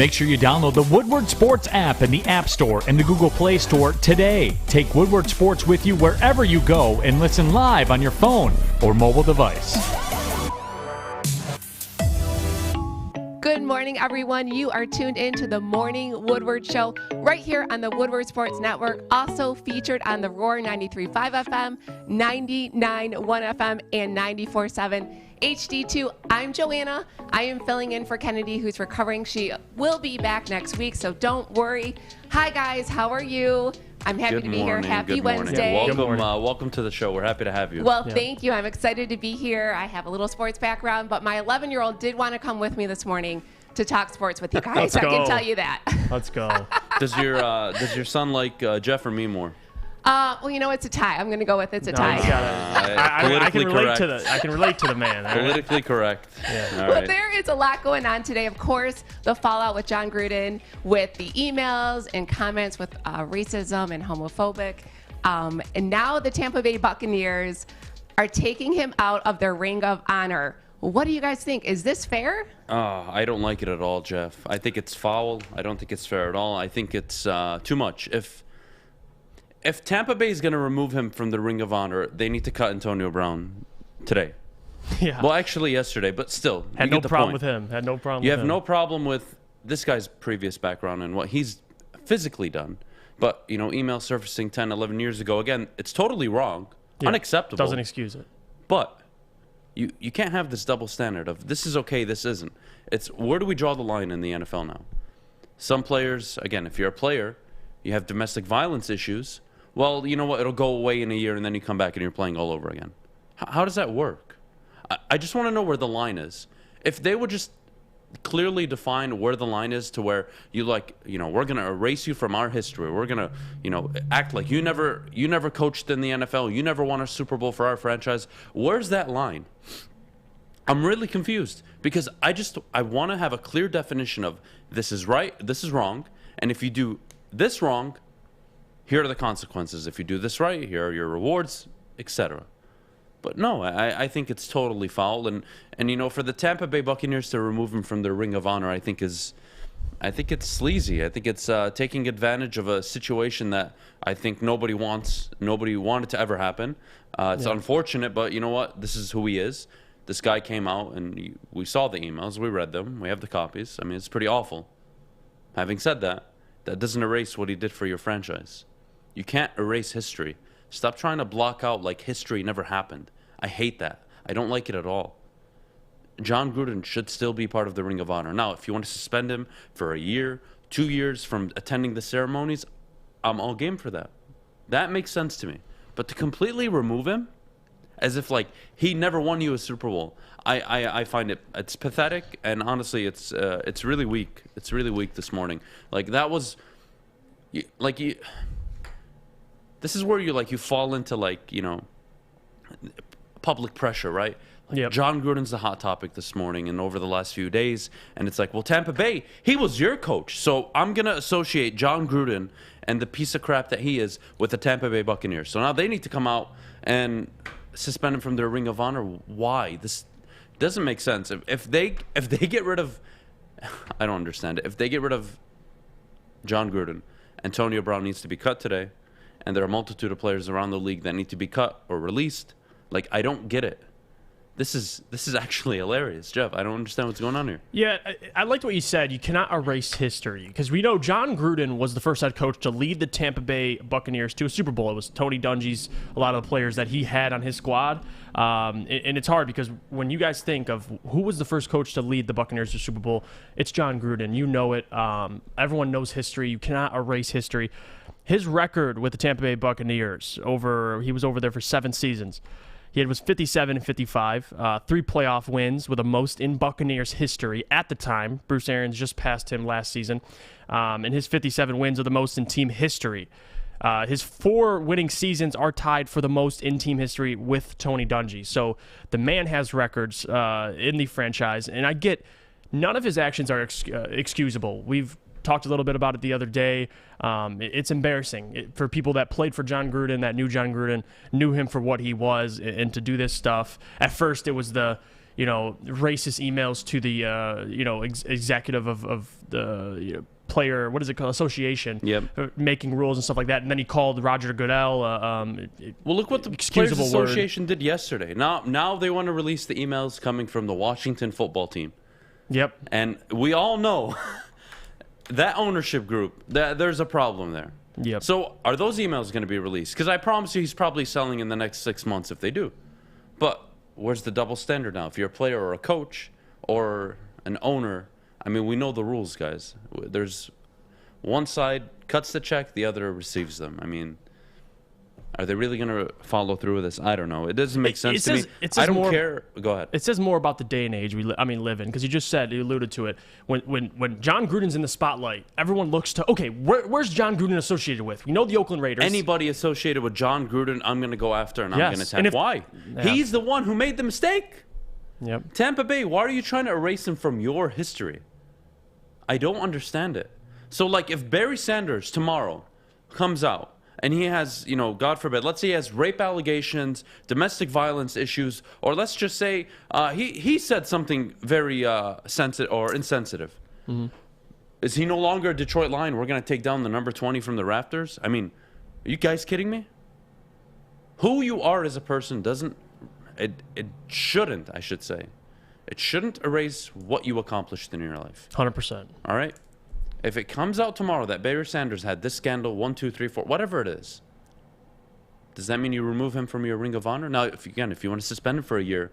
Make sure you download the Woodward Sports app in the App Store and the Google Play Store today. Take Woodward Sports with you wherever you go and listen live on your phone or mobile device. Good morning, everyone. You are tuned in to the Morning Woodward Show right here on the Woodward Sports Network, also featured on the Roar 93.5 FM, 99.1 FM, and 94.7 HD2. I'm Joanna. I am filling in for Kennedy, who's recovering. She will be back next week, so don't worry. Hi, guys. How are you? I'm happy to be here. Happy Wednesday. Welcome to the show. We're happy to have you. Well, thank you. I'm excited to be here. I have a little sports background, but my 11-year-old did want to come with me this morning to talk sports with you guys. I can tell you that. Let's go. Does your son like Jeff or me more? Well, it's a tie. I'm going to go with it's a tie. I can relate to the. I can relate to the man. Politically correct. Yeah. Well, there is a lot going on today. Of course, the fallout with Jon Gruden, with the emails and comments with racism and homophobic, and now the Tampa Bay Buccaneers are taking him out of their Ring of Honor. What do you guys think? Is this fair? I don't like it at all, Jeff. I think it's foul. I don't think it's fair at all. I think it's too much. If Tampa Bay is going to remove him from the Ring of Honor, they need to cut Antonio Brown today. Yeah. Well, actually yesterday, but still. Had no problem with him. Had no problem. You have no problem with this guy's previous background and what he's physically done. But, email surfacing 10, 11 years ago, again, it's totally wrong. Yeah. Unacceptable. Doesn't excuse it. But you can't have this double standard of this is okay, this isn't. It's where do we draw the line in the NFL now? Some players, again, if you're a player, you have domestic violence issues. Well, you know what? It'll go away in a year, and then you come back and you're playing all over again. How does that work? I just want to know where the line is. If they would just clearly define where the line is to where we're going to erase you from our history. We're going to, act like you never coached in the NFL. You never won a Super Bowl for our franchise. Where's that line? I'm really confused because I want to have a clear definition of this is right, this is wrong, and if you do this wrong, here are the consequences. If you do this right, here are your rewards, etc. But no, I think it's totally foul. And for the Tampa Bay Buccaneers to remove him from their Ring of Honor, I think it's sleazy. I think it's taking advantage of a situation that I think nobody wanted to ever happen. It's unfortunate, but you know what? This is who he is. This guy came out, and we saw the emails. We read them. We have the copies. I mean, it's pretty awful. Having said that, that doesn't erase what he did for your franchise. You can't erase history. Stop trying to block out like history never happened. I hate that. I don't like it at all. Jon Gruden should still be part of the Ring of Honor. Now, if you want to suspend him for a year, 2 years from attending the ceremonies, I'm all game for that. That makes sense to me. But to completely remove him, as if like he never won you a Super Bowl, I find it's pathetic, and honestly, it's really weak. It's really weak this morning. Like that was, this is where you fall into public pressure, right? Yep. Jon Gruden's the hot topic this morning and over the last few days, and it's like, well, Tampa Bay, he was your coach, so I'm gonna associate Jon Gruden and the piece of crap that he is with the Tampa Bay Buccaneers. So now they need to come out and suspend him from their Ring of Honor. Why? This doesn't make sense. If they get rid of, I don't understand it. If they get rid of Jon Gruden, Antonio Brown needs to be cut today, and there are a multitude of players around the league that need to be cut or released. Like, I don't get it. This is actually hilarious, Jeff. I don't understand what's going on here. Yeah, I liked what you said. You cannot erase history because we know Jon Gruden was the first head coach to lead the Tampa Bay Buccaneers to a Super Bowl. It was Tony Dungy's, a lot of the players that he had on his squad. And it's hard because when you guys think of who was the first coach to lead the Buccaneers to Super Bowl, it's Jon Gruden. You know it. Everyone knows history. You cannot erase history. His record with the Tampa Bay Buccaneers, he was over there for 7 seasons. He was 57-55, 3 playoff wins with the most in Buccaneers history at the time. Bruce Arians just passed him last season. And his 57 wins are the most in team history. His 4 winning seasons are tied for the most in team history with Tony Dungy. So the man has records in the franchise. And I get none of his actions are excusable. We've talked a little bit about it the other day. It's embarrassing for people that played for Jon Gruden, that knew Jon Gruden, knew him for what he was, and to do this stuff. At first, it was racist emails to the executive of the player, what is it called, association, making rules and stuff like that. And then he called Roger Goodell. Well, look what the Players Association did yesterday. Now they want to release the emails coming from the Washington football team. Yep. And we all know that ownership group, there's a problem there. Yep. So are those emails going to be released? Because I promise you he's probably selling in the next 6 months if they do. But where's the double standard now? If you're a player or a coach or an owner, I mean, we know the rules, guys. There's one side cuts the check, the other receives them. I mean, are they really going to follow through with this? I don't know. It doesn't make sense to me. I don't care. Go ahead. It says more about the day and age we live in, because you just said, you alluded to it. When Jon Gruden's in the spotlight, everyone looks to, okay, where's Jon Gruden associated with? We know the Oakland Raiders. Anybody associated with Jon Gruden, I'm going to go after and I'm going to attack. Why? Yeah. He's the one who made the mistake. Yep. Tampa Bay, why are you trying to erase him from your history? I don't understand it. So, like, if Barry Sanders tomorrow comes out and he has, God forbid, let's say he has rape allegations, domestic violence issues, or let's just say he said something very sensitive or insensitive. Mm-hmm. Is he no longer a Detroit Lion? We're going to take down the number 20 from the rafters? I mean, are you guys kidding me? Who you are as a person doesn't, it shouldn't, I should say. It shouldn't erase what you accomplished in your life. 100%. All right? If it comes out tomorrow that Barry Sanders had this scandal, 1, 2, 3, 4, whatever it is, does that mean you remove him from your Ring of Honor? Now, if you want to suspend him for a year,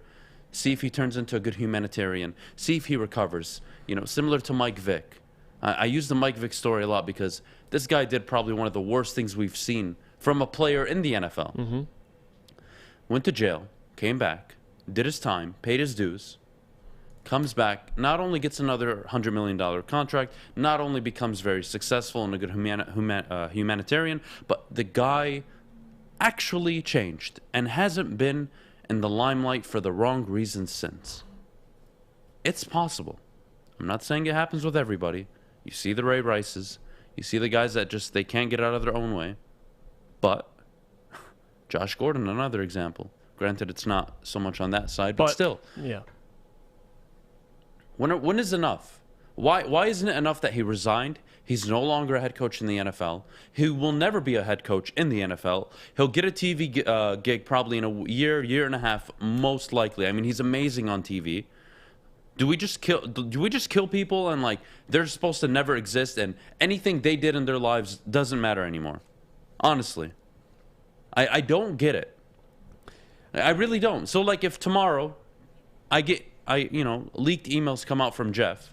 see if he turns into a good humanitarian, see if he recovers, similar to Mike Vick. I use the Mike Vick story a lot because this guy did probably one of the worst things we've seen from a player in the NFL. Mm-hmm. Went to jail, came back, did his time, paid his dues, comes back, not only gets another $100 million contract, not only becomes very successful and a good humanitarian, but the guy actually changed and hasn't been in the limelight for the wrong reasons since. It's possible. I'm not saying it happens with everybody. You see the Ray Rices. You see the guys that they can't get out of their own way. But Josh Gordon, another example. Granted, it's not so much on that side, but still. Yeah. When is enough? Why isn't it enough that he resigned? He's no longer a head coach in the NFL. He will never be a head coach in the NFL. He'll get a TV gig probably in a year and a half, most likely. I mean, he's amazing on TV. Do we just kill people and they're supposed to never exist and anything they did in their lives doesn't matter anymore? Honestly, I don't get it. I really don't. So if tomorrow leaked emails come out from Jeff,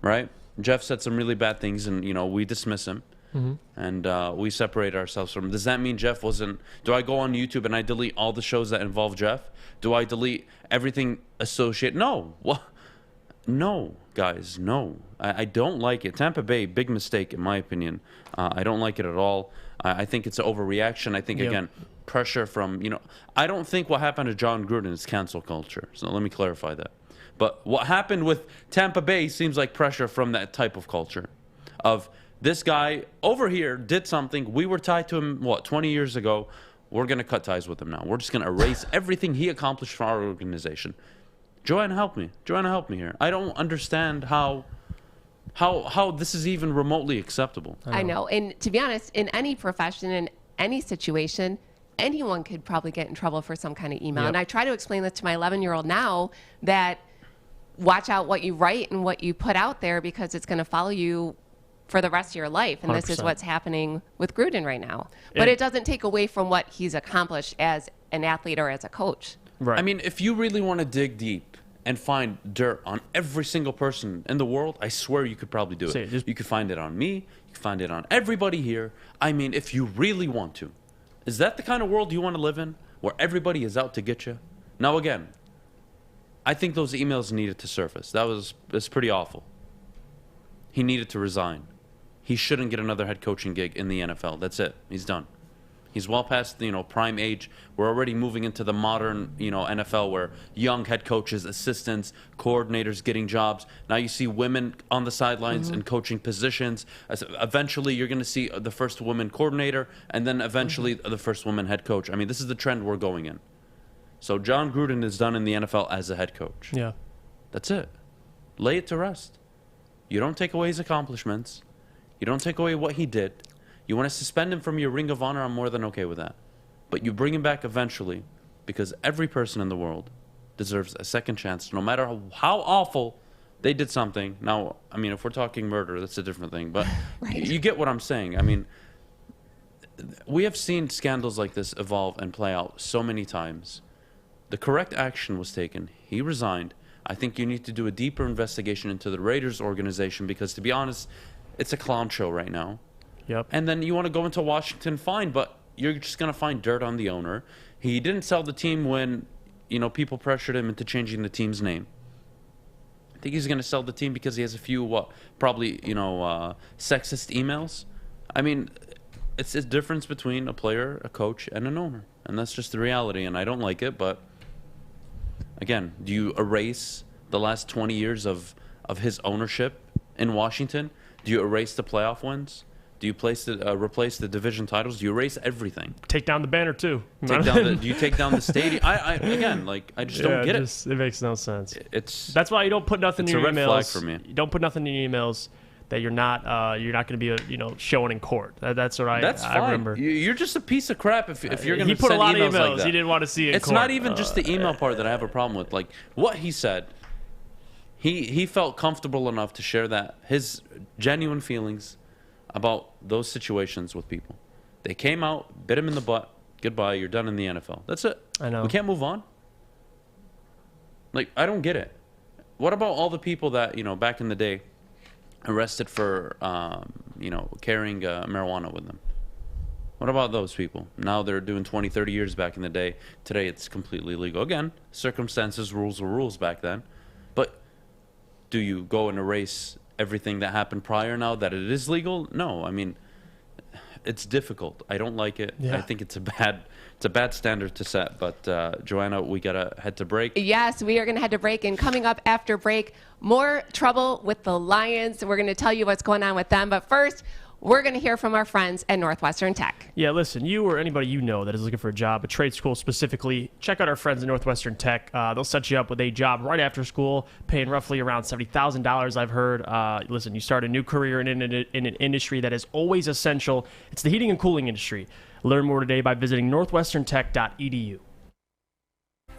right? Jeff said some really bad things and, we dismiss him. Mm-hmm. And we separate ourselves from him. Does that mean Jeff wasn't... Do I go on YouTube and I delete all the shows that involve Jeff? Do I delete everything associated? No. Well, no, guys, no. I don't like it. Tampa Bay, big mistake in my opinion. I don't like it at all. I think it's an overreaction. I think, again... pressure from, I don't think what happened to Jon Gruden is cancel culture. So let me clarify that. But what happened with Tampa Bay seems like pressure from that type of culture of this guy over here did something. We were tied to him, 20 years ago. We're going to cut ties with him now. We're just going to erase everything he accomplished for our organization. Joanna, help me. Joanna, help me here. I don't understand how this is even remotely acceptable. I know. And to be honest, in any profession, in any situation, anyone could probably get in trouble for some kind of email. Yep. And I try to explain this to my 11-year-old now that watch out what you write and what you put out there because it's going to follow you for the rest of your life. And 100%. This is what's happening with Gruden right now. But it doesn't take away from what he's accomplished as an athlete or as a coach. Right. I mean, if you really want to dig deep and find dirt on every single person in the world, I swear you could probably do it. You could find it on me. You could find it on everybody here. I mean, if you really want to. Is that the kind of world you want to live in, where everybody is out to get you? Now, again, I think those emails needed to surface. That's pretty awful. He needed to resign. He shouldn't get another head coaching gig in the NFL. That's it. He's done. He's well past prime age. We're already moving into the modern NFL where young head coaches, assistants, coordinators getting jobs. Now you see women on the sidelines in coaching positions. Eventually you're going to see the first woman coordinator and then eventually the first woman head coach. I mean, this is the trend we're going in. So Jon Gruden is done in the NFL as a head coach. Yeah. That's it. Lay it to rest. You don't take away his accomplishments. You don't take away what he did. You want to suspend him from your Ring of Honor, I'm more than okay with that. But you bring him back eventually, because every person in the world deserves a second chance, no matter how awful they did something. Now, I mean, if we're talking murder, that's a different thing. But Right. You get what I'm saying. I mean, we have seen scandals like this evolve and play out so many times. The correct action was taken. He resigned. I think you need to do a deeper investigation into the Raiders organization, because, to be honest, it's a clown show right now. Yep. And then you want to go into Washington, fine, but you're just going to find dirt on the owner. He didn't sell the team when, people pressured him into changing the team's name. I think he's going to sell the team because he has a few, probably, sexist emails. I mean, it's a difference between a player, a coach, and an owner. And that's just the reality, and I don't like it, but again, do you erase the last 20 years of his ownership in Washington? Do you erase the playoff wins? Do you replace the division titles? Do you erase everything? Take down the banner too. Do you take down the stadium? I just don't get it. It makes no sense. That's why you don't put nothing in your emails. It's a red flag for me. You don't put nothing in your emails that you're not going to be showing in court. That's what That's I fine. remember. You're just a piece of crap if you're going to send emails like that. He put a lot of emails he didn't want to see in court. It's not even just the email part that I have a problem with. Like what he said, he felt comfortable enough to share that his genuine feelings about those situations with people. They came out, bit him in the butt. Goodbye. You're done in the NFL. That's it. I know. We can't move on. Like, I don't get it. What about all the people that back in the day arrested for carrying marijuana with them? What about those people? Now they're doing 20, 30 years back in the day. Today it's completely legal. Again, circumstances, rules were rules back then. But do you go and erase everything that happened prior now that it is legal? No. I mean, it's difficult. I don't like it. Yeah. I think it's a bad standard to set. But Joanna, we gotta head to break. Yes, we are going to head to break. And coming up after break, more trouble with the Lions. We're going to tell you what's going on with them. But first, we're going to hear from our friends at Northwestern Tech. Yeah, listen, you or anybody that is looking for a job, a trade school specifically, check out our friends at Northwestern Tech. They'll set you up with a job right after school, paying roughly around $70,000, I've heard. Listen, you start a new career in an industry that is always essential. It's the heating and cooling industry. Learn more today by visiting northwesterntech.edu.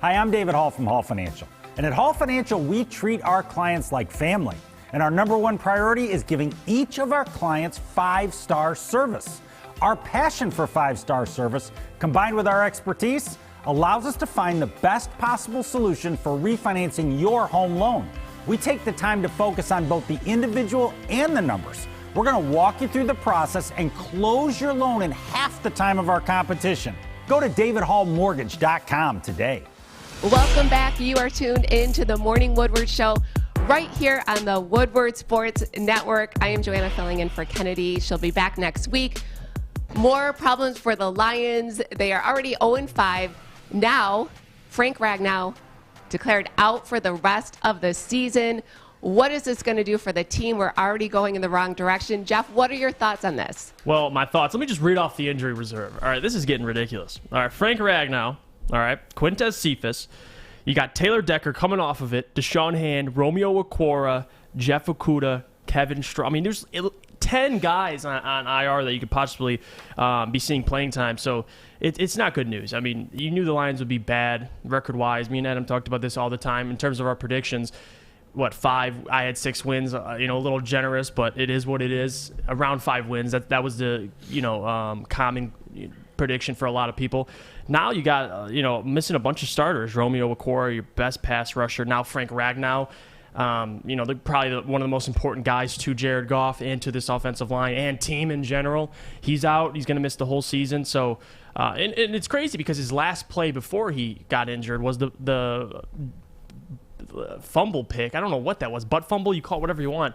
Hi, I'm David Hall from Hall Financial. And at Hall Financial, we treat our clients like family. And our number one priority is giving each of our clients 5-star service. Our passion for 5-star service, combined with our expertise, allows us to find the best possible solution for refinancing your home loan. We take the time to focus on both the individual and the numbers. We're going to walk you through the process and close your loan in half the time of our competition. Go to davidhallmortgage.com today. Welcome back. You are tuned in to the Morning Woodward Show right here on the Woodward Sports Network. I am Joanna filling in for Kennedy. She'll be back next week. More problems for the Lions. They are already 0-5. Now, Frank Ragnow declared out for the rest of the season. What is this going to do for the team? We're already going in the wrong direction. Jeff, what are your thoughts on this? Well, my thoughts. Let me just read off the injury reserve. All right, this is getting ridiculous. All right, Frank Ragnow. All right, Quintez Cephas. You got Taylor Decker coming off of it, Deshaun Hand, Romeo Okwara, Jeff Okudah, Kevin Straw. I mean, there's 10 guys on IR that you could possibly be seeing playing time. So it's not good news. I mean, you knew the Lions would be bad record-wise. Me and Adam talked about this all the time in terms of our predictions. 5? I had 6 wins. A little generous, but it is what it is. Around 5 wins. That was the common prediction for a lot of people. Now you got missing a bunch of starters. Romeo Okwara, your best pass rusher. Now Frank Ragnow. They're probably one of the most important guys to Jared Goff and to this offensive line and team in general. He's out. He's going to miss the whole season. So, and it's crazy because his last play before he got injured was the fumble pick. I don't know what that was. Butt fumble, you call it whatever you want.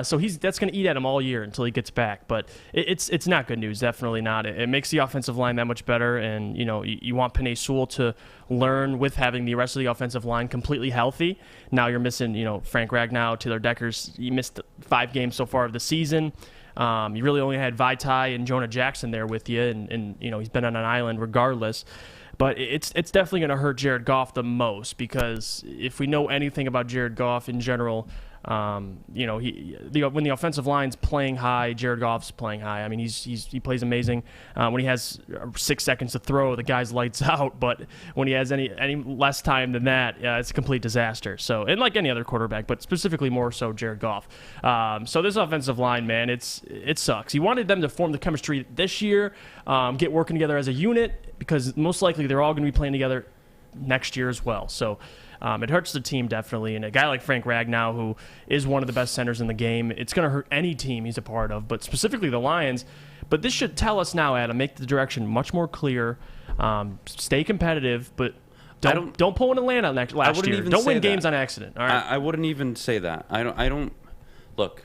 So that's going to eat at him all year until he gets back. But it's not good news. Definitely not. It makes the offensive line that much better. And, you want Penei Sewell to learn with having the rest of the offensive line completely healthy. Now you're missing, Frank Ragnow, Taylor Deckers. You missed 5 games so far of the season. You really only had Vaitai and Jonah Jackson there with you. And he's been on an island regardless. But it's definitely going to hurt Jared Goff the most, because if we know anything about Jared Goff in general, when the offensive line's playing high, Jared Goff's playing high. I mean, he plays amazing. When he has 6 seconds to throw, the guy's lights out. But when he has any less time than that, it's a complete disaster. So, and like any other quarterback, but specifically more so Jared Goff. So this offensive line, man, it sucks. You wanted them to form the chemistry this year, get working together as a unit, because most likely they're all going to be playing together next year as well. So it hurts the team definitely. And a guy like Frank Ragnow, who is one of the best centers in the game, it's going to hurt any team he's a part of, but specifically the Lions. But this should tell us now, Adam, make the direction much more clear. Stay competitive, but don't pull an Atlanta last year. Don't win games on accident. All right. I wouldn't even say that. I don't look.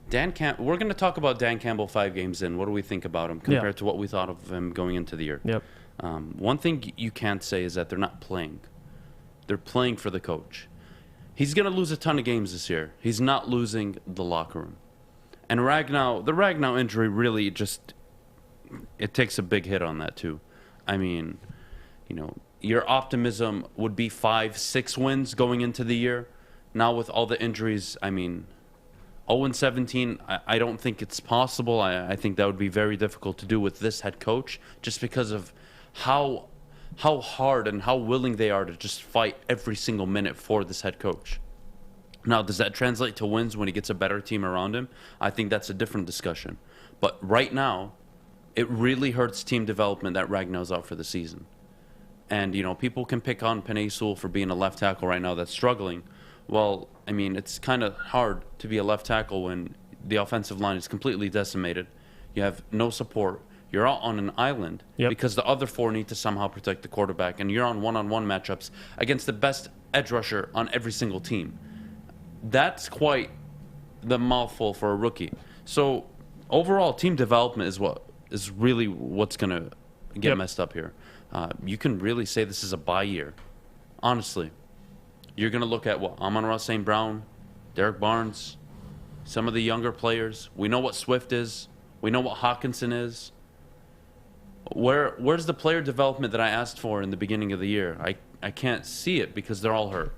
Dan Campbell. We're going to talk about Dan Campbell 5 games in. What do we think about him compared to what we thought of him going into the year? Yep. One thing you can't say is that they're not playing. They're playing for the coach. He's going to lose a ton of games this year. He's not losing the locker room. And the Ragnow injury really it takes a big hit on that too. I mean, your optimism would be 5-6 wins going into the year. Now with all the injuries, I mean, 0-17, I don't think it's possible. I think that would be very difficult to do with this head coach, just because of how hard and how willing they are to just fight every single minute for this head coach. Now, does that translate to wins when he gets a better team around him? I think that's a different discussion. But right now, it really hurts team development that Ragnow's out for the season. And, people can pick on Penei Sewell for being a left tackle right now that's struggling. Well, I mean, it's kind of hard to be a left tackle when the offensive line is completely decimated. You have no support. You're out on an island because the other 4 need to somehow protect the quarterback, and you're on one-on-one matchups against the best edge rusher on every single team. That's quite the mouthful for a rookie. So overall, team development is really what's going to get messed up here. You can really say this is a bye year, honestly. You're going to look at Amon-Ra St. Brown, Derek Barnes, some of the younger players. We know what Swift is. We know what Hawkinson is. Where's the player development that I asked for in the beginning of the year? I can't see it because they're all hurt.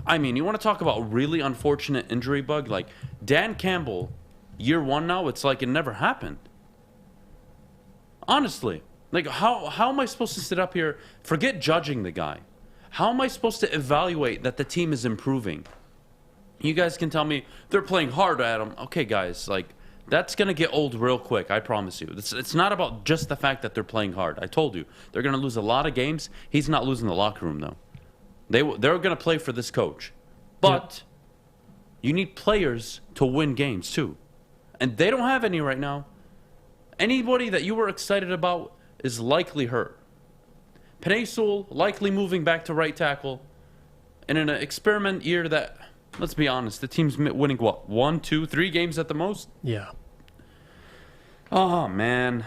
I mean, you want to talk about really unfortunate injury bug? Like Dan Campbell, year 1 now, it's like it never happened. Honestly. Like, how am I supposed to sit up here, forget judging the guy. How am I supposed to evaluate that the team is improving? You guys can tell me they're playing hard, Adam. Okay, guys, like, that's going to get old real quick, I promise you. It's not about just the fact that they're playing hard. I told you, they're going to lose a lot of games. He's not losing the locker room, though. They're going to play for this coach. But you need players to win games, too. And they don't have any right now. Anybody that you were excited about is likely hurt. Penei Sewell likely moving back to right tackle. And in an experiment year that, let's be honest, the team's winning, 1, 2, 3 games at the most? Yeah. Oh, man.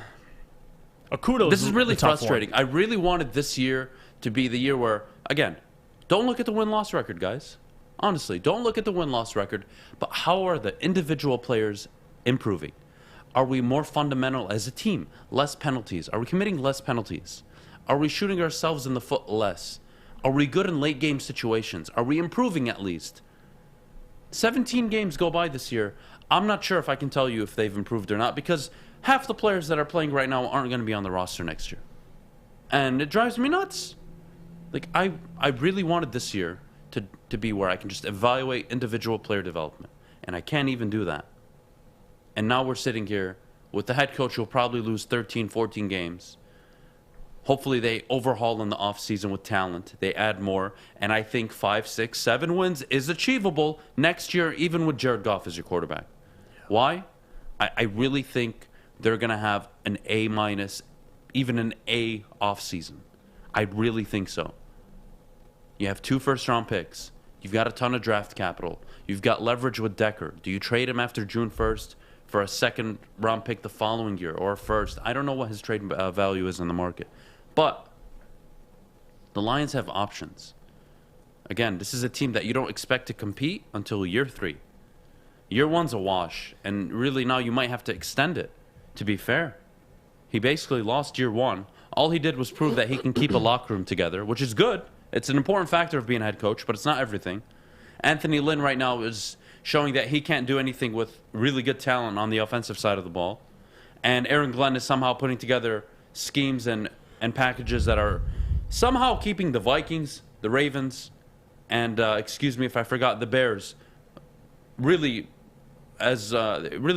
This is really frustrating. I really wanted this year to be the year where, again, don't look at the win-loss record, guys. Honestly, don't look at the win-loss record. But how are the individual players improving? Are we more fundamental as a team? Less penalties. Are we committing less penalties? Are we shooting ourselves in the foot less? Are we good in late game situations? Are we improving at least? 17 games go by this year. I'm not sure if I can tell you if they've improved or not, because half the players that are playing right now aren't going to be on the roster next year. And it drives me nuts. Like, I really wanted this year to be where I can just evaluate individual player development. And I can't even do that. And now we're sitting here with the head coach who will probably lose 13, 14 games. Hopefully they overhaul in the offseason with talent. They add more. And I think 5, 6, 7 wins is achievable next year, even with Jared Goff as your quarterback. Why? I really think they're going to have an A-, even an A offseason. I really think so. You have 2 first-round picks. You've got a ton of draft capital. You've got leverage with Decker. Do you trade him after June 1st for a second-round pick the following year or a first? I don't know what his trade value is in the market. But the Lions have options. Again, this is a team that you don't expect to compete until year 3. Year 1's a wash, and really now you might have to extend it, to be fair. He basically lost year one. All he did was prove that he can keep a locker room together, which is good. It's an important factor of being a head coach, but it's not everything. Anthony Lynn right now is showing that he can't do anything with really good talent on the offensive side of the ball. And Aaron Glenn is somehow putting together schemes and packages that are somehow keeping the Vikings, the Ravens, and excuse me if I forgot, the Bears, really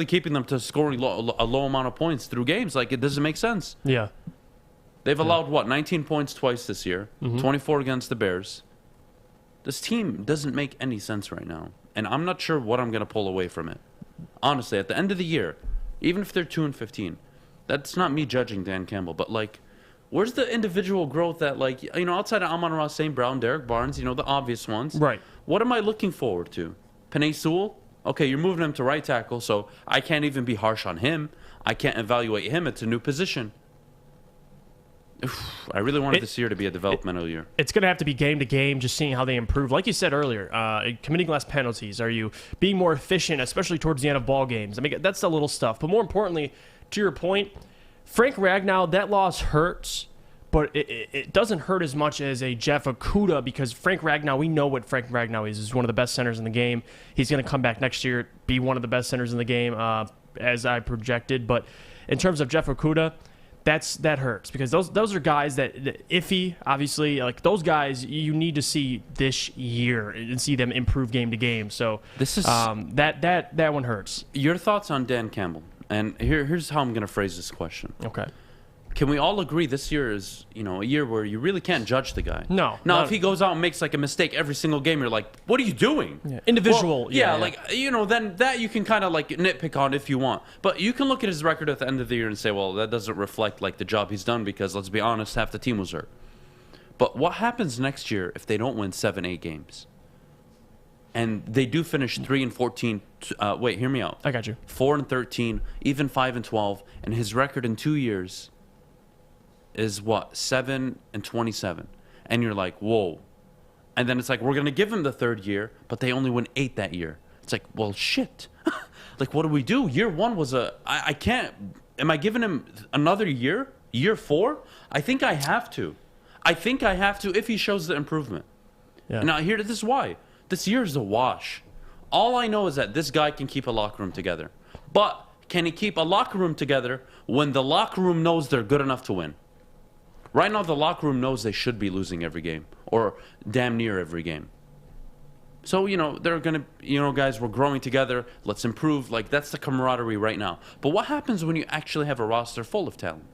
keeping them to scoring a low amount of points through games. Like, it doesn't make sense. Yeah. They've allowed, 19 points twice this year, 24 against the Bears. This team doesn't make any sense right now. And I'm not sure what I'm going to pull away from it. Honestly, at the end of the year, even if they're 2-15, that's not me judging Dan Campbell, but, like, where's the individual growth that, like, outside of Amon-Ra St. Brown, Derek Barnes, the obvious ones? Right. What am I looking forward to? Penei Sewell? Okay, you're moving him to right tackle, so I can't even be harsh on him. I can't evaluate him. It's a new position. I really wanted this year to be a developmental year. It's going to have to be game to game, just seeing how they improve. Like you said earlier, committing less penalties. Are you being more efficient, especially towards the end of ball games? I mean, that's the little stuff. But more importantly, to your point, Frank Ragnow, that loss hurts, but it doesn't hurt as much as a Jeff Okudah, because Frank Ragnow, we know what Frank Ragnow is. He's one of the best centers in the game. He's going to come back next year, be one of the best centers in the game, as I projected. But in terms of Jeff Okudah, that hurts, because those are guys that iffy, obviously, like those guys you need to see this year and see them improve game to game. So this is that one hurts. Your thoughts on Dan Campbell? And here's how I'm going to phrase this question. Okay. Can we all agree this year is, a year where you really can't judge the guy? No. Now, if he goes out and makes like a mistake every single game, you're like, what are you doing? Yeah. Individual. Well, yeah, like, then that you can kind of like nitpick on if you want. But you can look at his record at the end of the year and say, well, that doesn't reflect like the job he's done, because let's be honest, half the team was hurt. But what happens next year if they don't win 7-8 games? And they do finish 3-14. Wait, hear me out. I got you. 4-13, even 5-12, and his record in 2 years is what? 7-27. And you're like, whoa. And then it's like, we're going to give him the third year, but they only win 8 that year. It's like, well, shit. Like, what do we do? Year one was I can't. Am I giving him another year? Year 4? I think I have to. If he shows the improvement. Yeah. Now, this is why. This year is a wash. All I know is that this guy can keep a locker room together. But can he keep a locker room together when the locker room knows they're good enough to win? Right now, the locker room knows they should be losing every game, or damn near every game. So, they're going to, guys, we're growing together. Let's improve. Like, that's the camaraderie right now. But what happens when you actually have a roster full of talent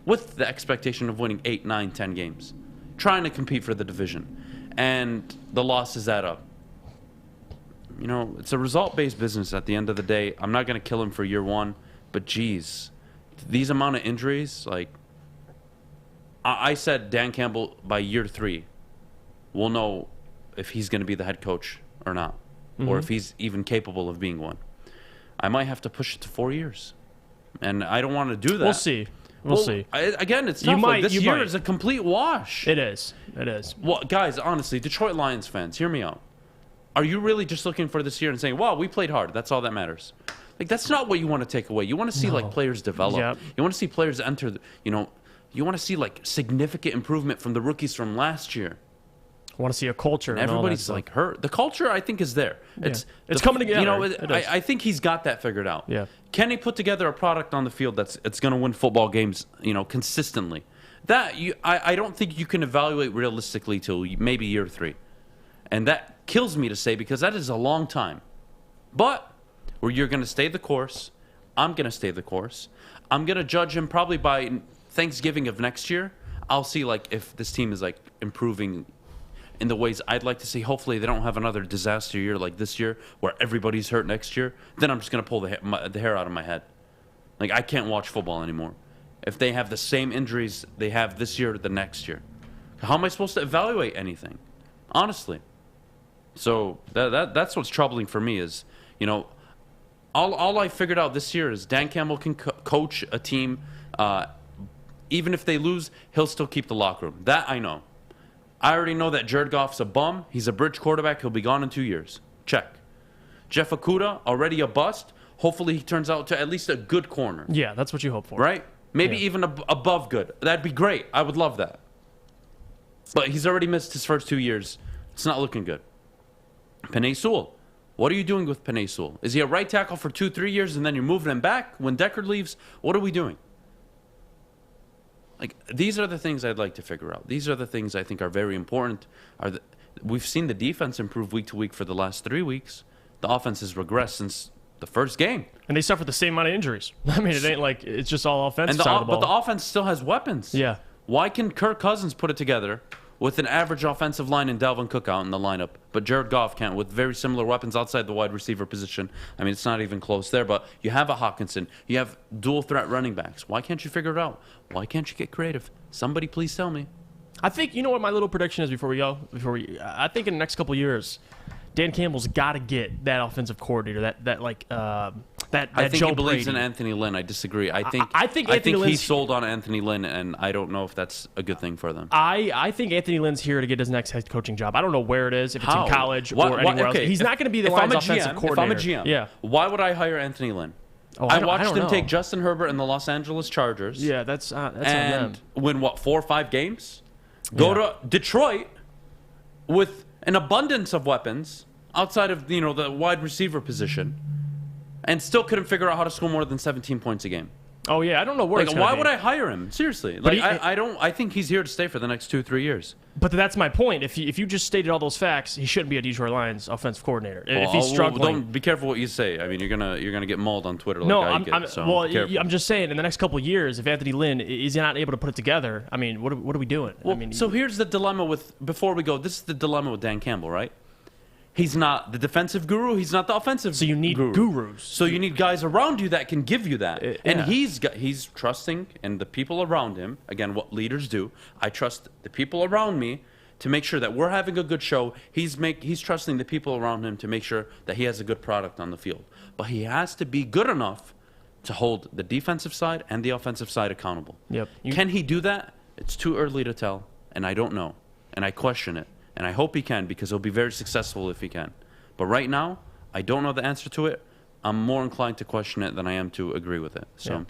with the expectation of winning 8, 9, 10 games, trying to compete for the division, and the losses add up? It's a result-based business at the end of the day. I'm not going to kill him for year one, but geez, these amount of injuries, like, I said Dan Campbell by year 3, we'll know if he's going to be the head coach or not, or if he's even capable of being one. I might have to push it to 4 years, and I don't want to do that. We'll see. We'll see. Again, it's tough. This year is a complete wash. It is. Well, guys, honestly, Detroit Lions fans, hear me out. Are you really just looking for this year and saying, wow, we played hard, that's all that matters? Like, that's not what you want to take away. You want to see, like, players develop. Yep. You want to see players enter, you want to see, like, significant improvement from the rookies from last year. I want to see a culture. And everybody's, like, hurt. The culture, I think, is there. It's coming together. I think he's got that figured out. Yeah. Can he put together a product on the field it's going to win football games, consistently? I don't think you can evaluate realistically till maybe year 3. And that kills me to say, because that is a long time. But where you're going to stay the course, I'm going to stay the course. I'm going to judge him probably by Thanksgiving of next year. I'll see, like, if this team is, like, improving in the ways I'd like to see. Hopefully they don't have another disaster year like this year where everybody's hurt next year. Then I'm just going to pull the hair out of my head. Like, I can't watch football anymore. If they have the same injuries they have this year or the next year, how am I supposed to evaluate anything? Honestly. So that's what's troubling for me is, all I figured out this year is Dan Campbell can coach a team. Even if they lose, he'll still keep the locker room. That I know. I already know that Jared Goff's a bum. He's a bridge quarterback. He'll be gone in 2 years. Check. Jeff Okudah, already a bust. Hopefully he turns out to at least a good corner. Yeah, that's what you hope for. Right? Maybe even above good. That'd be great. I would love that. But he's already missed his first 2 years. It's not looking good. Penei Sewell. What are you doing with Penei Sewell? Is he a right tackle for 2-3 years and then you're moving him back when Deckard leaves? What are we doing? Like, these are the things I'd like to figure out. These are the things I think are very important. We've seen the defense improve week to week for the last 3 weeks. The offense has regressed since the first game. And they suffered the same amount of injuries. I mean, it ain't like it's just all offensive side of the ball. But the offense still has weapons. Yeah. Why can Kirk Cousins put it together with an average offensive line and Dalvin Cook out in the lineup, but Jared Goff can't with very similar weapons outside the wide receiver position? I mean, it's not even close there, but you have a Hawkinson. You have dual threat running backs. Why can't you figure it out? Why can't you get creative? Somebody please tell me. I think, you know what my little prediction is before we go? I think in the next couple of years, Dan Campbell's got to get that offensive coordinator, that I think Joe he believes Brady. in Anthony Lynn. I disagree. I think Anthony he sold on Anthony Lynn, and I don't know if that's a good thing for them. I think Anthony Lynn's here to get his next head coaching job. I don't know where it is, if it's in college or anywhere else. He's not going to be the Lions' offensive coordinator. If I'm a GM, yeah. Why would I hire Anthony Lynn? I watched him take Justin Herbert and the Los Angeles Chargers. Yeah, that's on them. And win, 4 or 5 games? Go to Detroit with an abundance of weapons outside of, the wide receiver position, and still couldn't figure out how to score more than 17 points a game. Oh yeah, I don't know where. Like, why would I hire him? Seriously, like I think he's here to stay for the next 2-3 years. But that's my point. If you just stated all those facts, he shouldn't be a Detroit Lions offensive coordinator. If he's struggling, don't be careful what you say. I mean, you're gonna get mauled on Twitter. Like no, I'm just saying. In the next couple of years, if Anthony Lynn is not able to put it together, I mean, what are we doing? Well, I mean, so here's the dilemma before we go. This is the dilemma with Dan Campbell, right? He's not the defensive guru. He's not the offensive guru. So you need gurus. So you need guys around you that can give you that. And he's trusting in the people around him. Again, what leaders do. I trust the people around me to make sure that we're having a good show. He's trusting the people around him to make sure that he has a good product on the field. But he has to be good enough to hold the defensive side and the offensive side accountable. Yep. Can he do that? It's too early to tell, and I don't know. And I question it. And I hope he can, because he'll be very successful if he can. But right now, I don't know the answer to it. I'm more inclined to question it than I am to agree with it. So, yeah.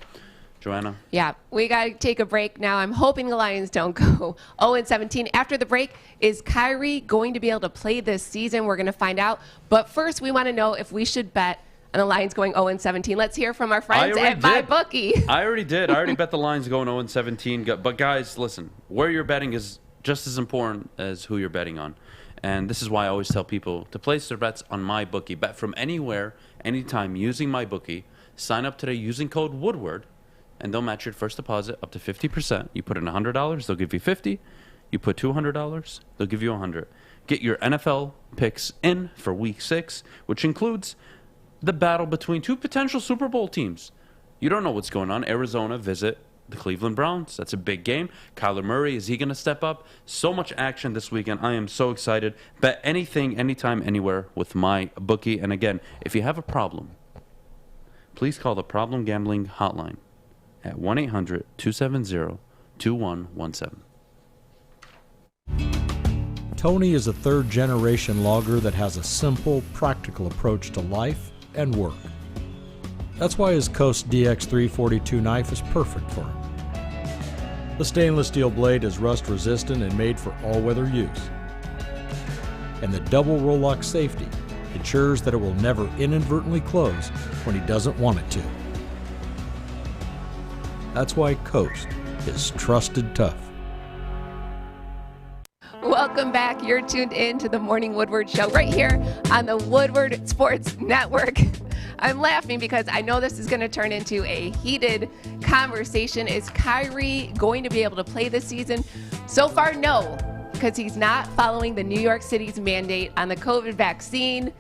Joanna? Yeah, we got to take a break now. I'm hoping the Lions don't go 0-17. After the break, is Kyrie going to be able to play this season? We're going to find out. But first, we want to know if we should bet on the Lions going 0-17. Let's hear from our friends at MyBookie. I already did. I already bet the Lions going 0-17. But, guys, listen, where you're betting is just as important as who you're betting on. And this is why I always tell people to place their bets on MyBookie. Bet from anywhere, anytime, using MyBookie. Sign up today using code Woodward, and they'll match your first deposit up to 50%. You put in $100, they'll give you $50. You put $200, they'll give you $100. Get your NFL picks in for Week 6, which includes the battle between 2 potential Super Bowl teams. You don't know what's going on. Arizona visit the Cleveland Browns. That's a big game. Kyler Murray, is he going to step up? So much action this weekend. I am so excited. Bet anything, anytime, anywhere with MyBookie. And again, if you have a problem, please call the Problem Gambling Hotline at 1-800-270-2117. Tony is a third-generation logger that has a simple, practical approach to life and work. That's why his Coast DX342 knife is perfect for him. The stainless steel blade is rust-resistant and made for all-weather use. And the double roll-lock safety ensures that it will never inadvertently close when he doesn't want it to. That's why Coast is trusted tough. Welcome back. You're tuned in to the Morning Woodward Show right here on the Woodward Sports Network. I'm laughing because I know this is going to turn into a heated conversation. Is Kyrie going to be able to play this season? So far, no, because he's not following the New York City's mandate on the COVID vaccine.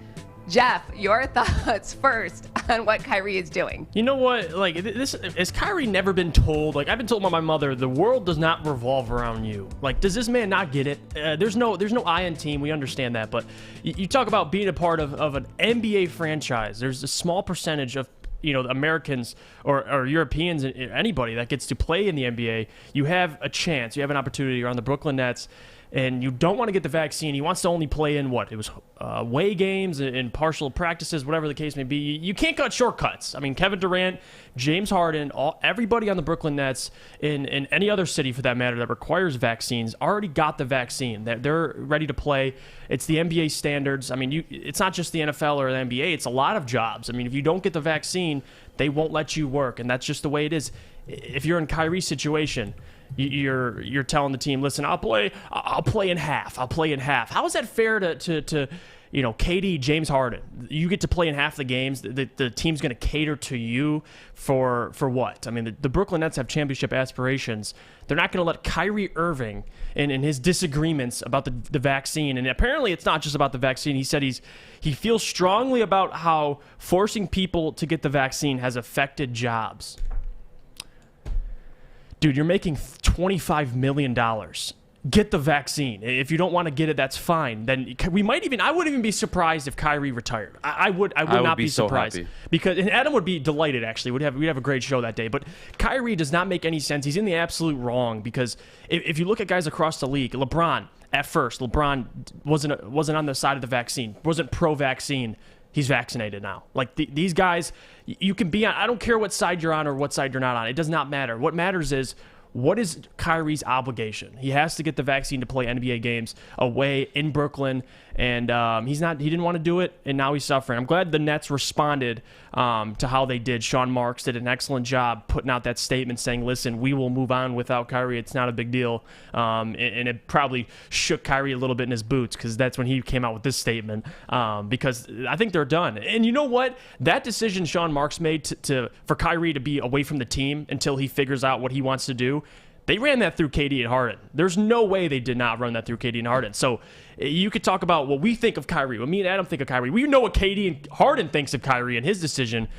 Jeff, your thoughts first on what Kyrie is doing. You know what? Like, this has Kyrie never been told? Like, I've been told by my mother, the world does not revolve around you. Like, does this man not get it? There's no I in team. We understand that, but you talk about being a part of an NBA franchise. There's a small percentage of Americans or Europeans, anybody that gets to play in the NBA. You have a chance. You have an opportunity. You're on the Brooklyn Nets. and you don't want to get the vaccine, he wants to only play in what? It was away games and partial practices, whatever the case may be. You can't cut shortcuts. I mean, Kevin Durant, James Harden, everybody on the Brooklyn Nets, in any other city for that matter that requires vaccines, already got the vaccine. They're ready to play. It's the NBA standards. I mean, it's not just the NFL or the NBA. It's a lot of jobs. I mean, if you don't get the vaccine, they won't let you work, and that's just the way it is. If you're in Kyrie's situation, you're telling the team, listen, I'll play in half. How is that fair to KD, James Harden? You get to play in half the games. The team's going to cater to you for what? I mean, the Brooklyn Nets have championship aspirations. They're not going to let Kyrie Irving and his disagreements about the vaccine. And apparently it's not just about the vaccine. He said he feels strongly about how forcing people to get the vaccine has affected jobs. Dude, you're making $25 million. Get the vaccine. If you don't want to get it, that's fine. Then I wouldn't even be surprised if Kyrie retired. I would not be surprised. So because and Adam would be delighted, actually. We'd have a great show that day. But Kyrie does not make any sense. He's in the absolute wrong because if you look at guys across the league, LeBron wasn't on the side of the vaccine, wasn't pro-vaccine. He's vaccinated now. Like these guys, you can be on. I don't care what side you're on or what side you're not on. It does not matter. What matters is, what is Kyrie's obligation? He has to get the vaccine to play NBA games away in Brooklyn, and he didn't want to do it, and now he's suffering. I'm glad the Nets responded to how they did. Sean Marks did an excellent job putting out that statement saying, listen, we will move on without Kyrie. It's not a big deal. And it probably shook Kyrie a little bit in his boots because that's when he came out with this statement because I think they're done. And you know what? That decision Sean Marks made for Kyrie to be away from the team until he figures out what he wants to do, they ran that through KD and Harden. There's no way they did not run that through KD and Harden. So you could talk about what we think of Kyrie, what me and Adam think of Kyrie. We know what KD and Harden thinks of Kyrie and his decision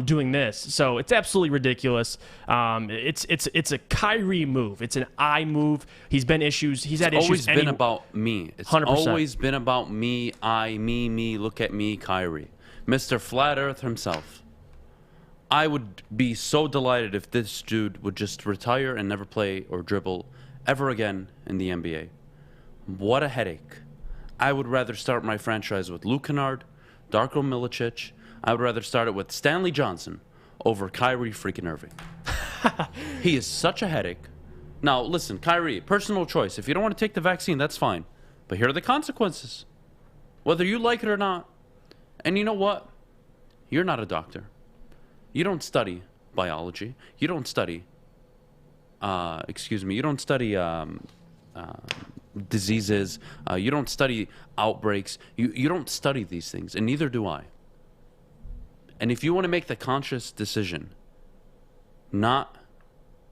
doing this. So it's absolutely ridiculous. It's a Kyrie move. It's an I move. He's had issues. It's always been about me. It's 100%. Always been about me, me, look at me, Kyrie. Mr. Flat Earth himself. I would be so delighted if this dude would just retire and never play or dribble ever again in the NBA. What a headache. I would rather start my franchise with Luke Kennard, Darko Milicic. I would rather start it with Stanley Johnson over Kyrie freaking Irving. He is such a headache. Now, listen, Kyrie, personal choice. If you don't want to take the vaccine, that's fine. But here are the consequences, whether you like it or not. And you know what? You're not a doctor. You don't study biology. You don't study, you don't study diseases. You don't study outbreaks. You don't study these things, and neither do I. And if you want to make the conscious decision not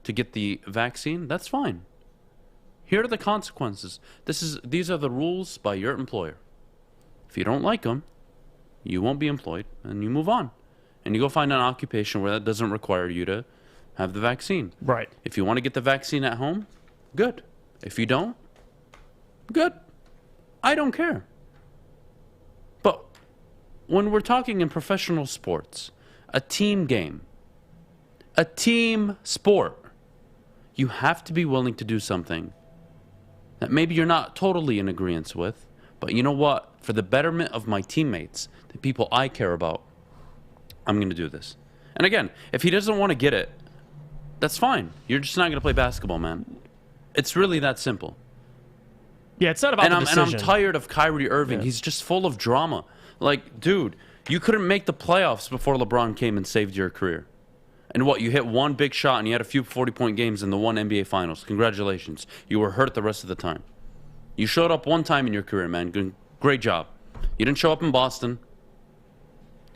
to get the vaccine, that's fine. Here are the consequences. These are the rules by your employer. If you don't like them, you won't be employed, and you move on. And you go find an occupation where that doesn't require you to have the vaccine. Right. If you want to get the vaccine at home, good. If you don't, good. I don't care. But when we're talking in professional sports, a team game, a team sport, you have to be willing to do something that maybe you're not totally in agreement with, but you know what? For the betterment of my teammates, the people I care about, I'm going to do this. And again, if he doesn't want to get it, that's fine. You're just not going to play basketball, man. It's really that simple. Yeah, it's not about the decision. And I'm tired of Kyrie Irving. Yeah. He's just full of drama. Like, dude, you couldn't make the playoffs before LeBron came and saved your career. And what, you hit one big shot and you had a few 40-point games in the one NBA Finals. Congratulations. You were hurt the rest of the time. You showed up one time in your career, man. Great job. You didn't show up in Boston.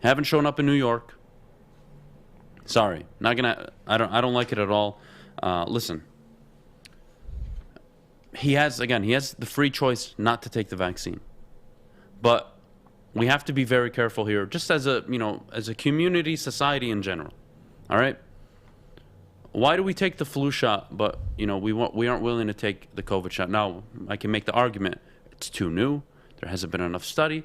Haven't shown up in New York. Sorry, not gonna. I don't like it at all. Listen, he has the free choice not to take the vaccine, but we have to be very careful here, just as a community, society in general. All right. Why do we take the flu shot, but we aren't willing to take the COVID shot? Now, I can make the argument it's too new. There hasn't been enough study.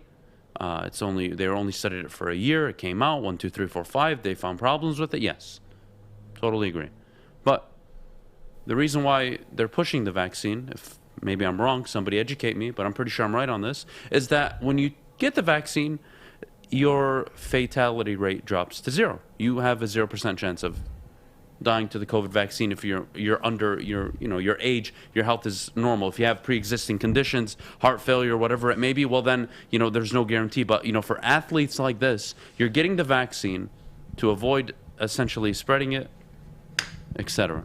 They only studied it for a year. It came out 1, 2, 3, 4, 5. They found problems with it. Yes, totally agree. But the reason why they're pushing the vaccine, if maybe I'm wrong, somebody educate me, but I'm pretty sure I'm right on this, is that when you get the vaccine, your fatality rate drops to 0. You have a 0% chance of dying to the COVID vaccine if you're under your age, your health is normal. If you have pre-existing conditions, heart failure, whatever it may be, well then, there's no guarantee. But, for athletes like this, you're getting the vaccine to avoid essentially spreading it, etc.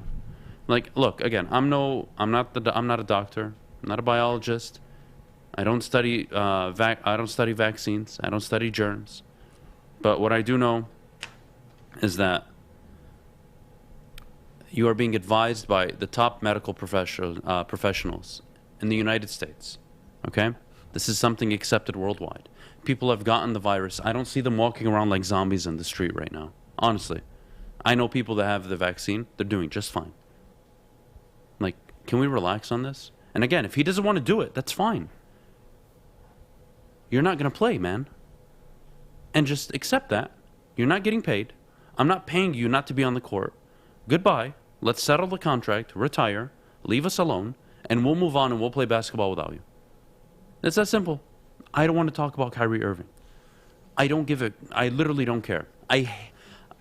Like, look, again, I'm not a doctor, I'm not a biologist. I don't study vaccines. I don't study germs. But what I do know is that you are being advised by the top medical professionals in the United States. Okay? This is something accepted worldwide. People have gotten the virus. I don't see them walking around like zombies in the street right now. Honestly. I know people that have the vaccine. They're doing just fine. Like, can we relax on this? And again, if he doesn't want to do it, that's fine. You're not going to play, man. And just accept that. You're not getting paid. I'm not paying you not to be on the court. Goodbye. Let's settle the contract, retire, leave us alone, and we'll move on and we'll play basketball without you. It's that simple. I don't want to talk about Kyrie Irving. I literally don't care. I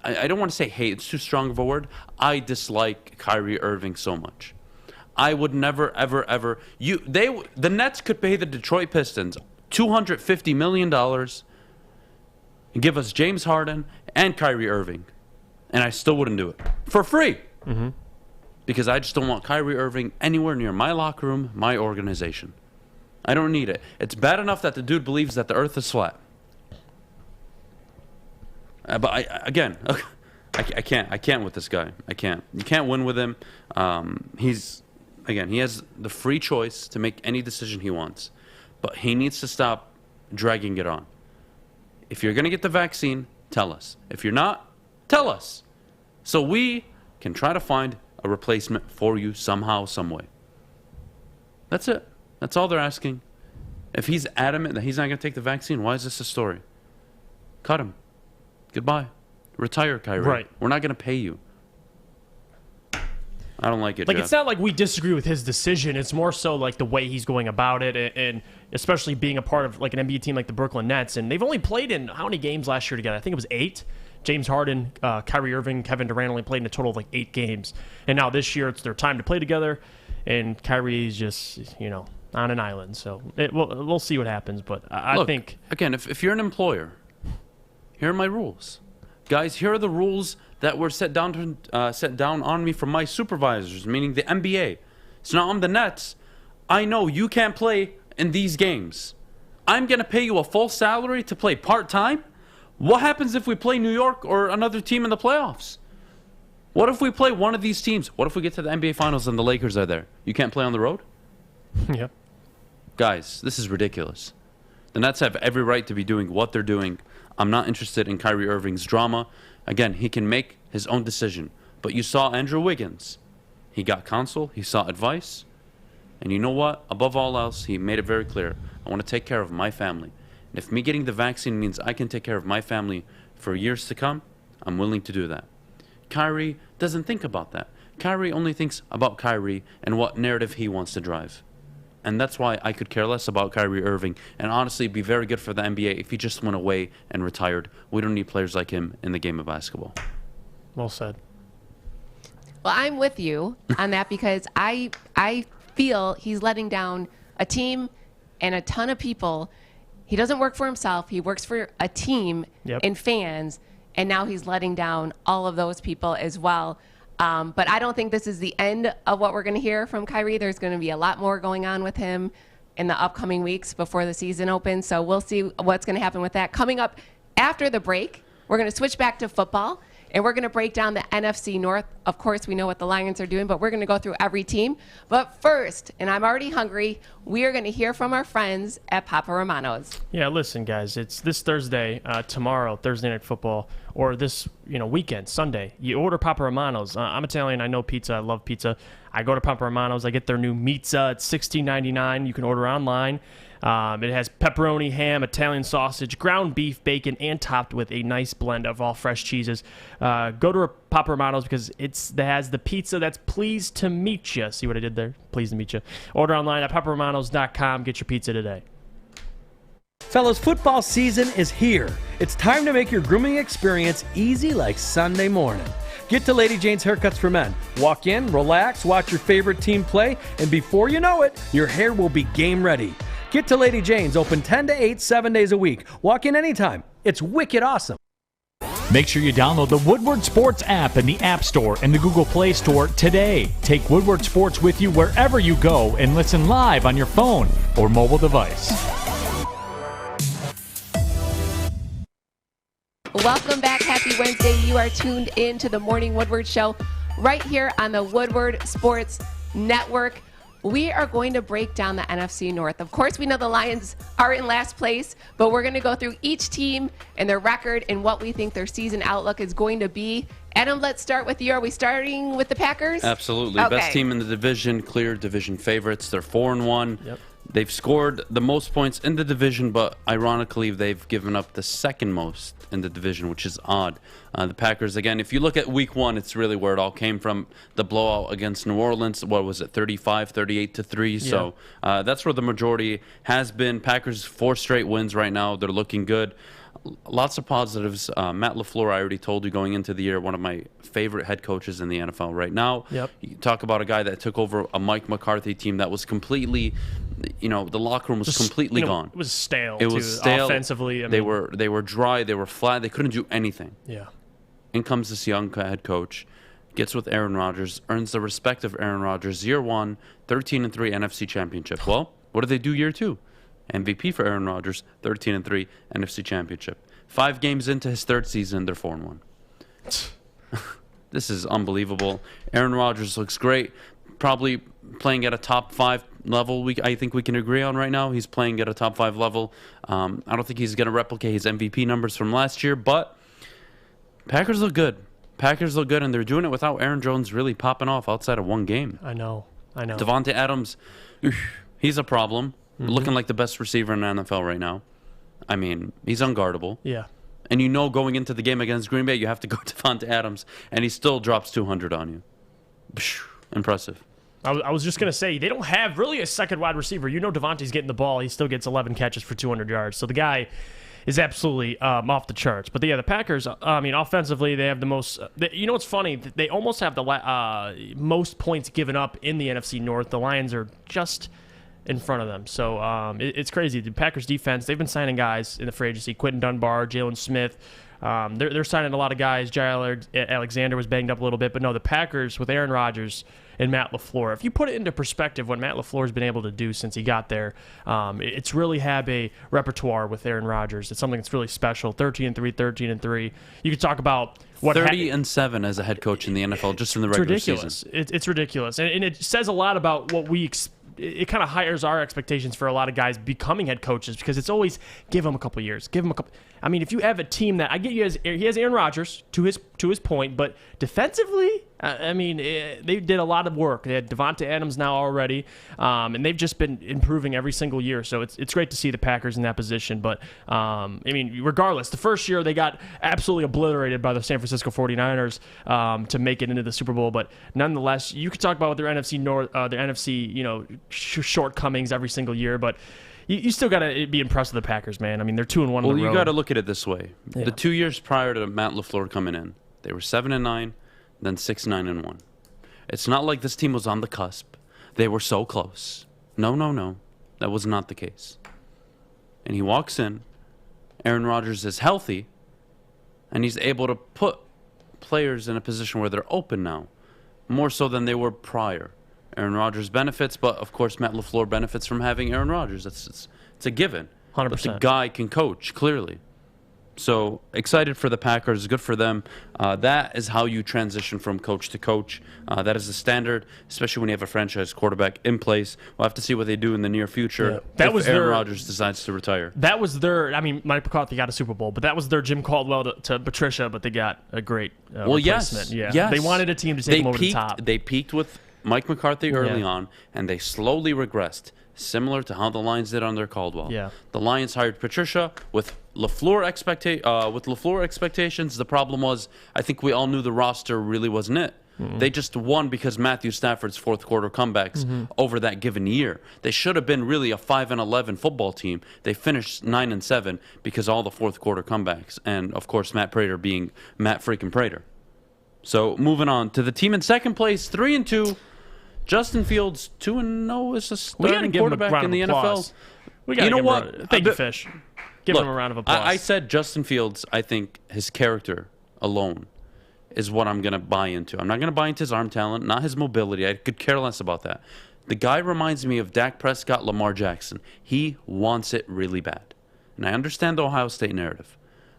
don't want to say hate. It's too strong of a word. I dislike Kyrie Irving so much. I would never, ever, ever. The Nets could pay the Detroit Pistons $250 million and give us James Harden and Kyrie Irving, and I still wouldn't do it for free. Mm-hmm. Because I just don't want Kyrie Irving anywhere near my locker room, my organization. I don't need it. It's bad enough that the dude believes that the earth is flat. But I can't with this guy. I can't. You can't win with him. He has the free choice to make any decision he wants. But he needs to stop dragging it on. If you're going to get the vaccine, tell us. If you're not, tell us. So we can try to find a replacement for you somehow, some way. That's it. That's all they're asking. If he's adamant that he's not going to take the vaccine, why is this a story? Cut him. Goodbye. Retire, Kyrie. Right. We're not going to pay you. I don't like it, Like, Jeff. it's not like we disagree with his decision. It's more so like the way he's going about it, and especially being a part of like an NBA team like the Brooklyn Nets. And they've only played in how many games last year together? I think it was 8. James Harden, Kyrie Irving, Kevin Durant only played in a total of like 8 games. And now this year it's their time to play together, and Kyrie's just, on an island. So we'll see what happens. But I think... Again, if you're an employer, here are my rules. Guys, here are the rules that were set down on me from my supervisors, meaning the NBA. So now I'm the Nets. I know you can't play in these games. I'm going to pay you a full salary to play part-time? What happens if we play New York or another team in the playoffs? What if we play one of these teams? What if we get to the NBA Finals and the Lakers are there? You can't play on the road? Yeah. Guys, this is ridiculous. The Nets have every right to be doing what they're doing. I'm not interested in Kyrie Irving's drama. Again, he can make his own decision. But you saw Andrew Wiggins. He got counsel. He sought advice. And you know what? Above all else, he made it very clear. I want to take care of my family. And if me getting the vaccine means I can take care of my family for years to come, I'm willing to do that. Kyrie doesn't think about that. Kyrie only thinks about Kyrie and what narrative he wants to drive. And that's why I could care less about Kyrie Irving, and honestly be very good for the NBA if he just went away and retired. We don't need players like him in the game of basketball. Well said. Well, I'm with you on that because I feel he's letting down a team and a ton of people. He doesn't work for himself. He works for a team and fans, and now he's letting down all of those people as well. But I don't think this is the end of what we're going to hear from Kyrie. There's going to be a lot more going on with him in the upcoming weeks before the season opens. So we'll see what's going to happen with that. Coming up after the break, we're going to switch back to football, and we're going to break down the NFC North. Of course, we know what the Lions are doing, but we're going to go through every team. But first, and I'm already hungry, we are going to hear from our friends at Papa Romano's. Yeah, listen, guys, it's this Thursday, tomorrow, Thursday Night Football, or this weekend, Sunday. You order Papa Romano's. I'm Italian. I know pizza. I love pizza. I go to Papa Romano's. I get their new pizza. It's $16.99. You can order online. It has pepperoni, ham, Italian sausage, ground beef, bacon, and topped with a nice blend of all fresh cheeses. Go to Papa Romano's because it has the pizza that's pleased to meet you. See what I did there? Pleased to meet you. Order online at paparomanos.com. Get your pizza today. Fellas, football season is here. It's time to make your grooming experience easy like Sunday morning. Get to Lady Jane's Haircuts for Men. Walk in, relax, watch your favorite team play, and before you know it, your hair will be game ready. Get to Lady Jane's, open 10 to 8, 7 days a week. Walk in anytime. It's wicked awesome. Make sure you download the Woodward Sports app in the App Store and the Google Play Store today. Take Woodward Sports with you wherever you go and listen live on your phone or mobile device. Welcome back. Happy Wednesday. You are tuned in to the Morning Woodward Show right here on the Woodward Sports Network. We are going to break down the NFC North. Of course, we know the Lions are in last place, but we're going to go through each team and their record and what we think their season outlook is going to be. Adam, let's start with you. Are we starting with the Packers? Absolutely. Okay. Best team in the division, clear division favorites. They're 4-1. Yep. They've scored the most points in the division, but ironically, they've given up the second most in the division, which is odd. The Packers, again, if you look at week 1, it's really where it all came from. The blowout against New Orleans, what was it, 38-3. Yeah. So that's where the majority has been. Packers, 4 straight wins right now. They're looking good. Lots of positives. Matt LaFleur, I already told you going into the year, one of my favorite head coaches in the NFL right now. Yep. You talk about a guy that took over a Mike McCarthy team that was completely, the locker room was completely gone. It was stale. It was stale. Offensively. They were dry. They were flat. They couldn't do anything. Yeah. In comes this young head coach, gets with Aaron Rodgers, earns the respect of Aaron Rodgers. Year 1, 13-3 NFC Championship. Well, what did they do year 2? MVP for Aaron Rodgers, 13-3 NFC Championship. 5 games into his 3rd season, they're 4-1. This is unbelievable. Aaron Rodgers looks great. Probably playing at a top 5 level. I think we can agree on right now. He's playing at a top 5 level. I don't think he's going to replicate his MVP numbers from last year, but Packers look good. Packers look good, and they're doing it without Aaron Jones really popping off outside of 1 game. I know. Devontae Adams, he's a problem. Looking like the best receiver in the NFL right now. I mean, he's unguardable. Yeah. And going into the game against Green Bay, you have to go Devontae Adams, and he still drops 200 on you. Impressive. I was just going to say, they don't have really a second wide receiver. Devontae's getting the ball. He still gets 11 catches for 200 yards. So the guy is absolutely off the charts. But, yeah, the Packers, offensively, they have the most what's funny? They almost have the most points given up in the NFC North. The Lions are just in front of them. So it's crazy. The Packers defense, they've been signing guys in the free agency. Quentin Dunbar, Jalen Smith. They're signing a lot of guys. Jair Alexander was banged up a little bit. But no, the Packers with Aaron Rodgers and Matt LaFleur, if you put it into perspective, what Matt LaFleur's been able to do since he got there, it's really have a repertoire with Aaron Rodgers. It's something that's really special. 13-3. You could talk about what 30-7 as a head coach in the NFL just in the regular season. It's ridiculous. And it says a lot about what we expect. It kind of hires our expectations for a lot of guys becoming head coaches because it's always give them a couple years. I mean, if you have a team that he has Aaron Rodgers to his point, but defensively, they did a lot of work. They had Devontae Adams now already, and they've just been improving every single year. So it's great to see the Packers in that position. But regardless, the first year they got absolutely obliterated by the San Francisco 49ers to make it into the Super Bowl. But nonetheless, you could talk about their NFC North, their NFC, shortcomings every single year, but you still got to be impressed with the Packers, man. I mean, they're 2-1 on the road. Well, you got to look at it this way. Yeah. The 2 years prior to Matt LaFleur coming in, they were 7-9, then 6-9-1. It's not like this team was on the cusp. They were so close. No. That was not the case. And he walks in, Aaron Rodgers is healthy, and he's able to put players in a position where they're open now, more so than they were prior. Aaron Rodgers benefits, but of course Matt LaFleur benefits from having Aaron Rodgers. It's a given. 100%. But the guy can coach, clearly. So excited for the Packers. Good for them. That is how you transition from coach to coach. That is the standard, especially when you have a franchise quarterback in place. We'll have to see what they do in the near future if Aaron Rodgers decides to retire. That was Mike McCarthy got a Super Bowl, but that was their Jim Caldwell to Patricia, but they got a great replacement. Yes. They wanted a team to take them over the top. They peaked with Mike McCarthy early on, and they slowly regressed. similar to how the Lions did under Caldwell. Yeah. The Lions hired Patricia with LaFleur expectations. The problem was, I think we all knew the roster really wasn't it. They just won because Matthew Stafford's fourth quarter comebacks over that given year. They should have been really a 5-11 football team. They finished 9-7 because all the fourth quarter comebacks, and of course Matt Prater being Matt freaking Prater. So moving on to the team in second place, 3-2. Justin Fields 2-0 is a starting quarterback in the NFL. You know what? Thank you, Fish. Give him a round of applause. I said Justin Fields. I think his character alone is what I'm going to buy into. I'm not going to buy into his arm talent, not his mobility. I could care less about that. The guy reminds me of Dak Prescott, Lamar Jackson. He wants it really bad. And I understand the Ohio State narrative,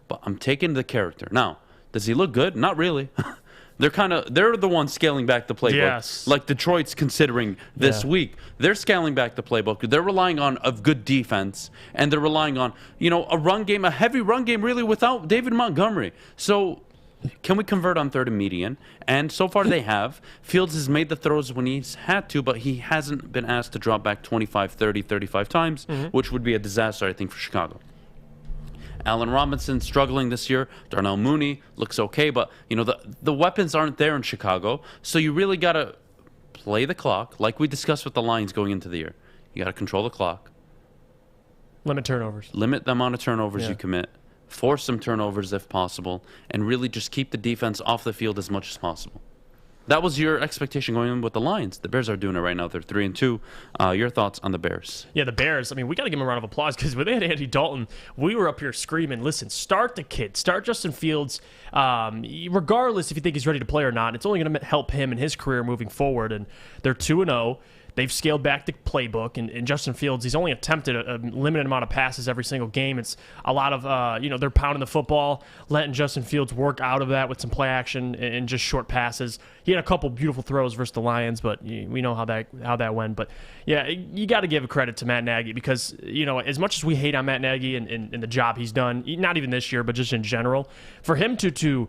but I'm taking the character. Now, does he look good? Not really. They're the ones scaling back the playbook. Yes. Like Detroit's considering this week. They're scaling back the playbook. They're relying on a good defense, and they're relying on, a run game, a heavy run game really without David Montgomery. So can we convert on third and median? And so far they have. Fields has made the throws when he's had to, but he hasn't been asked to drop back 25, 30, 35 times, which would be a disaster, I think, for Chicago. Allen Robinson struggling this year. Darnell Mooney looks okay, but the weapons aren't there in Chicago. So you really got to play the clock, like we discussed with the Lions going into the year. You got to control the clock. Limit turnovers. Limit the amount of turnovers you commit. Force some turnovers if possible, and really just keep the defense off the field as much as possible. That was your expectation going in with the Lions. The Bears are doing it right now. They're 3-2. Your thoughts on the Bears? Yeah, the Bears. I mean, we got to give them a round of applause because when they had Andy Dalton, we were up here screaming, listen, start the kid. Start Justin Fields. Regardless if you think he's ready to play or not, it's only going to help him in his career moving forward. And they're 2-0. They've scaled back the playbook, and Justin Fields, he's only attempted a limited amount of passes every single game. It's a lot of, they're pounding the football, letting Justin Fields work out of that with some play action and just short passes. He had a couple beautiful throws versus the Lions, but we know how that went. But, yeah, you got to give a credit to Matt Nagy because, as much as we hate on Matt Nagy and the job he's done, not even this year, but just in general, for him to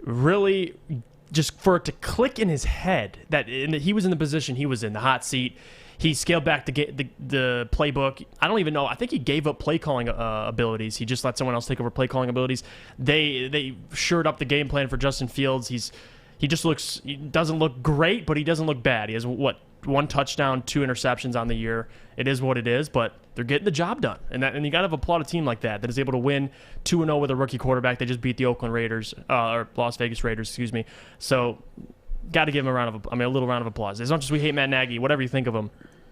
really – just for it to click in his head that he was in the position he was in, the hot seat. He scaled back the playbook. I don't even know. I think he gave up play calling abilities. He just let someone else take over play calling abilities. They shored up the game plan for Justin Fields. He doesn't look great, but he doesn't look bad. He has one touchdown, 2 interceptions on the year. It is what it is, but they're getting the job done. And you got to applaud a team like that is able to win 2-0 with a rookie quarterback. They just beat the Oakland Raiders, or Las Vegas Raiders, excuse me. So got to give them a little round of applause. As much as we hate Matt Nagy, whatever you think of him,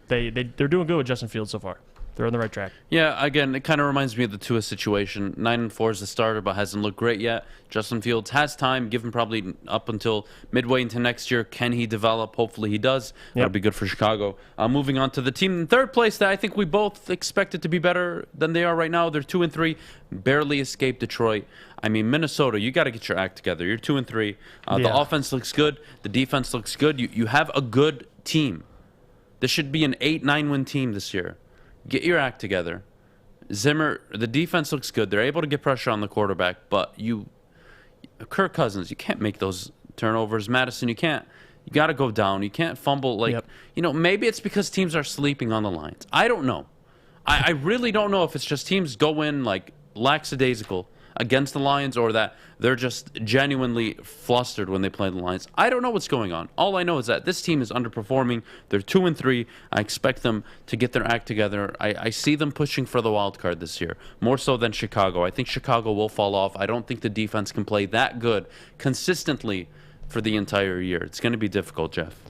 they're doing good with Justin Fields so far. They're on the right track. Yeah, again, it kind of reminds me of the Tua situation. 9-4 is the starter, but hasn't looked great yet. Justin Fields has time, given probably up until midway into next year. Can he develop? Hopefully he does. That'll be good for Chicago. Moving on to the team in third place that I think we both expected to be better than they are right now. They're 2-3, barely escaped Detroit. I mean, Minnesota, you got to get your act together. You're 2-3. The offense looks good. The defense looks good. You have a good team. This should be an 8-9 win team this year. Get your act together. Zimmer, the defense looks good. They're able to get pressure on the quarterback, but Kirk Cousins, you can't make those turnovers. Madison, you can't. You got to go down. You can't fumble. Maybe it's because teams are sleeping on the Lions. I don't know. I really don't know if it's just teams go in like lackadaisical against the Lions or that they're just genuinely flustered when they play the Lions. I don't know what's going on. All I know is that this team is underperforming. They're 2-3. I expect them to get their act together. I see them pushing for the wild card this year, more so than Chicago. I think Chicago will fall off. I don't think the defense can play that good consistently for the entire year. It's going to be difficult, Jeff.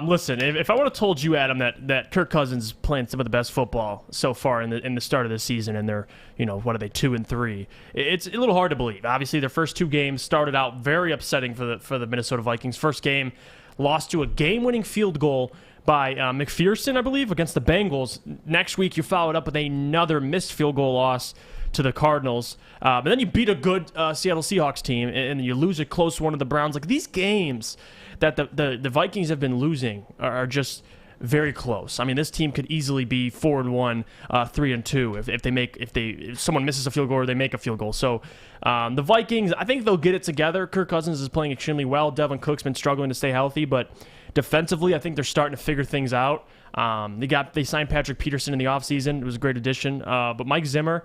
Listen, if I would have told you, Adam, that Kirk Cousins is playing some of the best football so far in the start of the season, and they're, what are they, 2-3? It's a little hard to believe. Obviously, their first 2 games started out very upsetting for the Minnesota Vikings. First game, lost to a game-winning field goal by McPherson, I believe, against the Bengals. Next week, you followed up with another missed field goal loss to the Cardinals. But then you beat a good Seattle Seahawks team, and you lose a close one to the Browns. Like, these games that the Vikings have been losing are just very close. I mean, this team could easily be 4-1, 3-2 if someone misses a field goal or they make a field goal. So the Vikings, I think they'll get it together. Kirk Cousins is playing extremely well. Devin Cook's been struggling to stay healthy, but Defensively, I think they're starting to figure things out. They signed Patrick Peterson in the offseason. It was a great addition. But Mike Zimmer,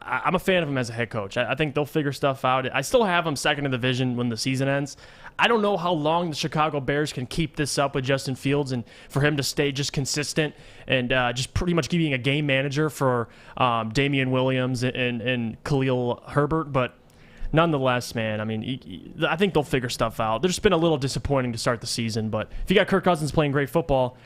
I'm a fan of him as a head coach. I think they'll figure stuff out. I still have him second in the division when the season ends. I don't know how long the Chicago Bears can keep this up with Justin Fields and for him to stay just consistent and just pretty much being a game manager for Damian Williams and Khalil Herbert. But nonetheless, man, I mean, I think they'll figure stuff out. They've just been a little disappointing to start the season. But if you got Kirk Cousins playing great football,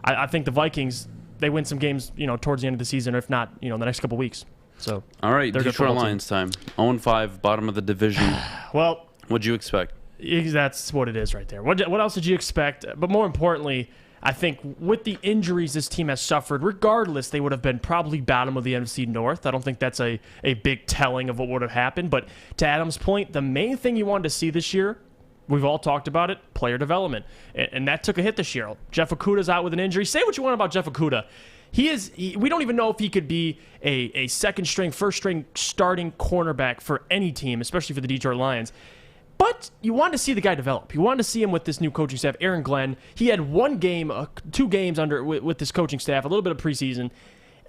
I think the Vikings, they win some games, towards the end of the season, or if not, the next couple weeks. So, all right, Detroit Lions time. 0-5, bottom of the division. Well, what'd you expect? That's what it is right there. What else did you expect? But more importantly, I think with the injuries this team has suffered, regardless, they would have been probably bottom of the NFC North. I don't think that's a big telling of what would have happened. But to Adam's point, the main thing you wanted to see this year, we've all talked about it, player development. And that took a hit this year. Jeff Okudah's out with an injury. Say what you want about Jeff Okudah. We don't even know if he could be a second-string, first-string starting cornerback for any team, especially for the Detroit Lions. But you wanted to see the guy develop. You wanted to see him with this new coaching staff, Aaron Glenn. He had 2 games with this coaching staff, a little bit of preseason.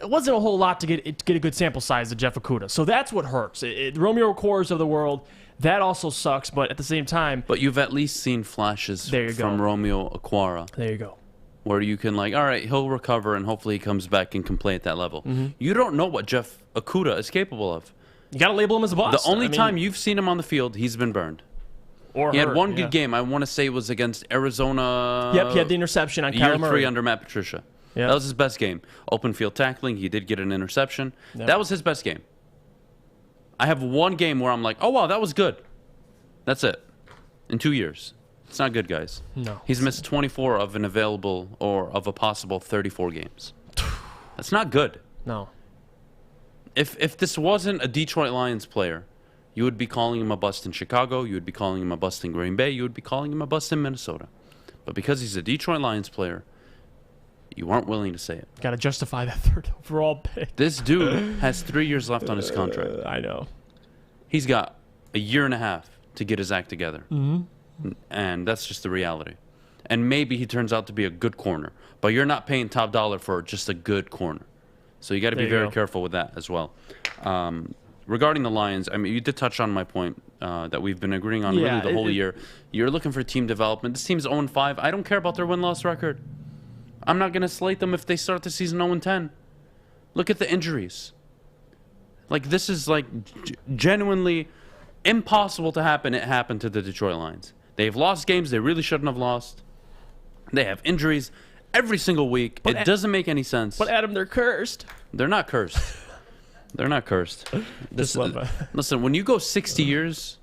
It wasn't a whole lot to get a good sample size of Jeff Okudah. So that's what hurts. Romeo Okwara's of the world, that also sucks, but at the same time... But you've at least seen flashes from Romeo Okwara. There you go. Where you can all right, he'll recover and hopefully he comes back and can play at that level. Mm-hmm. You don't know what Jeff Okudah is capable of. You got to label him as a bust. The only time you've seen him on the field, he's been burned. He had one good game. I want to say it was against Arizona. Yep, he had the interception on Kyler Murray. Year 3 under Matt Patricia. Yep. That was his best game. Open field tackling. He did get an interception. Yep. That was his best game. I have one game where I'm like, oh, wow, that was good. That's it. In 2 years. It's not good, guys. No. He's missed 24 of an available or of a possible 34 games. That's not good. No. If this wasn't a Detroit Lions player, you would be calling him a bust in Chicago. You would be calling him a bust in Green Bay. You would be calling him a bust in Minnesota. But because he's a Detroit Lions player, you aren't willing to say it. Got to justify that 3rd overall pick. This dude has 3 years left on his contract. I know. He's got a year and a half to get his act together. Mm-hmm. And that's just the reality. And maybe he turns out to be a good corner. But you're not paying top dollar for just a good corner. So you got to be very careful with that as well. Regarding the Lions, I mean, you did touch on my point that we've been agreeing on really the whole year. You're looking for team development. This team's 0-5. I don't care about their win-loss record. I'm not going to slate them if they start the season 0-10. Look at the injuries. Like, this is, genuinely impossible to happen. It happened to the Detroit Lions. They've lost games they really shouldn't have lost. They have injuries every single week. It doesn't make any sense. But, Adam, they're cursed. They're not cursed. They're not cursed. Listen, when you go 60 years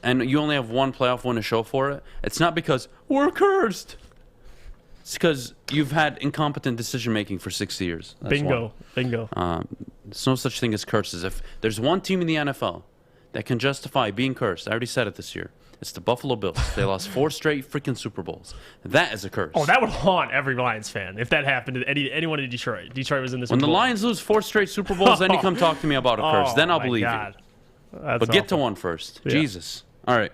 and you only have one playoff win to show for it, it's not because we're cursed. It's because you've had incompetent decision-making for 60 years. That's Bingo. There's no such thing as curses. If there's one team in the NFL that can justify being cursed, I already said it this year, it's the Buffalo Bills. They lost 4 straight freaking Super Bowls. That is a curse. Oh, that would haunt every Lions fan if that happened to anyone in Detroit. Detroit was in this. When the Lions lose 4 straight Super Bowls, then you come talk to me about a curse. Then I'll believe you. But get to one first. Yeah. Jesus. All right.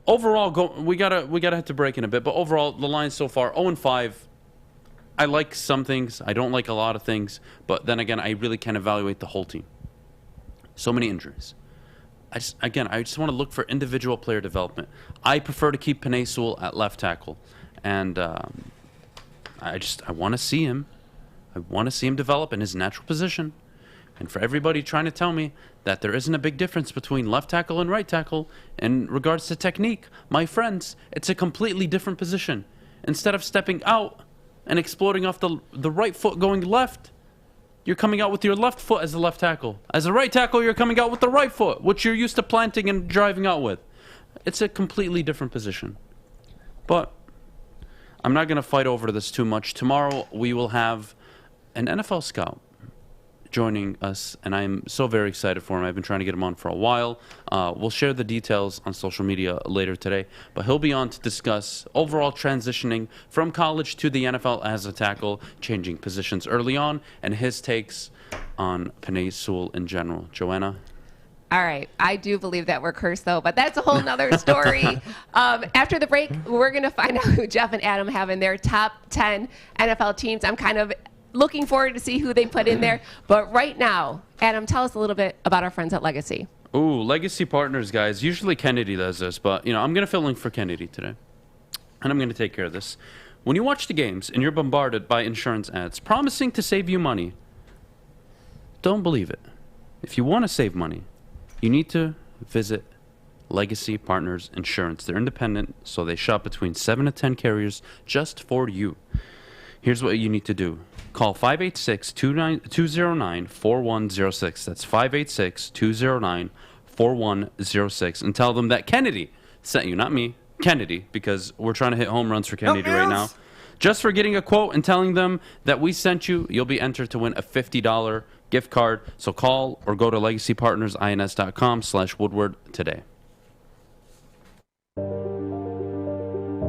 Overall, we gotta have to break in a bit. But overall, the Lions so far 0-5. I like some things. I don't like a lot of things. But then again, I really can't evaluate the whole team. So many injuries. I just want to look for individual player development. I prefer to keep Penei Sewell at left tackle, and I want to see him. I want to see him develop in his natural position. And for everybody trying to tell me that there isn't a big difference between left tackle and right tackle in regards to technique, my friends, it's a completely different position. Instead of stepping out and exploding off the right foot going left, you're coming out with your left foot as a left tackle. As a right tackle, you're coming out with the right foot, which you're used to planting and driving out with. It's a completely different position. But I'm not going to fight over this too much. Tomorrow, we will have an NFL scout joining us, and I'm so very excited for him. I've been trying to get him on for a while. We'll share the details on social media later today, but he'll be on to discuss overall transitioning from college to the NFL as a tackle, changing positions early on, and his takes on Penei Sewell in general. Joanna? All right. I do believe that we're cursed, though, but that's a whole nother story. After the break, we're going to find out who Jeff and Adam have in their top 10 NFL teams. I'm kind of looking forward to see who they put in there. But right now, Adam, tell us a little bit about our friends at Legacy. Ooh, Legacy Partners, guys. Usually Kennedy does this, but, I'm going to fill in for Kennedy today. And I'm going to take care of this. When you watch the games and you're bombarded by insurance ads promising to save you money, don't believe it. If you want to save money, you need to visit Legacy Partners Insurance. They're independent, so they shop between 7 to 10 carriers just for you. Here's what you need to do. Call 586-209-4106. That's 586-209-4106. And tell them that Kennedy sent you, not me, Kennedy, because we're trying to hit home runs for Kennedy right now. Just for getting a quote and telling them that we sent you, you'll be entered to win a $50 gift card. So call or go to legacypartnersins.com/Woodward today.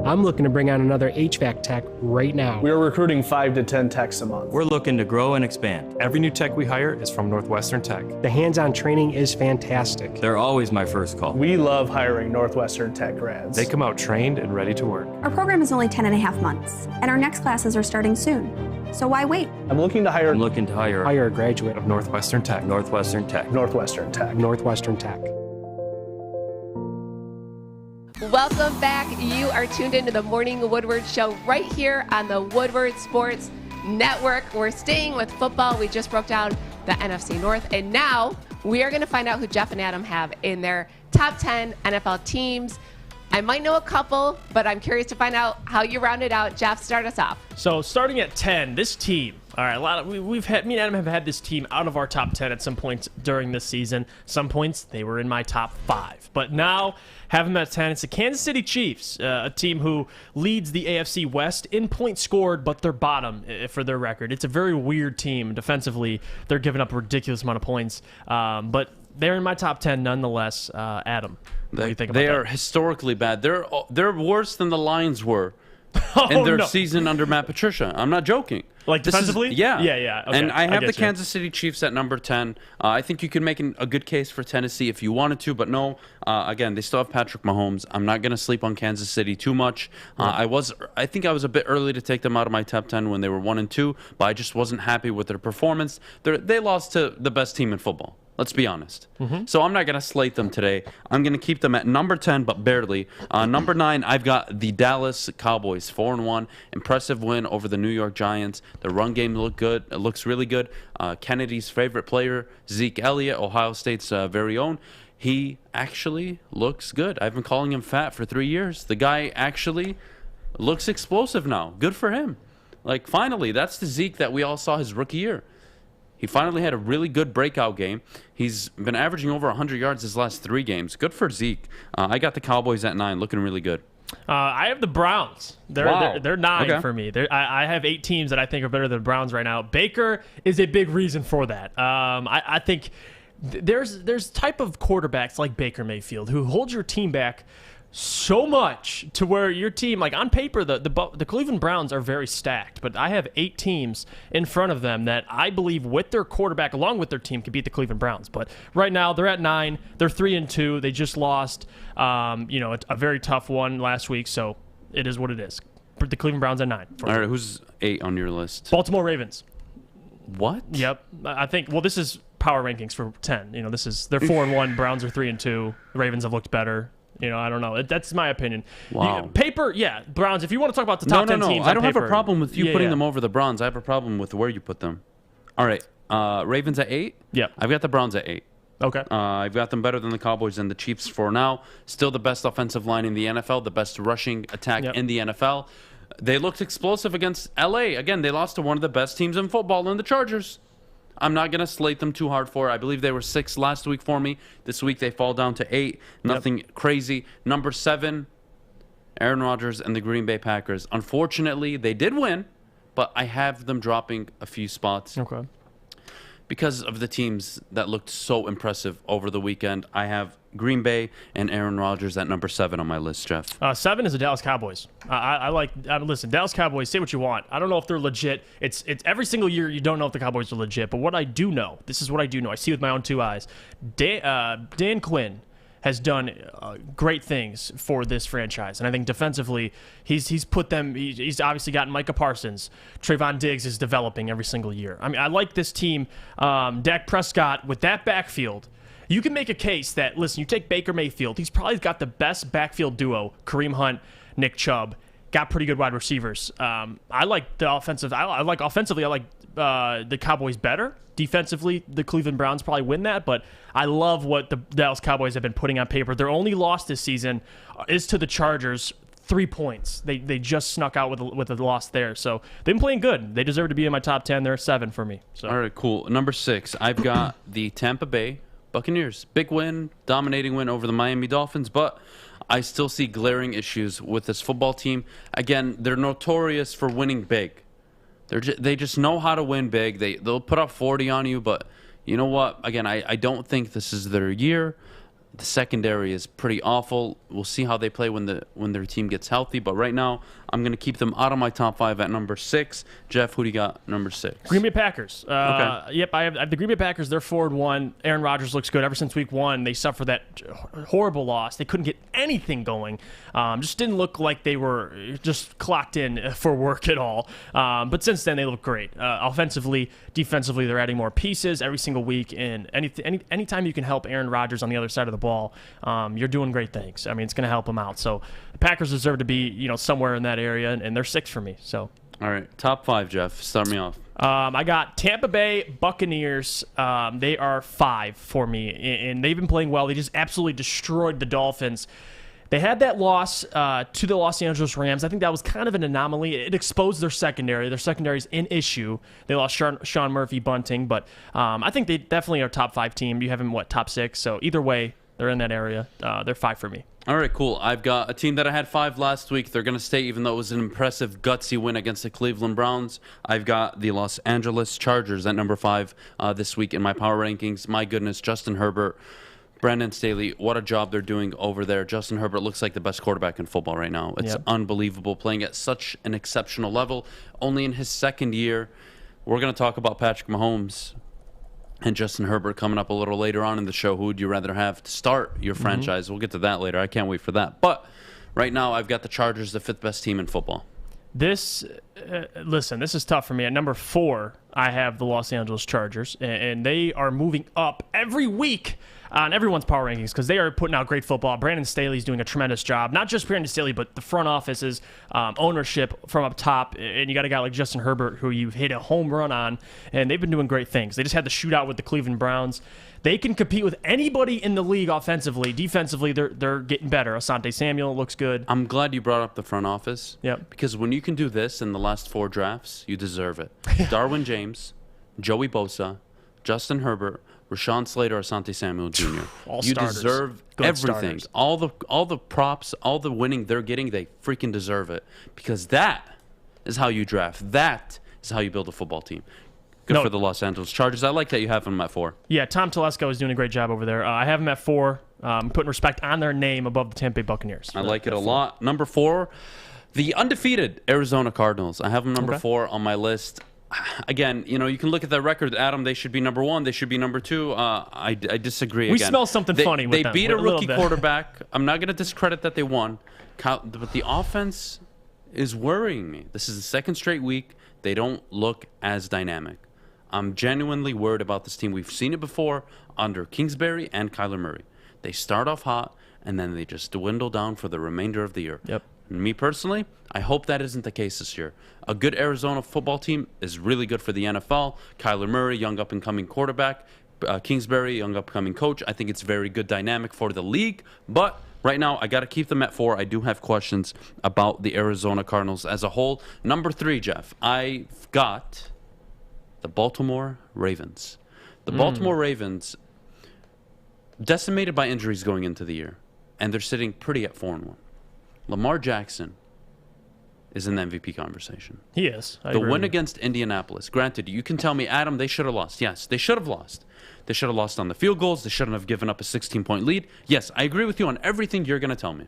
I'm looking to bring on another HVAC tech right now. We are recruiting 5 to 10 techs a month. We're looking to grow and expand. Every new tech we hire is from Northwestern Tech. The hands-on training is fantastic. They're always my first call. We love hiring Northwestern Tech grads. They come out trained and ready to work. Our program is only 10 and a half months, and our next classes are starting soon. So why wait? I'm looking to hire a graduate of Northwestern Tech. Northwestern Tech. Northwestern Tech. Northwestern Tech. Welcome back. You are tuned into the Morning Woodward Show right here on the Woodward Sports Network. We're staying with football. We just broke down the NFC North, and now we are going to find out who Jeff and Adam have in their top 10 NFL teams. I might know a couple, but I'm curious to find out how you round it out. Jeff, start us off. So starting at 10, this team. All right, me and Adam have had this team out of our top 10 at some points during this season. Some points they were in my top 5, but now having them at 10, it's the Kansas City Chiefs, a team who leads the AFC West in points scored, but they're bottom for their record. It's a very weird team defensively. They're giving up a ridiculous amount of points, but they're in my top 10 nonetheless. Adam, what do you think about that? They are historically bad. They're worse than the Lions were in their season under Matt Patricia. I'm not joking. Like defensively? Yeah. Okay, And I have the Kansas City Chiefs at number 10. I think you can make a good case for Tennessee if you wanted to, but no. Again, they still have Patrick Mahomes. I'm not going to sleep on Kansas City too much. I think I was a bit early to take them out of my top 10 when they were 1 and 2, but I just wasn't happy with their performance. They lost to the best team in football. Let's be honest. So I'm not going to slate them today. I'm going to keep them at number 10, but barely. Number 9, I've got the Dallas Cowboys, 4-1. Impressive win over the New York Giants. The run game looked good. It looks really good. Kennedy's favorite player, Zeke Elliott, Ohio State's very own. He actually looks good. I've been calling him fat for 3 years. The guy actually looks explosive now. Good for him. Like, finally, that's the Zeke that we all saw his rookie year. He finally had a really good breakout game. He's been averaging over 100 yards his last 3 games. Good for Zeke. I got the Cowboys at 9, looking really good. I have the Browns. They're 9 for me. I have 8 teams that I think are better than the Browns right now. Baker is a big reason for that. I think there's type of quarterbacks like Baker Mayfield who hold your team back so much to where your team, like on paper, the Cleveland Browns are very stacked, but I have 8 teams in front of them that I believe with their quarterback along with their team can beat the Cleveland Browns. But right now they're at 9. They're 3-2. They just lost, a very tough one last week. So it is what it is. The Cleveland Browns at 9. All right, who's 8 on your list? Baltimore Ravens. What? Yep. I think. Well, this is power rankings for 10. They're 4-1. Browns are 3-2. Ravens have looked better. I don't know. That's my opinion. Wow. Paper, yeah. Browns, if you want to talk about the top 10 teams I don't on have paper, a problem with you putting them over the Browns. I have a problem with where you put them. All right. Ravens at 8? Yeah. I've got the Browns at 8. Okay. I've got them better than the Cowboys and the Chiefs for now. Still the best offensive line in the NFL, the best rushing attack in the NFL. They looked explosive against L.A. Again, they lost to one of the best teams in football in the Chargers. I'm not going to slate them too hard for it. I believe they were 6 last week for me. This week they fall down to 8. Nothing crazy. Number 7, Aaron Rodgers and the Green Bay Packers. Unfortunately, they did win, but I have them dropping a few spots. Okay. because of the teams that looked so impressive over the weekend. I have Green Bay and Aaron Rodgers at number 7 on my list, Jeff. 7 is the Dallas Cowboys. Listen, Dallas Cowboys, say what you want. I don't know if they're legit. It's every single year you don't know if the Cowboys are legit. But what I do know, this is what I do know. I see with my own 2 eyes. Dan Quinn has done great things for this franchise. And I think defensively, he's put them, he's obviously gotten Micah Parsons. Trayvon Diggs is developing every single year. I mean, I like this team. Dak Prescott, with that backfield, you can make a case that, listen, you take Baker Mayfield, he's probably got the best backfield duo, Kareem Hunt, Nick Chubb, got pretty good wide receivers. I like the offensive. I like the Cowboys better. Defensively, the Cleveland Browns probably win that, but I love what the Dallas Cowboys have been putting on paper. Their only loss this season is to the Chargers, 3 points. They just snuck out with a loss there. So they've been playing good. They deserve to be in my top 10. They're 7 for me. So. All right, cool. Number 6, I've got the Tampa Bay Buccaneers. Big win, dominating win over the Miami Dolphins, but I still see glaring issues with this football team. Again, they're notorious for winning big. They just know how to win big. They'll put up 40 on you, but you know what? Again, I don't think this is their year. The secondary is pretty awful. We'll see how they play when their team gets healthy. But right now, I'm going to keep them out of my top 5 at number 6. Jeff, who do you got number 6? Green Bay Packers. Okay. Yep, I have the Green Bay Packers. They're forward 1. Aaron Rodgers looks good. Ever since week 1, they suffered that horrible loss. They couldn't get anything going. Just didn't look like they were just clocked in for work at all. But since then, they look great. Offensively, defensively, they're adding more pieces every single week. And anytime you can help Aaron Rodgers on the other side of the ball, you're doing great things. I mean, it's going to help them out. So the Packers deserve to be, somewhere in that area, and they're 6 for me. So. All right, top 5, Jeff. Start me off. I got Tampa Bay Buccaneers. They are 5 for me, and they've been playing well. They just absolutely destroyed the Dolphins. They had that loss to the Los Angeles Rams. I think that was kind of an anomaly. It exposed their secondary. Their secondary is an issue. They lost Sean Murphy Bunting, but I think they definitely are a top 5 team. You have them, top 6? So either way, they're in that area. They're 5 for me. All right, cool. I've got a team that I had 5 last week. They're going to stay, even though it was an impressive, gutsy win against the Cleveland Browns. I've got the Los Angeles Chargers at number 5 this week in my power rankings. My goodness, Justin Herbert, Brandon Staley, what a job they're doing over there. Justin Herbert looks like the best quarterback in football right now. It's unbelievable, playing at such an exceptional level. Only in his 2nd year. We're going to talk about Patrick Mahomes and Justin Herbert coming up a little later on in the show. Who would you rather have to start your franchise? We'll get to that later. I can't wait for that. But right now, I've got the Chargers, the 5th best team in football. Listen, this is tough for me. At number 4, I have the Los Angeles Chargers, and they are moving up every week on everyone's power rankings because they are putting out great football. Brandon Staley's doing a tremendous job. Not just Brandon Staley, but the front office's ownership from up top. And you got a guy like Justin Herbert who you've hit a home run on, and they've been doing great things. They just had the shootout with the Cleveland Browns. They can compete with anybody in the league offensively. Defensively, they're getting better. Asante Samuel looks good. I'm glad you brought up the front office. Yep. Because when you can do this in the last 4 drafts, you deserve it. Darwin James, Joey Bosa, Justin Herbert, Rashawn Slater, Asante Samuel Jr. All you starters. deserve Good everything. starters. All the props, all the winning they're getting, they freaking deserve it. Because that is how you draft. That is how you build a football team. Good for the Los Angeles Chargers. I like that you have them at 4. Yeah, Tom Telesco is doing a great job over there. I have them at 4, putting respect on their name above the Tampa Bay Buccaneers. I like it a lot. Number 4, the undefeated Arizona Cardinals. I have them number 4 on my list. Again, you can look at their record, Adam. They should be number 1. They should be number 2. I disagree. We smell something funny with them. They beat a rookie quarterback. I'm not going to discredit that they won. But the offense is worrying me. This is the 2nd straight week. They don't look as dynamic. I'm genuinely worried about this team. We've seen it before under Kingsbury and Kyler Murray. They start off hot, and then they just dwindle down for the remainder of the year. Yep. Me personally, I hope that isn't the case this year. A good Arizona football team is really good for the NFL. Kyler Murray, young up-and-coming quarterback. Kingsbury, young up-and-coming coach. I think it's very good dynamic for the league. But right now, I got to keep them at 4. I do have questions about the Arizona Cardinals as a whole. Number 3, Jeff, I've got the Baltimore Ravens. The Baltimore Ravens, decimated by injuries going into the year, and they're sitting pretty at 4-1. Lamar Jackson is in the MVP conversation. He is. The win against Indianapolis. Granted, you can tell me, Adam, they should have lost. Yes, they should have lost. They should have lost on the field goals. They shouldn't have given up a 16-point lead. Yes, I agree with you on everything you're going to tell me.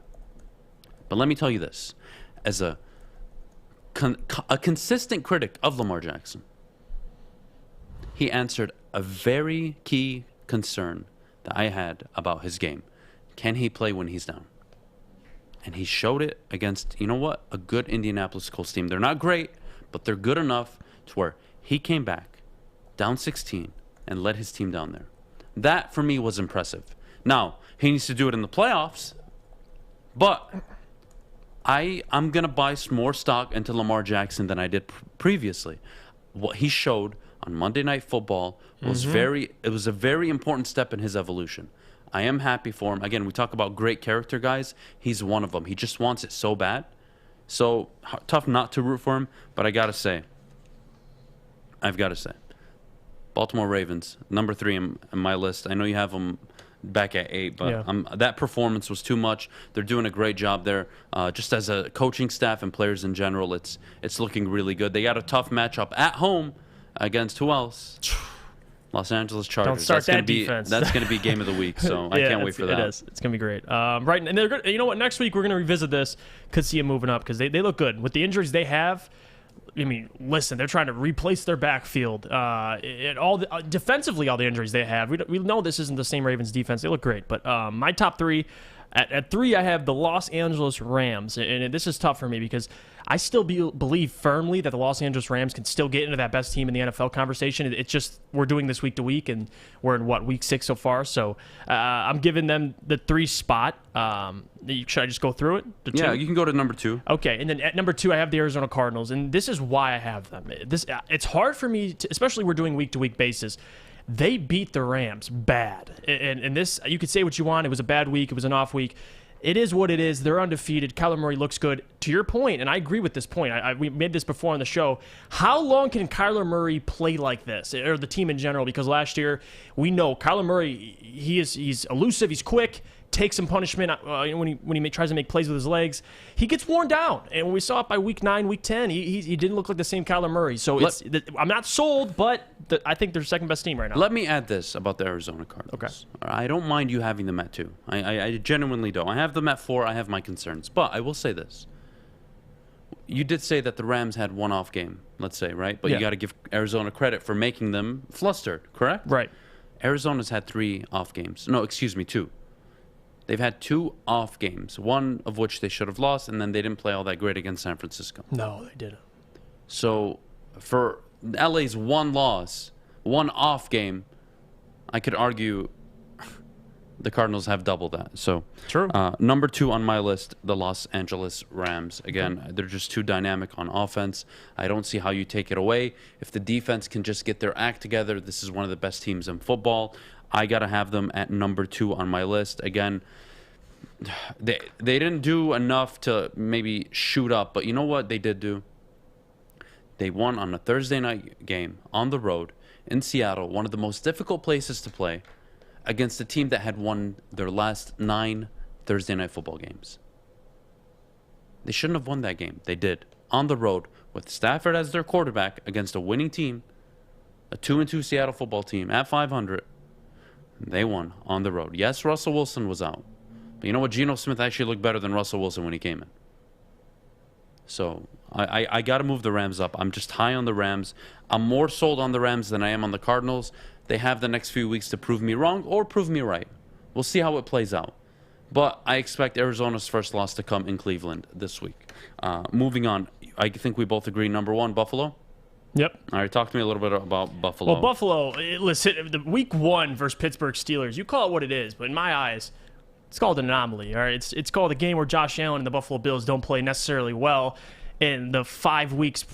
But let me tell you this. As a consistent critic of Lamar Jackson, he answered a very key concern that I had about his game. Can he play when he's down? And he showed it against, you know what, a good Indianapolis Colts team. They're not great, but they're good enough to where he came back down 16 and led his team down there. That, for me, was impressive. Now, he needs to do it in the playoffs, but I'm going to buy more stock into Lamar Jackson than I did previously. What he showed on Monday Night Football was it was a very important step in his evolution. I am happy for him. Again, we talk about great character guys. He's one of them. He just wants it so bad. So tough not to root for him, but I've got to say, Baltimore Ravens, number 3 in my list. I know you have them back at 8, but that performance was too much. They're doing a great job there. Just as a coaching staff and players in general, it's looking really good. They got a tough matchup at home against who else? Los Angeles Chargers. Don't start that defense. That's going to be game of the week, so I can't wait for that. It is. It's going to be great. Right, and they're good. You know what? Next week we're going to revisit this. Could see them moving up because they look good with the injuries they have. I mean, listen, they're trying to replace their backfield. Defensively, all the injuries they have. We know this isn't the same Ravens defense. They look great, but my top 3. At 3, I have the Los Angeles Rams, and this is tough for me because I still believe firmly that the Los Angeles Rams can still get into that best team in the NFL conversation. It's just we're doing this week to week, and we're in, week 6 so far? So I'm giving them the 3 spot. Should I just go through it? Yeah, you can go to number 2. Okay, and then at number 2, I have the Arizona Cardinals, and this is why I have them. It's hard for me, especially we're doing week-to-week basis. They beat the Rams bad. And this, you could say what you want. It was a bad week. It was an off week. It is what it is. They're undefeated. Kyler Murray looks good. To your point, and I agree with this point, we made this before on the show, how long can Kyler Murray play like this, or the team in general? Because last year, we know Kyler Murray, he's elusive, he's quick, takes some punishment when he tries to make plays with his legs. He gets worn down, and when we saw it by week 9, week 10, he didn't look like the same Kyler Murray. So I'm not sold, but I think they're second best team right now. Let me add this about the Arizona Cardinals. Okay, I don't mind you having them at 2. I genuinely don't. I have them at 4. I have my concerns, but I will say this. You did say that the Rams had one off game, let's say, right? But you got to give Arizona credit for making them flustered, correct? Right. Arizona's had 3 off games. No, excuse me, 2. They've had 2 off games, one of which they should have lost, and then they didn't play all that great against San Francisco. No, they didn't. So for LA's 1 loss, 1 off game, I could argue the Cardinals have double that. So true. Number 2 on my list, the Los Angeles Rams. Again, they're just too dynamic on offense. I don't see how you take it away. If the defense can just get their act together, this is one of the best teams in football. I got to have them at number 2 on my list. Again, they didn't do enough to maybe shoot up, but you know what they did do? They won on a Thursday night game on the road in Seattle, one of the most difficult places to play, against a team that had won their last 9 Thursday night football games. They shouldn't have won that game. They did. On the road with Stafford as their quarterback against a winning team, a 2-2 Seattle football team at 500. They won on the road. Yes, Russell Wilson was out. But you know what? Geno Smith actually looked better than Russell Wilson when he came in. So I got to move the Rams up. I'm just high on the Rams. I'm more sold on the Rams than I am on the Cardinals. They have the next few weeks to prove me wrong or prove me right. We'll see how it plays out. But I expect Arizona's first loss to come in Cleveland this week. Moving on, I think we both agree, number 1, Buffalo? Yep. All right, talk to me a little bit about Buffalo. Well, Buffalo, listen, the week 1 versus Pittsburgh Steelers, you call it what it is, but in my eyes, it's called an anomaly. All right, it's called a game where Josh Allen and the Buffalo Bills don't play necessarily well. In the 5 weeks,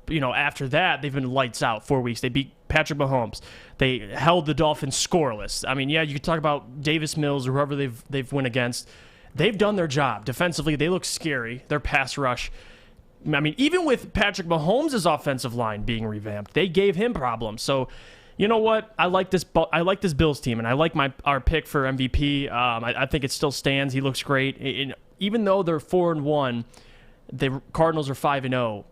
after that, they've been lights out. 4 weeks, they beat Patrick Mahomes. They held the Dolphins scoreless. I mean, yeah, you could talk about Davis Mills or whoever they've went against. They've done their job defensively. They look scary. Their pass rush. I mean, even with Patrick Mahomes' offensive line being revamped, they gave him problems. So, you know what? I like this Bills team, and I like our pick for MVP. I think it still stands. He looks great. And even though they're 4-1, The Cardinals are 5-0.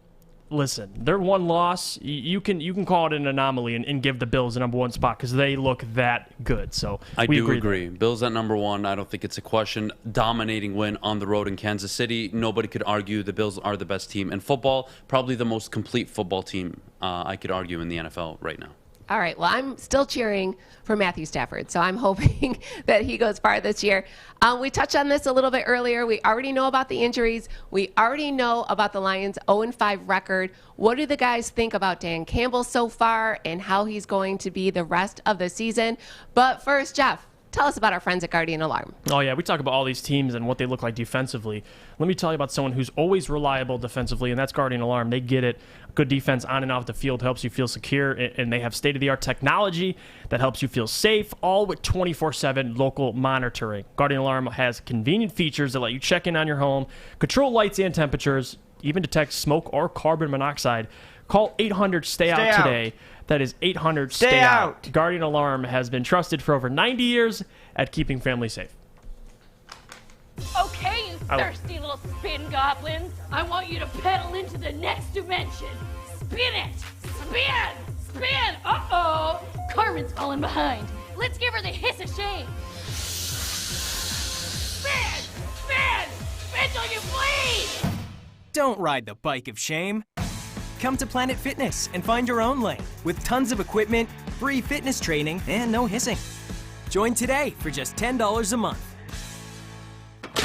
Listen, their one loss, you can call it an anomaly and give the Bills the number one spot because they look that good. So I do agree. Bills at number one. I don't think it's a question. Dominating win on the road in Kansas City. Nobody could argue the Bills are the best team in football. Probably the most complete football team I could argue in the NFL right now. All right. Well, I'm still cheering for Matthew Stafford, so I'm hoping that he goes far this year. We touched on this a little bit earlier. We already know about the injuries. We already know about the Lions' 0-5 record. What do the guys think about Dan Campbell so far and how he's going to be the rest of the season? But first, Jeff, tell us about our friends at Guardian Alarm. Oh, yeah. We talk about all these teams and what they look like defensively. Let me tell you about someone who's always reliable defensively, and that's Guardian Alarm. They get it. Good defense on and off the field helps you feel secure, and they have state-of-the-art technology that helps you feel safe, all with 24/7 local monitoring. Guardian Alarm has convenient features that let you check in on your home, control lights and temperatures, even detect smoke or carbon monoxide. Call 800-STAY-OUT today. That is 800-STAY-OUT. Guardian Alarm has been trusted for over 90 years at keeping families safe. Okay, you thirsty little spin goblins. I want you to pedal into the next dimension. Spin it! Spin! Spin! Uh-oh! Carmen's falling behind. Let's give her the hiss of shame. Spin! Spin! Spin till you bleed! Don't ride the bike of shame. Come to Planet Fitness and find your own lane with tons of equipment, free fitness training, and no hissing. Join today for just $10 a month.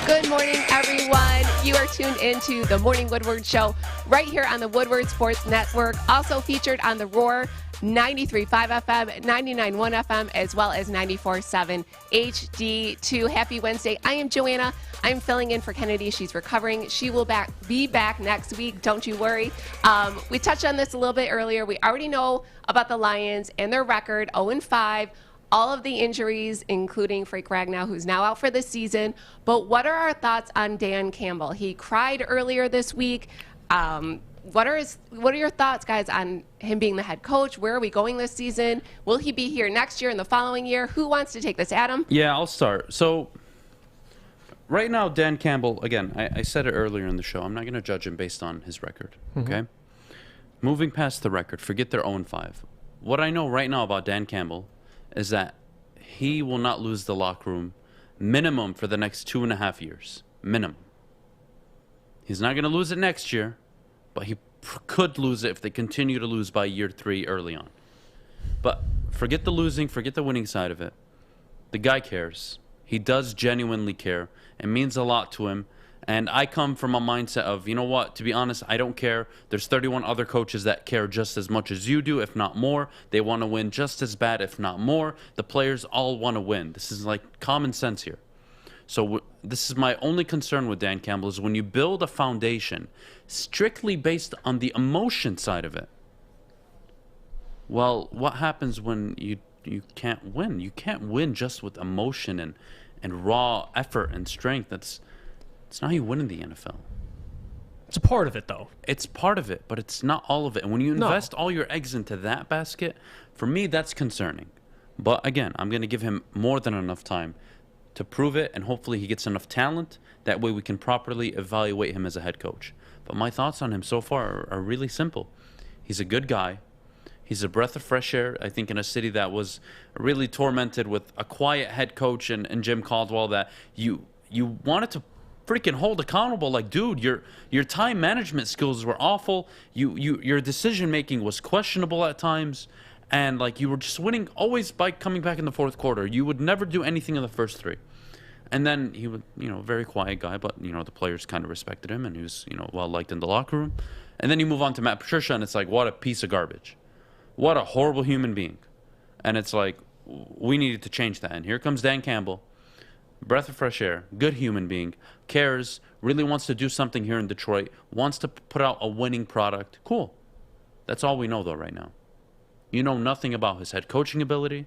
Good morning, everyone. You are tuned into the Morning Woodward Show right here on the Woodward Sports Network, also featured on the Roar 93.5 FM, 99.1 FM, as well as 94.7 HD2. Happy Wednesday. I am Joanna. I'm filling in for Kennedy. She's recovering. She will be back next week. Don't you worry. We touched on this a little bit earlier. We already know about the Lions and their record, 0-5. All of the injuries, including Frank Ragnow, who's now out for the season. But what are our thoughts on Dan Campbell? He cried earlier this week. What are your thoughts, guys, on him being the head coach? Where are we going this season? Will he be here next year and the following year? Who wants to take this, Adam? Yeah, I'll start. So right now, Dan Campbell, again, I said it earlier in the show, I'm not going to judge him based on his record, okay? Moving past the record, forget their 0-5. What I know right now about Dan Campbell is that he will not lose the locker room minimum for the next 2.5 years. Minimum. He's not going to lose it next year, but he could lose it if they continue to lose by year 3 early on. But forget the losing, forget the winning side of it. The guy cares. He does genuinely care. It means a lot to him. And I come from a mindset of, you know what, to be honest, I don't care. There's 31 other coaches that care just as much as you do, if not more. They want to win just as bad, if not more. The players all want to win. This is like common sense here. So this is my only concern with Dan Campbell is when you build a foundation strictly based on the emotion side of it. Well, what happens when you can't win? You can't win just with emotion and raw effort and strength. It's not how you win in the NFL. It's a part of it, though. It's part of it, but it's not all of it. And when you invest all your eggs into that basket, for me, that's concerning. But again, I'm going to give him more than enough time to prove it, and hopefully he gets enough talent. That way we can properly evaluate him as a head coach. But my thoughts on him so far are really simple. He's a good guy. He's a breath of fresh air, I think, in a city that was really tormented with a quiet head coach and Jim Caldwell that you wanted to freaking hold accountable. Like, dude, your time management skills were awful. Your decision making was questionable at times, and like you were just winning always by coming back in the fourth quarter. You would never do anything in the first 3. And then he would, very quiet guy, but the players kind of respected him, and he was well liked in the locker room. And then you move on to Matt Patricia, and it's like, what a piece of garbage, what a horrible human being. And it's like, we needed to change that. And here comes Dan Campbell. Breath of fresh air, good human being, cares, really wants to do something here in Detroit, wants to put out a winning product. Cool. That's all we know, though, right now. You know nothing about his head coaching ability.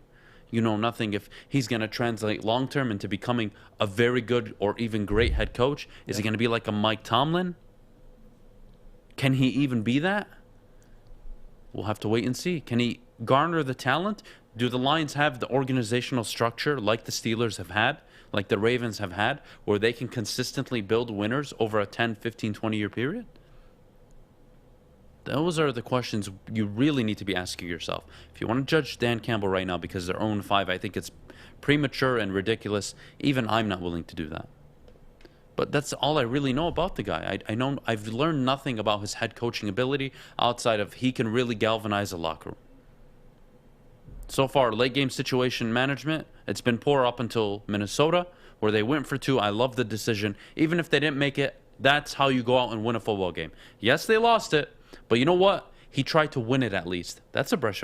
You know nothing if he's going to translate long-term into becoming a very good or even great head coach. Is he going to be like a Mike Tomlin? Can he even be that? We'll have to wait and see. Can he garner the talent? Do the Lions have the organizational structure like the Steelers have had, like the Ravens have had, where they can consistently build winners over a 10, 15, 20-year period? Those are the questions you really need to be asking yourself. If you want to judge Dan Campbell right now because they're 0-5, I think it's premature and ridiculous. Even I'm not willing to do that. But that's all I really know about the guy. I've learned nothing about his head coaching ability outside of he can really galvanize a locker room. So far, late game situation management, it's been poor up until Minnesota, where they went for 2. I love the decision. Even if they didn't make it, that's how you go out and win a football game. Yes, they lost it, but you know what? He tried to win it at least. That's a breath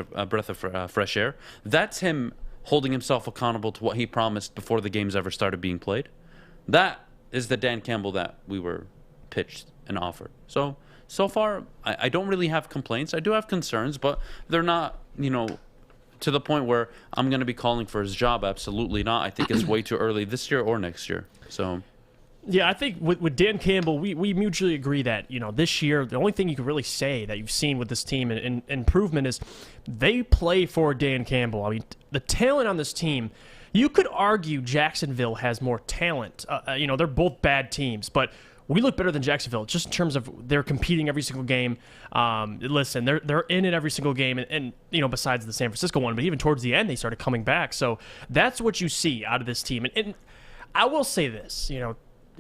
of fresh air. That's him holding himself accountable to what he promised before the games ever started being played. That is the Dan Campbell that we were pitched and offered. So far, I don't really have complaints. I do have concerns, but they're not, to the point where I'm going to be calling for his job. Absolutely not. I think it's way too early this year or next year. So, yeah, I think with Dan Campbell, we mutually agree that, this year, the only thing you can really say that you've seen with this team and improvement is they play for Dan Campbell. I mean, the talent on this team, you could argue Jacksonville has more talent. They're both bad teams, but we look better than Jacksonville just in terms of they're competing every single game. Listen, they're in it every single game, and besides the San Francisco one, but even towards the end, they started coming back. So that's what you see out of this team. And I will say this,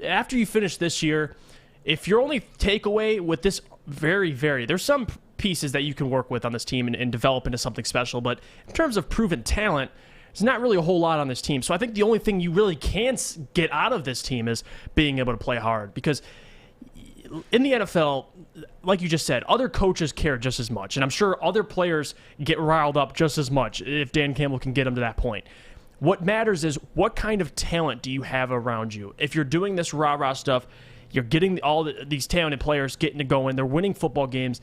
after you finish this year, if your only takeaway with this there's some pieces that you can work with on this team and develop into something special, but in terms of proven talent, there's not really a whole lot on this team. So I think the only thing you really can get out of this team is being able to play hard. Because in the NFL, like you just said, other coaches care just as much. And I'm sure other players get riled up just as much if Dan Campbell can get them to that point. What matters is what kind of talent do you have around you? If you're doing this rah-rah stuff, you're getting all these talented players getting to go in, they're winning football games,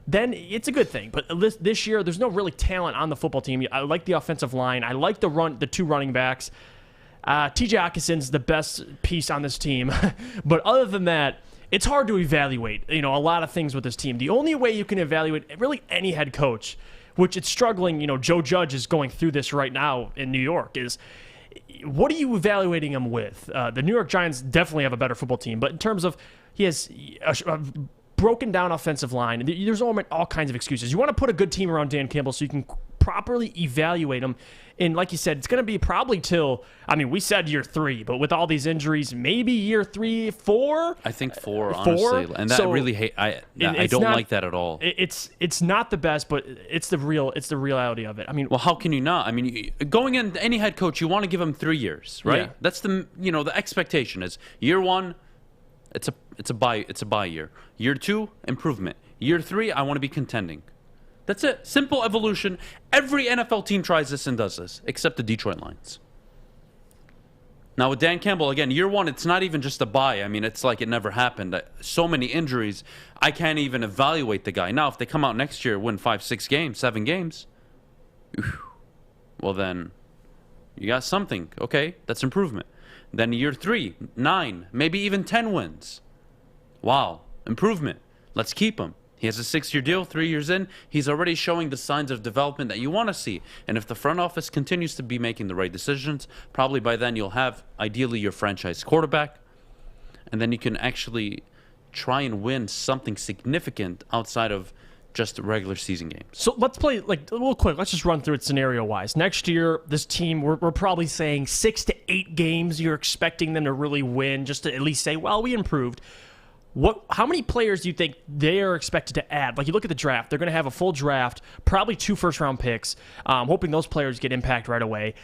then it's a good thing. But this year, there's no really talent on the football team. I like the offensive line. I like the 2 running backs. TJ Hawkinson's the best piece on this team. But other than that, it's hard to evaluate, a lot of things with this team. The only way you can evaluate really any head coach, which it's struggling, Joe Judge is going through this right now in New York, is what are you evaluating him with? The New York Giants definitely have a better football team, but in terms of he has a broken down offensive line. There's all kinds of excuses. You want to put a good team around Dan Campbell so you can properly evaluate him. And like you said, it's going to be probably till, we said year 3, but with all these injuries, maybe year 3, 4? I think 4, honestly. And that I don't like that at all. It's not the best, but it's the reality of it. Well, how can you not? Going in, any head coach, you want to give him 3 years, right? Yeah. That's the expectation is year 1, it's a bye year. Year 2, improvement. Year 3, I want to be contending. That's it. Simple evolution. Every NFL team tries this and does this, except the Detroit Lions. Now with Dan Campbell, again, year 1, it's not even just a bye. It's like it never happened. So many injuries, I can't even evaluate the guy. Now, if they come out next year, win 5, 6 games, 7 games, well then, you got something. Okay, that's improvement. Then year 3, 9, maybe even 10 wins. Wow, improvement. Let's keep him. He has a 6-year deal, 3 years in. He's already showing the signs of development that you want to see. And if the front office continues to be making the right decisions, probably by then you'll have, ideally, your franchise quarterback. And then you can actually try and win something significant outside of just regular season games. So let's play, real quick, let's just run through it scenario-wise. Next year, this team, we're probably saying 6 to 8 games you're expecting them to really win, just to at least say, well, we improved. How many players do you think they are expected to add? You look at the draft, they're going to have a full draft, probably 2 first-round picks, hoping those players get impact right away.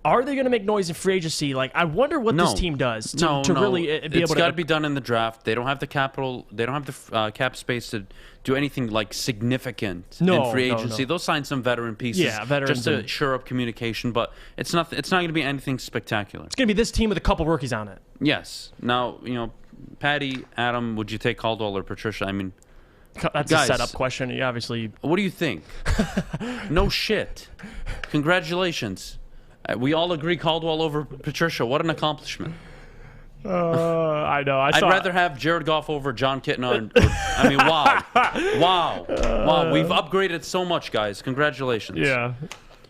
Are they going to make noise in free agency? I wonder what this team does to really be able to... It's got to be done in the draft. They don't have the capital. They don't have the cap space to do anything significant in free agency. They'll sign some veteran pieces just to shore up communication, but it's not going to be anything spectacular. It's going to be this team with a couple rookies on it. Yes. Now, Patty, Adam, would you take Caldwell or Patricia? That's guys, a setup question. You obviously... What do you think? No shit. Congratulations. We all agree Caldwell over Patricia. What an accomplishment. I know. I'd rather have Jared Goff over John Kitna. Wow. Wow. We've upgraded so much, guys. Congratulations. Yeah.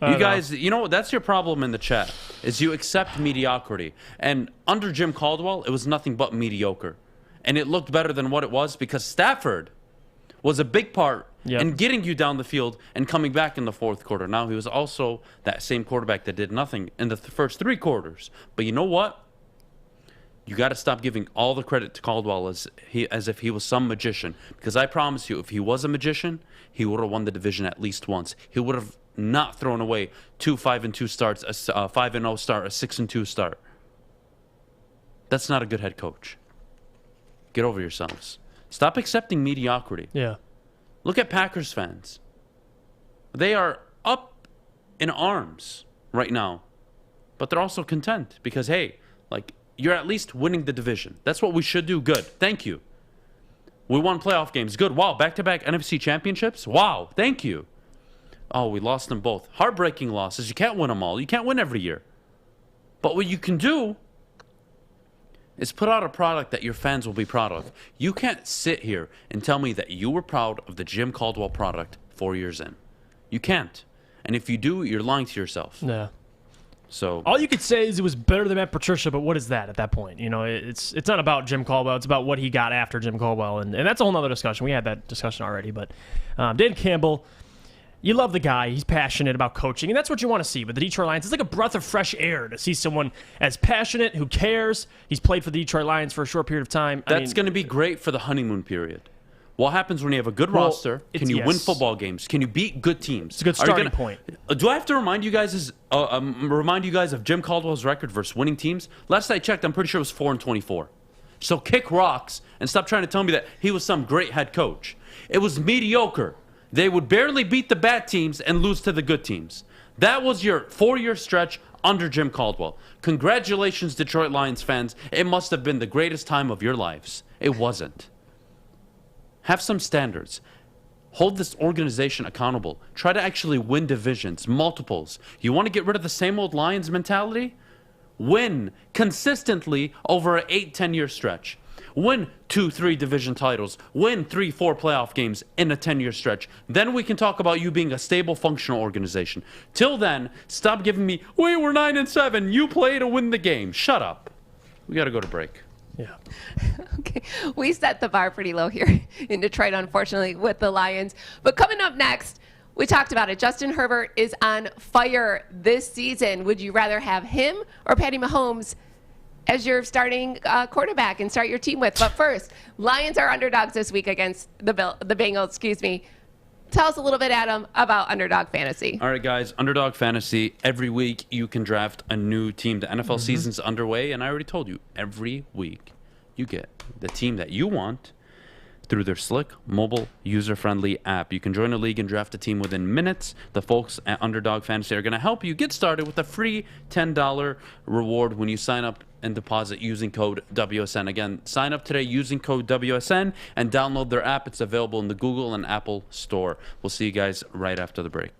You guys, you know, that's your problem in the chat, is you accept mediocrity. And under Jim Caldwell, it was nothing but mediocre. And it looked better than what it was because Stafford was a big part in getting you down the field and coming back in the fourth quarter. Now, he was also that same quarterback that did nothing in the first 3 quarters. But you know what? You got to stop giving all the credit to Caldwell as if he was some magician. Because I promise you, if he was a magician, he would have won the division at least once. He would have not thrown away 2 5-2 starts, a 5-0 start, a 6-2 start. That's not a good head coach. Get over yourselves. Stop accepting mediocrity. Yeah. Look at Packers fans. They are up in arms right now, but they're also content because, hey, like, you're at least winning the division. That's what we should do. Good. Thank you. We won playoff games. Good. Wow. Back-to-back NFC championships. Wow. Thank you. Oh, we lost them both. Heartbreaking losses. You can't win them all. You can't win every year. But what you can do is put out a product that your fans will be proud of. You can't sit here and tell me that you were proud of the Jim Caldwell product 4 years in. You can't. And if you do, you're lying to yourself. Yeah. So all you could say is it was better than Matt Patricia, but what is that at that point? You know, it's not about Jim Caldwell. It's about what he got after Jim Caldwell, and that's a whole other discussion. We had that discussion already. But Dan Campbell, you love the guy. He's passionate about coaching, and that's what you want to see with the Detroit Lions. It's like a breath of fresh air to see someone as passionate, who cares. He's played for the Detroit Lions for a short period of time. That's going to be great for the honeymoon period. What happens when you have a good roster? Can you win football games? Can you beat good teams? It's a good starting point. Do I have to remind you guys of Jim Caldwell's record versus winning teams? Last I checked, I'm pretty sure it was 4-24. So kick rocks and stop trying to tell me that he was some great head coach. It was mediocre. They would barely beat the bad teams and lose to the good teams. That was your 4-year stretch under Jim Caldwell. Congratulations, Detroit Lions fans. It must have been the greatest time of your lives. It wasn't. Have some standards. Hold this organization accountable. Try to actually win divisions, multiples. You want to get rid of the same old Lions mentality? Win consistently over an 8-10 year stretch. Win 2-3 division titles. Win 3-4 playoff games in a 10-year stretch. Then we can talk about you being a stable, functional organization. Till then, stop giving me, we were 9-7. You play to win the game. Shut up. We got to go to break. Yeah. Okay. We set the bar pretty low here in Detroit, unfortunately, with the Lions. But coming up next, we talked about it. Justin Herbert is on fire this season. Would you rather have him or Patty Mahomes as your starting quarterback and start your team with? But first, Lions are underdogs this week against the Bengals. Tell us a little bit, Adam, about Underdog Fantasy. All right, guys. Underdog Fantasy. Every week you can draft a new team. The NFL season's underway, and I already told you, every week you get the team that you want through their slick, mobile, user-friendly app. You can join a league and draft a team within minutes. The folks at Underdog Fantasy are going to help you get started with a free $10 reward when you sign up and deposit using code WSN. Again, sign up today using code WSN and download their app. It's available in the Google and Apple store. We'll see you guys right after the break.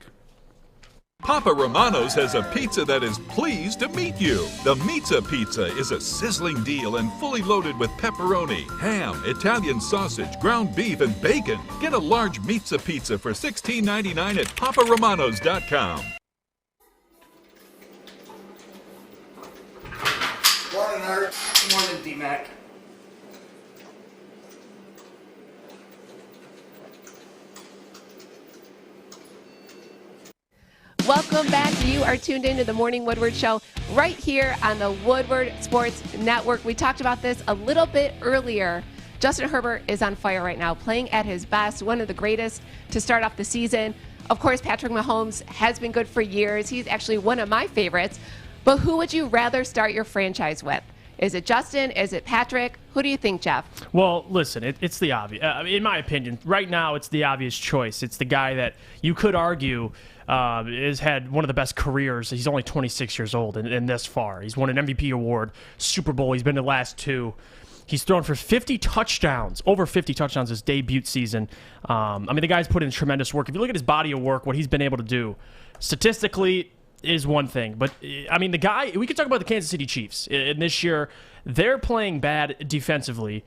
Papa Romano's has a pizza that is pleased to meet you. The Pizza Pizza is a sizzling deal and fully loaded with pepperoni, ham, Italian sausage, ground beef, and bacon. Get a large Pizza Pizza for $16.99 at paparomanos.com. Morning, Art. Good morning, D-Mac. Welcome back. You are tuned into the Morning Woodward Show right here on the Woodward Sports Network. We talked about this a little bit earlier. Justin Herbert is on fire right now, playing at his best, one of the greatest to start off the season. Of course, Patrick Mahomes has been good for years. He's actually one of my favorites. But who would you rather start your franchise with? Is it Justin? Is it Patrick? Who do you think, Jeff? Well, listen, it's the obvious. In my opinion, right now, it's the obvious choice. It's the guy that you could argue has had one of the best careers. He's only 26 years old and this far. He's won an MVP award, Super Bowl. He's been to the last 2. He's thrown for 50 touchdowns, over 50 touchdowns his debut season. The guy's put in tremendous work. If you look at his body of work, what he's been able to do, statistically, is one thing. But, the guy, we could talk about the Kansas City Chiefs. And this year, they're playing bad defensively.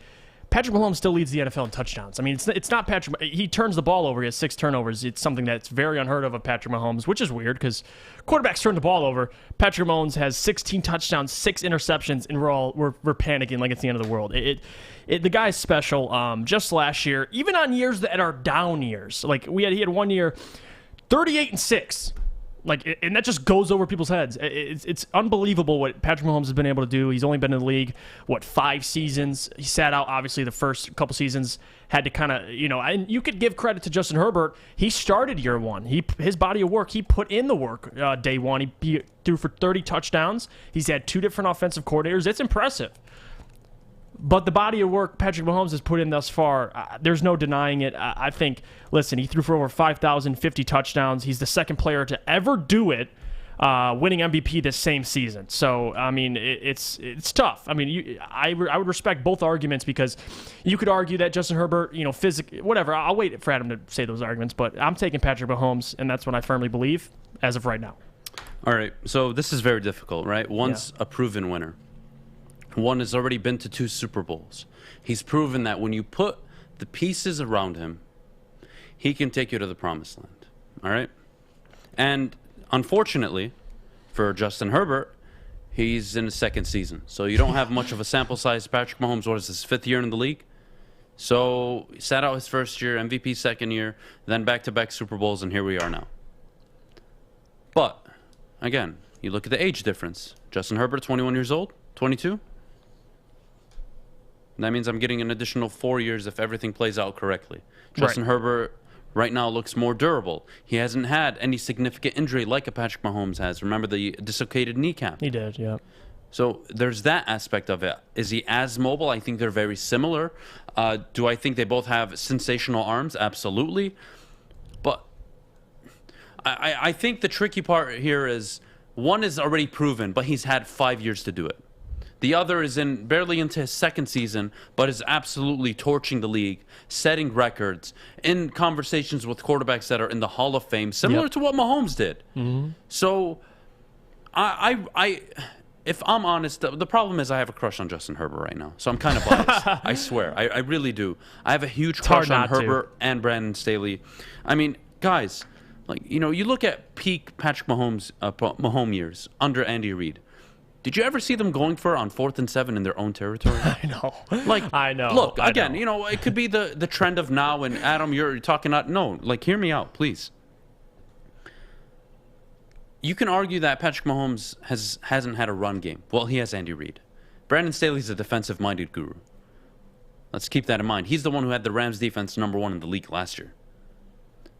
Patrick Mahomes still leads the NFL in touchdowns. I mean, it's not Patrick. He turns the ball over. He has 6 turnovers. It's something that's very unheard of Patrick Mahomes, which is weird because quarterbacks turn the ball over. Patrick Mahomes has 16 touchdowns, 6 interceptions, and we're panicking like it's the end of the world. The guy's special. Just last year, even on years that are down years, like he had one year, 38-6. And that just goes over people's heads. It's unbelievable what Patrick Mahomes has been able to do. He's only been in the league, 5 seasons. He sat out, obviously, the first couple seasons. Had to kind of, and you could give credit to Justin Herbert. He started year one. His body of work, he put in the work day one. He threw for 30 touchdowns. He's had 2 different offensive coordinators. It's impressive. But the body of work Patrick Mahomes has put in thus far, there's no denying it. I think, listen, he threw for over 5,050 touchdowns. He's the second player to ever do it, winning MVP this same season. So, I mean, it's tough. I mean, I would respect both arguments because you could argue that Justin Herbert, physically, whatever. I'll wait for Adam to say those arguments. But I'm taking Patrick Mahomes, and that's what I firmly believe as of right now. All right. So this is very difficult, right? One's a proven winner. One has already been to 2 Super Bowls. He's proven that when you put the pieces around him, he can take you to the promised land. All right? And unfortunately, for Justin Herbert, he's in his 2nd season. So you don't have much of a sample size. Patrick Mahomes was his 5th year in the league. So he sat out his first year, MVP 2nd year, then back-to-back Super Bowls, and here we are now. But, again, you look at the age difference. Justin Herbert, 21 years old, 22. That means I'm getting an additional 4 years if everything plays out correctly. Justin Herbert right now looks more durable. He hasn't had any significant injury like a Patrick Mahomes has. Remember the dislocated kneecap? He did, yeah. So there's that aspect of it. Is he as mobile? I think they're very similar. Do I think they both have sensational arms? Absolutely. But I think the tricky part here is one is already proven, but he's had 5 years to do it. The other is barely into his 2nd season, but is absolutely torching the league, setting records, in conversations with quarterbacks that are in the Hall of Fame, similar to what Mahomes did. Mm-hmm. So, if I'm honest, the problem is I have a crush on Justin Herbert right now. So I'm kind of biased. I swear. I really do. I have a huge crush on Herbert and Brandon Staley. I mean, guys, you look at peak Patrick Mahomes years under Andy Reid. Did you ever see them going for it on 4th and 7 in their own territory? I know. I know. Look, again, it could be the trend of now, and Adam, you're talking out. No, hear me out, please. You can argue that Patrick Mahomes hasn't had a run game. Well, he has Andy Reid. Brandon Staley's a defensive-minded guru. Let's keep that in mind. He's the one who had the Rams defense #1 in the league last year.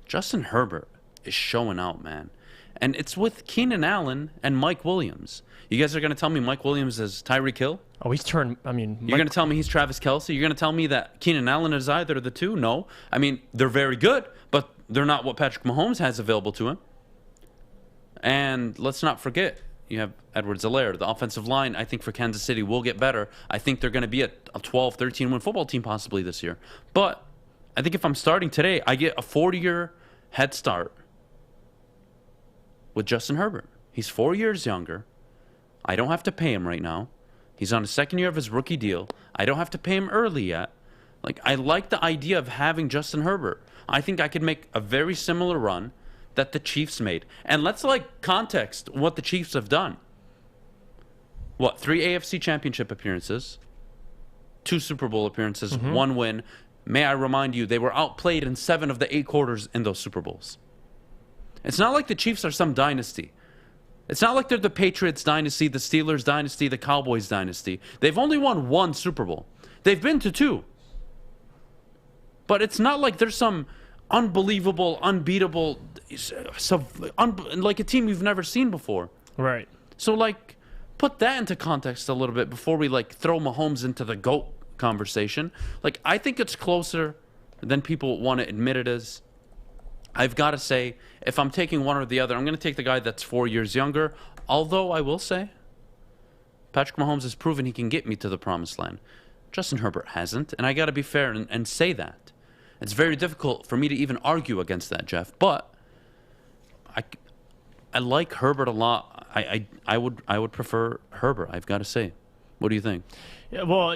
Justin Herbert is showing out, man. And it's with Keenan Allen and Mike Williams. You guys are going to tell me Mike Williams is Tyreek Hill? Oh, he's turned, you're going to tell me he's Travis Kelce? You're going to tell me that Keenan Allen is either of the two? No. I mean, they're very good, but they're not what Patrick Mahomes has available to him. And let's not forget, you have Edwards-Helaire. The offensive line, I think, for Kansas City will get better. I think they're going to be a 12, 13-win football team possibly this year. But I think if I'm starting today, I get a 4-year head start with Justin Herbert. He's 4 years younger. I don't have to pay him right now. He's on the 2nd year of his rookie deal. I don't have to pay him early yet. I like the idea of having Justin Herbert. I think I could make a very similar run that the Chiefs made. And let's context what the Chiefs have done. 3 AFC championship appearances, 2 Super Bowl appearances, 1 win. May I remind you, they were outplayed in 7 of the 8 quarters in those Super Bowls. It's not like the Chiefs are some dynasty. It's not like they're the Patriots dynasty, the Steelers dynasty, the Cowboys dynasty. They've only won 1 Super Bowl. They've been to 2. But it's not like there's some unbelievable, unbeatable, like a team you've never seen before. Right. So, put that into context a little bit before we, throw Mahomes into the GOAT conversation. I think it's closer than people want to admit it is. I've got to say, if I'm taking one or the other, I'm going to take the guy that's 4 years younger. Although I will say, Patrick Mahomes has proven he can get me to the promised land. Justin Herbert hasn't, and I got to be fair and say that. It's very difficult for me to even argue against that, Jeff. But I like Herbert a lot. I would prefer Herbert, I've got to say. What do you think? Yeah, well,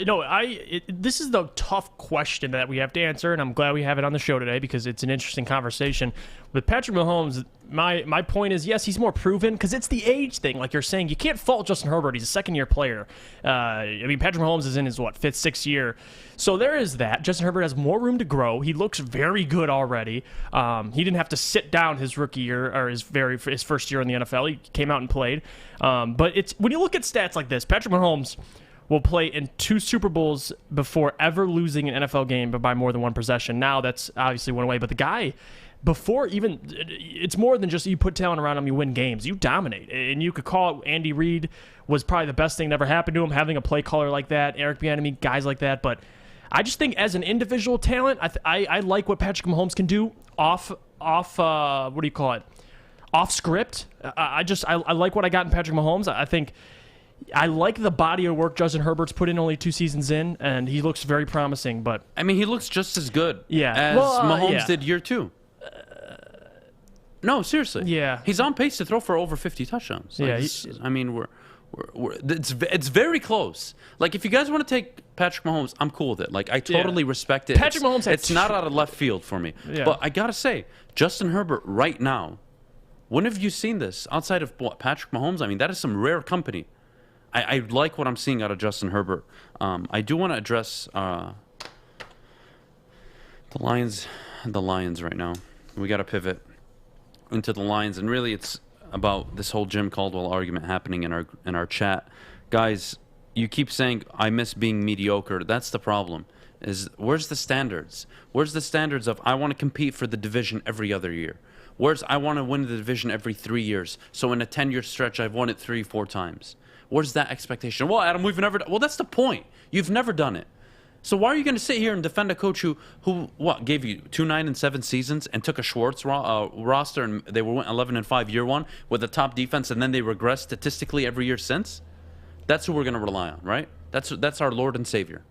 this is the tough question that we have to answer, and I'm glad we have it on the show today because it's an interesting conversation. With Patrick Mahomes, my point is, yes, he's more proven because it's the age thing. Like you're saying, you can't fault Justin Herbert. He's a second-year player. Patrick Mahomes is in his, fifth, sixth year. So there is that. Justin Herbert has more room to grow. He looks very good already. He didn't have to sit down his rookie year or his first year in the NFL. He came out and played. But it's when you look at stats like this, Patrick Mahomes will play in 2 Super Bowls before ever losing an NFL game by more than one possession. Now that's obviously went away, but the guy, before even, it's more than just you put talent around him, you win games. You dominate. And you could call it Andy Reid was probably the best thing that ever happened to him, having a play caller like that, Eric Bieniemy, guys like that. But I just think as an individual talent, I like what Patrick Mahomes can do off script. I like what I got in Patrick Mahomes. I think I like the body of work Justin Herbert's put in only 2 seasons in, and he looks very promising. But he looks just as good as Mahomes did year 2. No, seriously. Yeah, he's on pace to throw for over 50 touchdowns. It's very close. Like, if you guys want to take Patrick Mahomes, I'm cool with it. Like, I totally respect it. Patrick Mahomes, it's not out of left field for me. Yeah. But I gotta say, Justin Herbert right now. When have you seen this outside of Patrick Mahomes? That is some rare company. I like what I'm seeing out of Justin Herbert. I do want to address the Lions right now. We got to pivot into the Lions, and really it's about this whole Jim Caldwell argument happening in our chat. Guys, you keep saying I miss being mediocre. That's the problem. Where's the standards? Where's the standards of I want to compete for the division every other year? Where's I want to win the division every 3 years? So in a 10-year stretch, I've won it 3-4 times. Where's that expectation? Well, Adam, we've never. Well, that's the point. You've never done it. So why are you going to sit here and defend a coach who gave you 2 9-7 seasons and took a Schwartz roster and they were 11-5 year 1 with a top defense and then they regressed statistically every year since? That's who we're going to rely on, right? That's our Lord and Savior.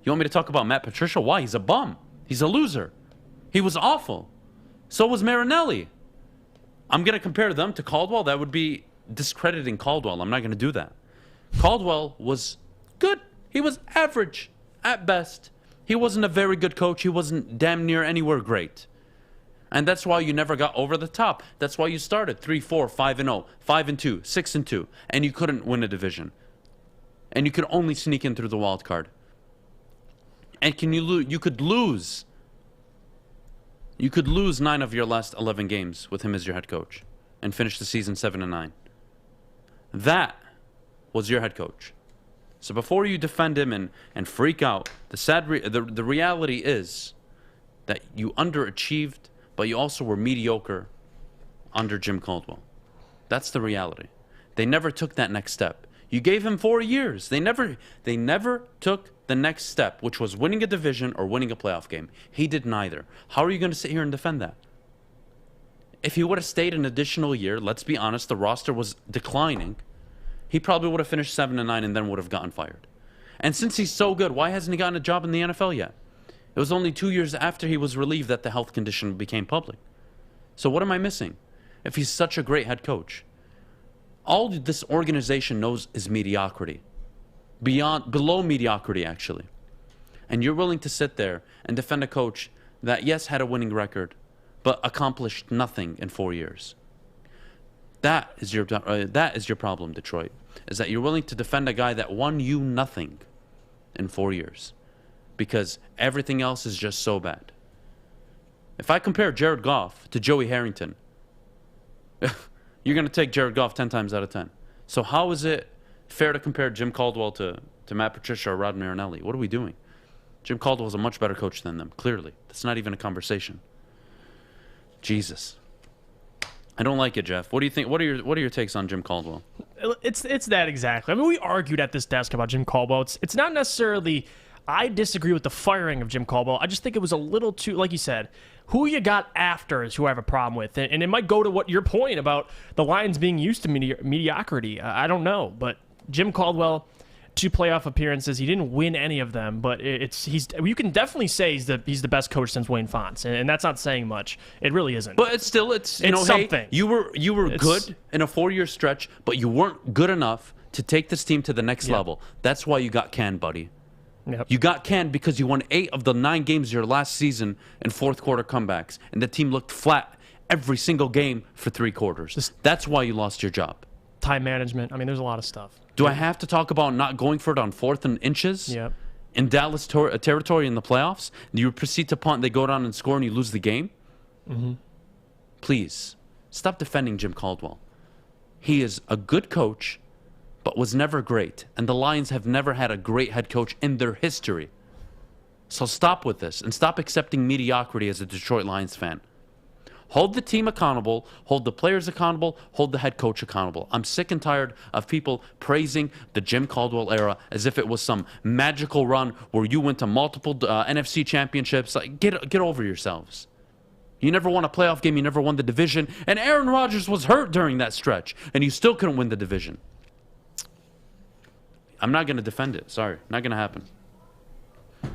You want me to talk about Matt Patricia? Why? He's a bum. He's a loser. He was awful. So was Marinelli. I'm going to compare them to Caldwell. That would be discrediting Caldwell. I'm not going to do that. Caldwell was good. He was average at best. He wasn't a very good coach. He wasn't damn near anywhere great. And that's why you never got over the top. That's why you started 3-4, 5-0, 5-2, 6-2, and you couldn't win a division. And you could only sneak in through the wild card. And you could lose 9 of your last 11 games with him as your head coach and finish the season 7-9. That was your head coach. So before you defend him and freak out, the reality is that you underachieved, but you also were mediocre under Jim Caldwell. That's the reality. They never took that next step. You gave him 4 years. They never took the next step, which was winning a division or winning a playoff game. He did neither. How are you going to sit here and defend that? If he would have stayed an additional year, let's be honest, the roster was declining. He probably would have finished 7-9 and then would have gotten fired. And since he's so good, why hasn't he gotten a job in the NFL yet? It was only 2 years after he was relieved that the health condition became public. So what am I missing? If he's such a great head coach, all this organization knows is mediocrity. Below mediocrity, actually. And you're willing to sit there and defend a coach that, yes, had a winning record, but accomplished nothing in 4 years. That is your problem, Detroit, is that you're willing to defend a guy that won you nothing in 4 years because everything else is just so bad. If I compare Jared Goff to Joey Harrington, you're going to take Jared Goff 10 times out of 10. So how is it fair to compare Jim Caldwell to Matt Patricia or Rod Marinelli? What are we doing? Jim Caldwell is a much better coach than them, clearly. That's not even a conversation. Jesus. I don't like it, Jeff. What do you think? What are your takes on Jim Caldwell? It's that exactly. I mean, we argued at this desk about Jim Caldwell. It's not necessarily I disagree with the firing of Jim Caldwell. I just think it was a little too, like you said, who you got after is who I have a problem with. And it might go to what your point about the Lions being used to mediocrity. I don't know, but Jim Caldwell, 2 playoff appearances. He didn't win any of them, but you can definitely say he's the best coach since Wayne Fontes, and that's not saying much. It really isn't. But it's something. Hey, you were good in a 4-year stretch, but you weren't good enough to take this team to the next level. That's why you got canned, buddy. Yep. You got canned because you won 8 of the 9 games of your last season in fourth quarter comebacks, and the team looked flat every single game for 3 quarters. That's why you lost your job. Time management. I mean, there's a lot of stuff. Do I have to talk about not going for it on 4th and inches? Yep. In Dallas territory in the playoffs? You proceed to punt, they go down and score, and you lose the game? Mm-hmm. Please, stop defending Jim Caldwell. He is a good coach, but was never great. And the Lions have never had a great head coach in their history. So stop with this, and stop accepting mediocrity as a Detroit Lions fan. Hold the team accountable, hold the players accountable, hold the head coach accountable. I'm sick and tired of people praising the Jim Caldwell era as if it was some magical run where you went to multiple NFC championships. Like, get over yourselves. You never won a playoff game, you never won the division, and Aaron Rodgers was hurt during that stretch, and you still couldn't win the division. I'm not going to defend it. Sorry, not going to happen.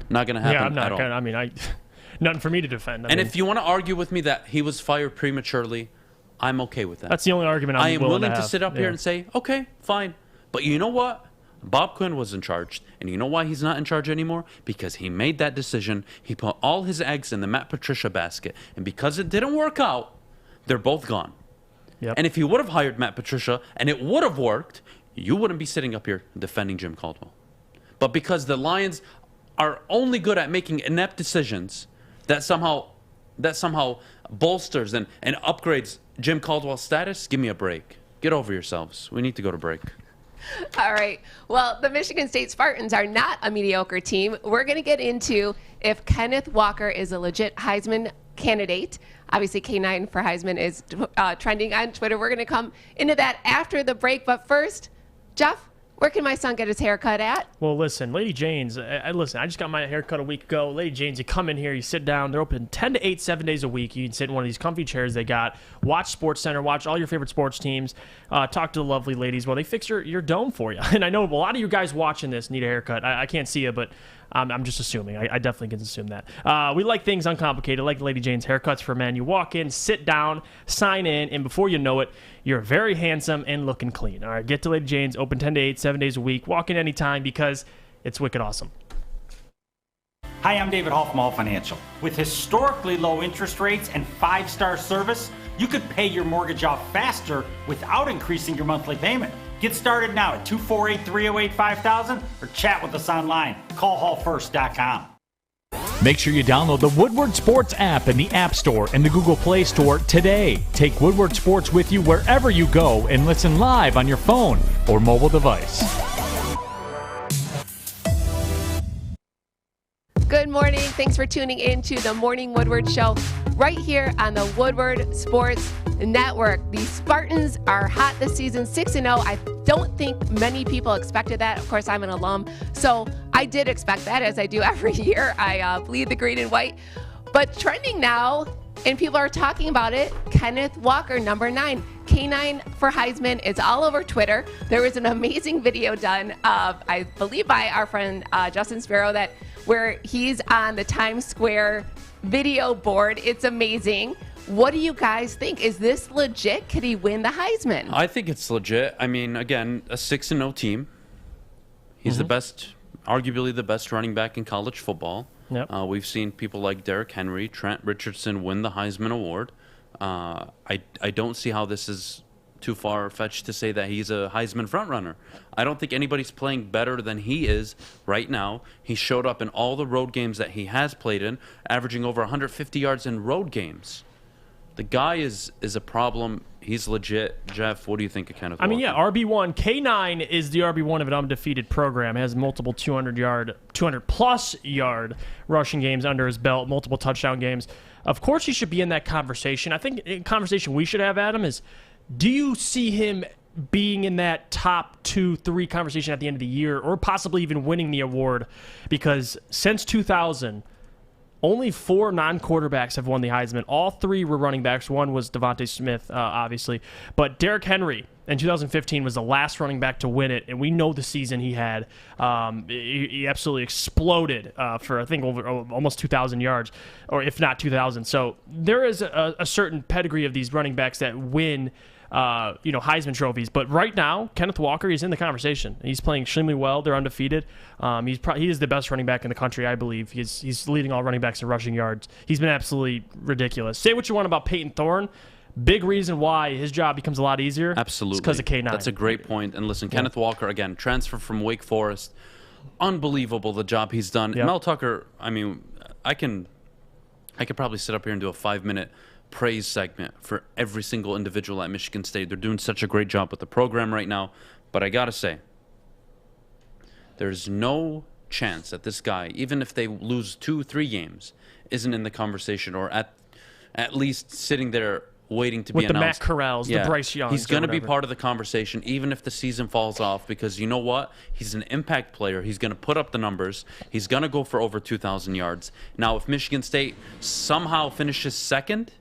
Not going to happen Yeah, I'm not at all. gonna. I mean, nothing for me to defend. I mean, If you want to argue with me that he was fired prematurely, I'm okay with that. that's the only argument I I'm am willing willing to to have. sit up here and say, okay, fine. But you know what? Bob Quinn was in charge. And you know why he's not in charge anymore? Because he made that decision. He put all his eggs in the Matt Patricia basket. And because it didn't work out, they're both gone. Yep. And if he would have hired Matt Patricia and it would have worked, you wouldn't be sitting up here defending Jim Caldwell. But because the Lions are only good at making inept decisions, that somehow bolsters and upgrades Jim Caldwell's status, give me a break. Get over yourselves. We need to go to break. All right. Well, the Michigan State Spartans are not a mediocre team. We're going to get into if Kenneth Walker is a legit Heisman candidate. Obviously, K9 for Heisman is trending on Twitter. We're going to come into that after the break. But first, Jeff, where can my son get his haircut at? Well, listen, Lady Jane's, I just got my haircut a week ago. Lady Jane's, you come in here, you sit down. They're open 10 to 8, 7 days a week. You can sit in one of these comfy chairs they got, watch SportsCenter, watch all your favorite sports teams, talk to the lovely ladies while they fix your dome for you. And I know a lot of you guys watching this need a haircut. I can't see you, but I'm just assuming. I definitely can assume that. We like things uncomplicated, like Lady Jane's haircuts for men. You walk in, sit down, sign in, and before you know it, you're very handsome and looking clean. All right, get to Lady Jane's, open 10 to 8, 7 days a week. Walk in anytime because it's wicked awesome. Hi, I'm David Hall from Hall Financial. With historically low interest rates and 5-star service, you could pay your mortgage off faster without increasing your monthly payment. Get started now at 248-308-5000 or chat with us online. Call hallfirst.com. Make sure you download the Woodward Sports app in the App Store and the Google Play Store today. Take Woodward Sports with you wherever you go and listen live on your phone or mobile device. Good morning. Thanks for tuning in to the Morning Woodward Show right here on the Woodward Sports Network. The Spartans are hot this season, 6-0. I don't think many people expected that. Of course, I'm an alum, so I did expect that, as I do every year. I bleed the green and white. But trending now, and people are talking about it, Kenneth Walker, number 9. K9 for Heisman is all over Twitter. There was an amazing video done, I believe by our friend Justin Sparrow, where he's on the Times Square video board. It's amazing. What do you guys think? Is this legit? Could he win the Heisman? I think it's legit. I mean, again, a 6-0 team. He's the best, arguably the best running back in college football. Yep. We've seen people like Derrick Henry, Trent Richardson win the Heisman Award. I don't see how this is too far-fetched to say that he's a Heisman frontrunner. I don't think anybody's playing better than he is right now. He showed up in all the road games that he has played in, averaging over 150 yards in road games. The guy is a problem. He's legit. Jeff, what do you think of Kenneth Walker? I mean, yeah, RB1. K9 is the RB1 of an undefeated program. It has multiple 200-plus yard rushing games under his belt, multiple touchdown games. Of course, he should be in that conversation. I think a conversation we should have, Adam, is do you see him being in that top 2-3 conversation at the end of the year or possibly even winning the award? Because since 2000, only 4 non-quarterbacks have won the Heisman. All 3 were running backs. One was Devontae Smith, obviously. But Derrick Henry in 2015 was the last running back to win it, and we know the season he had. He absolutely exploded for, I think, over almost 2,000 yards, or if not 2,000. So there is a certain pedigree of these running backs that win Heisman trophies. But right now, Kenneth Walker, he's in the conversation. He's playing extremely well. They're undefeated. He is the best running back in the country, I believe. He's leading all running backs in rushing yards. He's been absolutely ridiculous. Say what you want about Peyton Thorne. Big reason why his job becomes a lot easier. Absolutely. Because of K9. That's a great point. And listen, Kenneth Walker, again, transfer from Wake Forest. Unbelievable the job he's done. Yep. Mel Tucker, I mean, I could probably sit up here and do a 5-minute praise segment for every single individual at Michigan State. They're doing such a great job with the program right now. But I got to say, there's no chance that this guy, even if they lose 2-3 games, isn't in the conversation or at least sitting there waiting to be announced. With the Matt Corrals, the Bryce Youngs. He's going to be part of the conversation, even if the season falls off, because you know what? He's an impact player. He's going to put up the numbers. He's going to go for over 2,000 yards. Now, if Michigan State somehow finishes second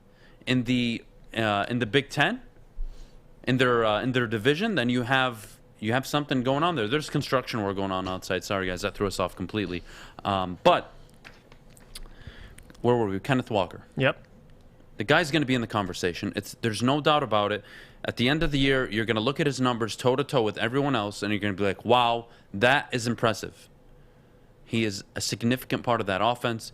in the Big Ten, in their division, then you have something going on there. There's construction work going on outside. Sorry, guys, that threw us off completely. But where were we? Kenneth Walker. Yep. The guy's going to be in the conversation. There's no doubt about it. At the end of the year, you're going to look at his numbers toe-to-toe with everyone else, and you're going to be like, wow, that is impressive. He is a significant part of that offense.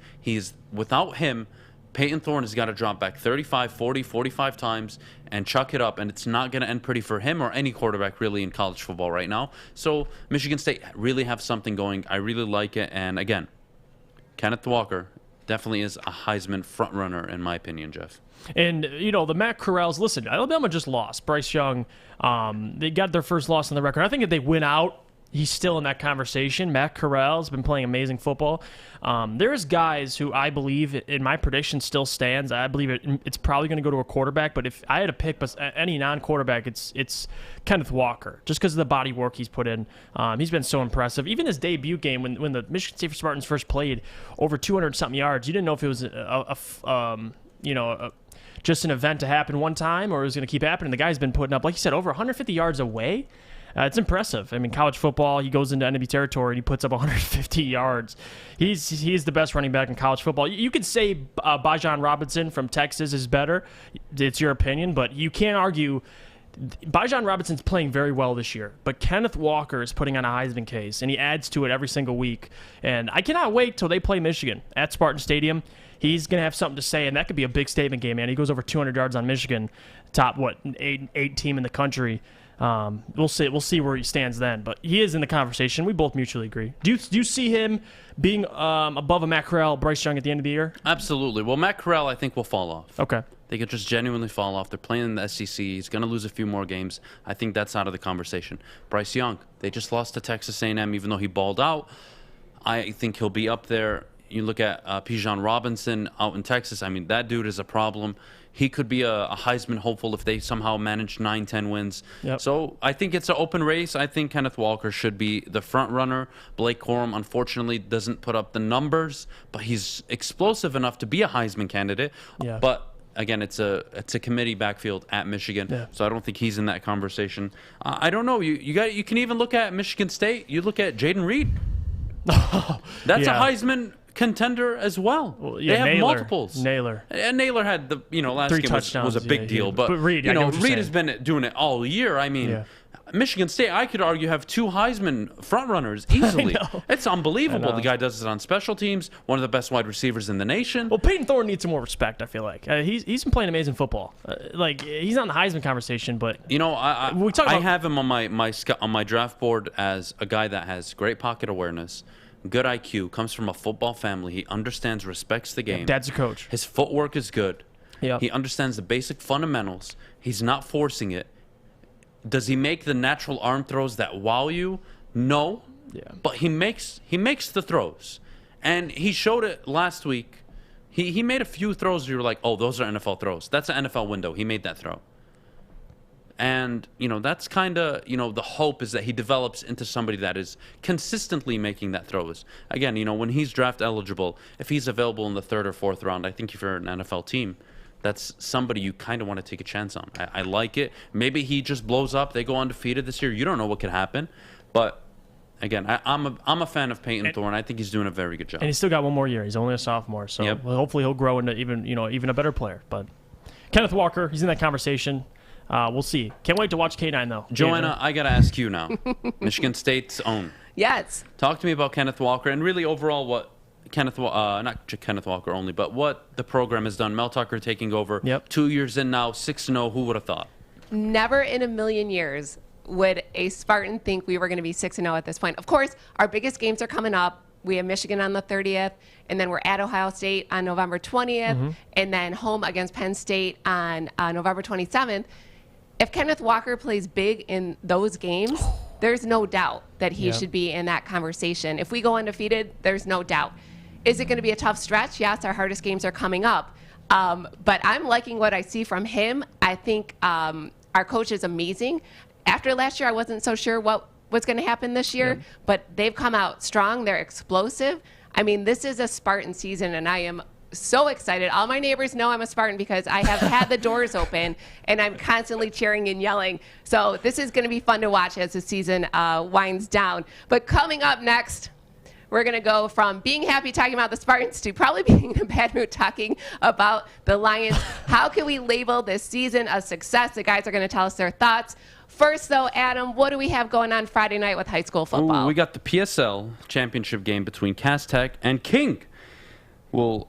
Without him, Peyton Thorne has got to drop back 35, 40, 45 times and chuck it up, and it's not going to end pretty for him or any quarterback really in college football right now. So Michigan State really have something going. I really like it. And again, Kenneth Walker definitely is a Heisman frontrunner, in my opinion, Jeff. And, the Matt Corrals, listen, Alabama just lost. Bryce Young, they got their first loss on the record. I think if they win out, he's still in that conversation. Matt Corral's been playing amazing football. There's guys who I believe, in my prediction, still stands. I believe it's probably going to go to a quarterback, but if I had to pick any non-quarterback, it's Kenneth Walker, just because of the body work he's put in. He's been so impressive. Even his debut game, when the Michigan State Spartans first played, over 200-something yards, you didn't know if it was just an event to happen one time or it was going to keep happening. The guy's been putting up, like you said, over 150 yards away. It's impressive. I mean, college football, he goes into enemy territory and he puts up 150 yards. He's the best running back in college football. You could say Bijan Robinson from Texas is better. It's your opinion, but you can't argue. Bijan Robinson's playing very well this year, but Kenneth Walker is putting on a Heisman case, and he adds to it every single week. And I cannot wait till they play Michigan at Spartan Stadium. He's going to have something to say, and that could be a big statement game, man. He goes over 200 yards on Michigan, top, eight team in the country. We'll see where he stands then, but he is in the conversation. We both mutually agree. Do you see him being above a Matt Corral, Bryce Young at the end of the year? Absolutely. Well, Matt Corral, I think, will fall off. Okay. They could just genuinely fall off. They're playing in the SEC. He's going to lose a few more games. I think that's out of the conversation. Bryce Young, they just lost to Texas A&M, even though he balled out. I think he'll be up there. You look at Bijan Robinson out in Texas. I mean, that dude is a problem. He could be a Heisman hopeful if they somehow manage 9-10 wins. Yep. So I think it's an open race. I think Kenneth Walker should be the front runner. Blake Corum, unfortunately, doesn't put up the numbers, but he's explosive enough to be a Heisman candidate. Yeah. But again, it's a committee backfield at Michigan, so I don't think he's in that conversation. I don't know. You can even look at Michigan State. You look at Jaden Reed. That's a Heisman contender as well. They have Naylor, multiples. Naylor. And Naylor had the last 3 game was a big deal, but Reed, Reed has been doing it all year. I mean, Michigan State, I could argue, have 2 Heisman frontrunners easily. It's unbelievable. The guy does it on special teams. One of the best wide receivers in the nation. Well, Peyton Thorne needs some more respect, I feel like. He's been playing amazing football. He's not in the Heisman conversation, but I have him on my draft board as a guy that has great pocket awareness, good IQ, comes from a football family. He understands, respects the game. Yeah, dad's a coach. His footwork is good. Yeah. He understands the basic fundamentals. He's not forcing it. Does he make the natural arm throws that wow you? No. Yeah. But he makes the throws. And he showed it last week. He made a few throws where you were like, oh, those are NFL throws. That's an NFL window. He made that throw. And, that's kind of, the hope is that he develops into somebody that is consistently making that throws. Again, when he's draft eligible, if he's available in the 3rd or 4th round, I think if you're an NFL team, that's somebody you kind of want to take a chance on. I like it. Maybe he just blows up. They go undefeated this year. You don't know what could happen. But, again, I'm a fan of Peyton Thorne. I think he's doing a very good job. And he's still got one more year. He's only a sophomore. So hopefully he'll grow into even a better player. But Kenneth Walker, he's in that conversation. We'll see. Can't wait to watch K9 though. Joanna, I got to ask you now. Michigan State's own. Yes. Talk to me about Kenneth Walker and really overall what not Kenneth Walker only, but what the program has done. Mel Tucker taking over. Yep. 2 years in now, 6-0. Who would have thought? Never in a million years would a Spartan think we were going to be 6-0 at this point. Of course, our biggest games are coming up. We have Michigan on the 30th, and then we're at Ohio State on November 20th, and then home against Penn State on November 27th. If Kenneth Walker plays big in those games, there's no doubt that he should be in that conversation. If we go undefeated, there's no doubt. Is it going to be a tough stretch? Yes, our hardest games are coming up. But I'm liking what I see from him. I think our coach is amazing. After last year, I wasn't so sure what was going to happen this year, but they've come out strong. They're explosive. I mean, this is a Spartan season, and I am so excited. All my neighbors know I'm a Spartan because I have had the doors open, and I'm constantly cheering and yelling. So this is going to be fun to watch as the season winds down. But coming up next, we're going to go from being happy talking about the Spartans to probably being in a bad mood talking about the Lions. How can we label this season a success? The guys are going to tell us their thoughts. First, though, Adam, what do we have going on Friday night with high school football? Ooh, we got the PSL championship game between Cass Tech and King. We'll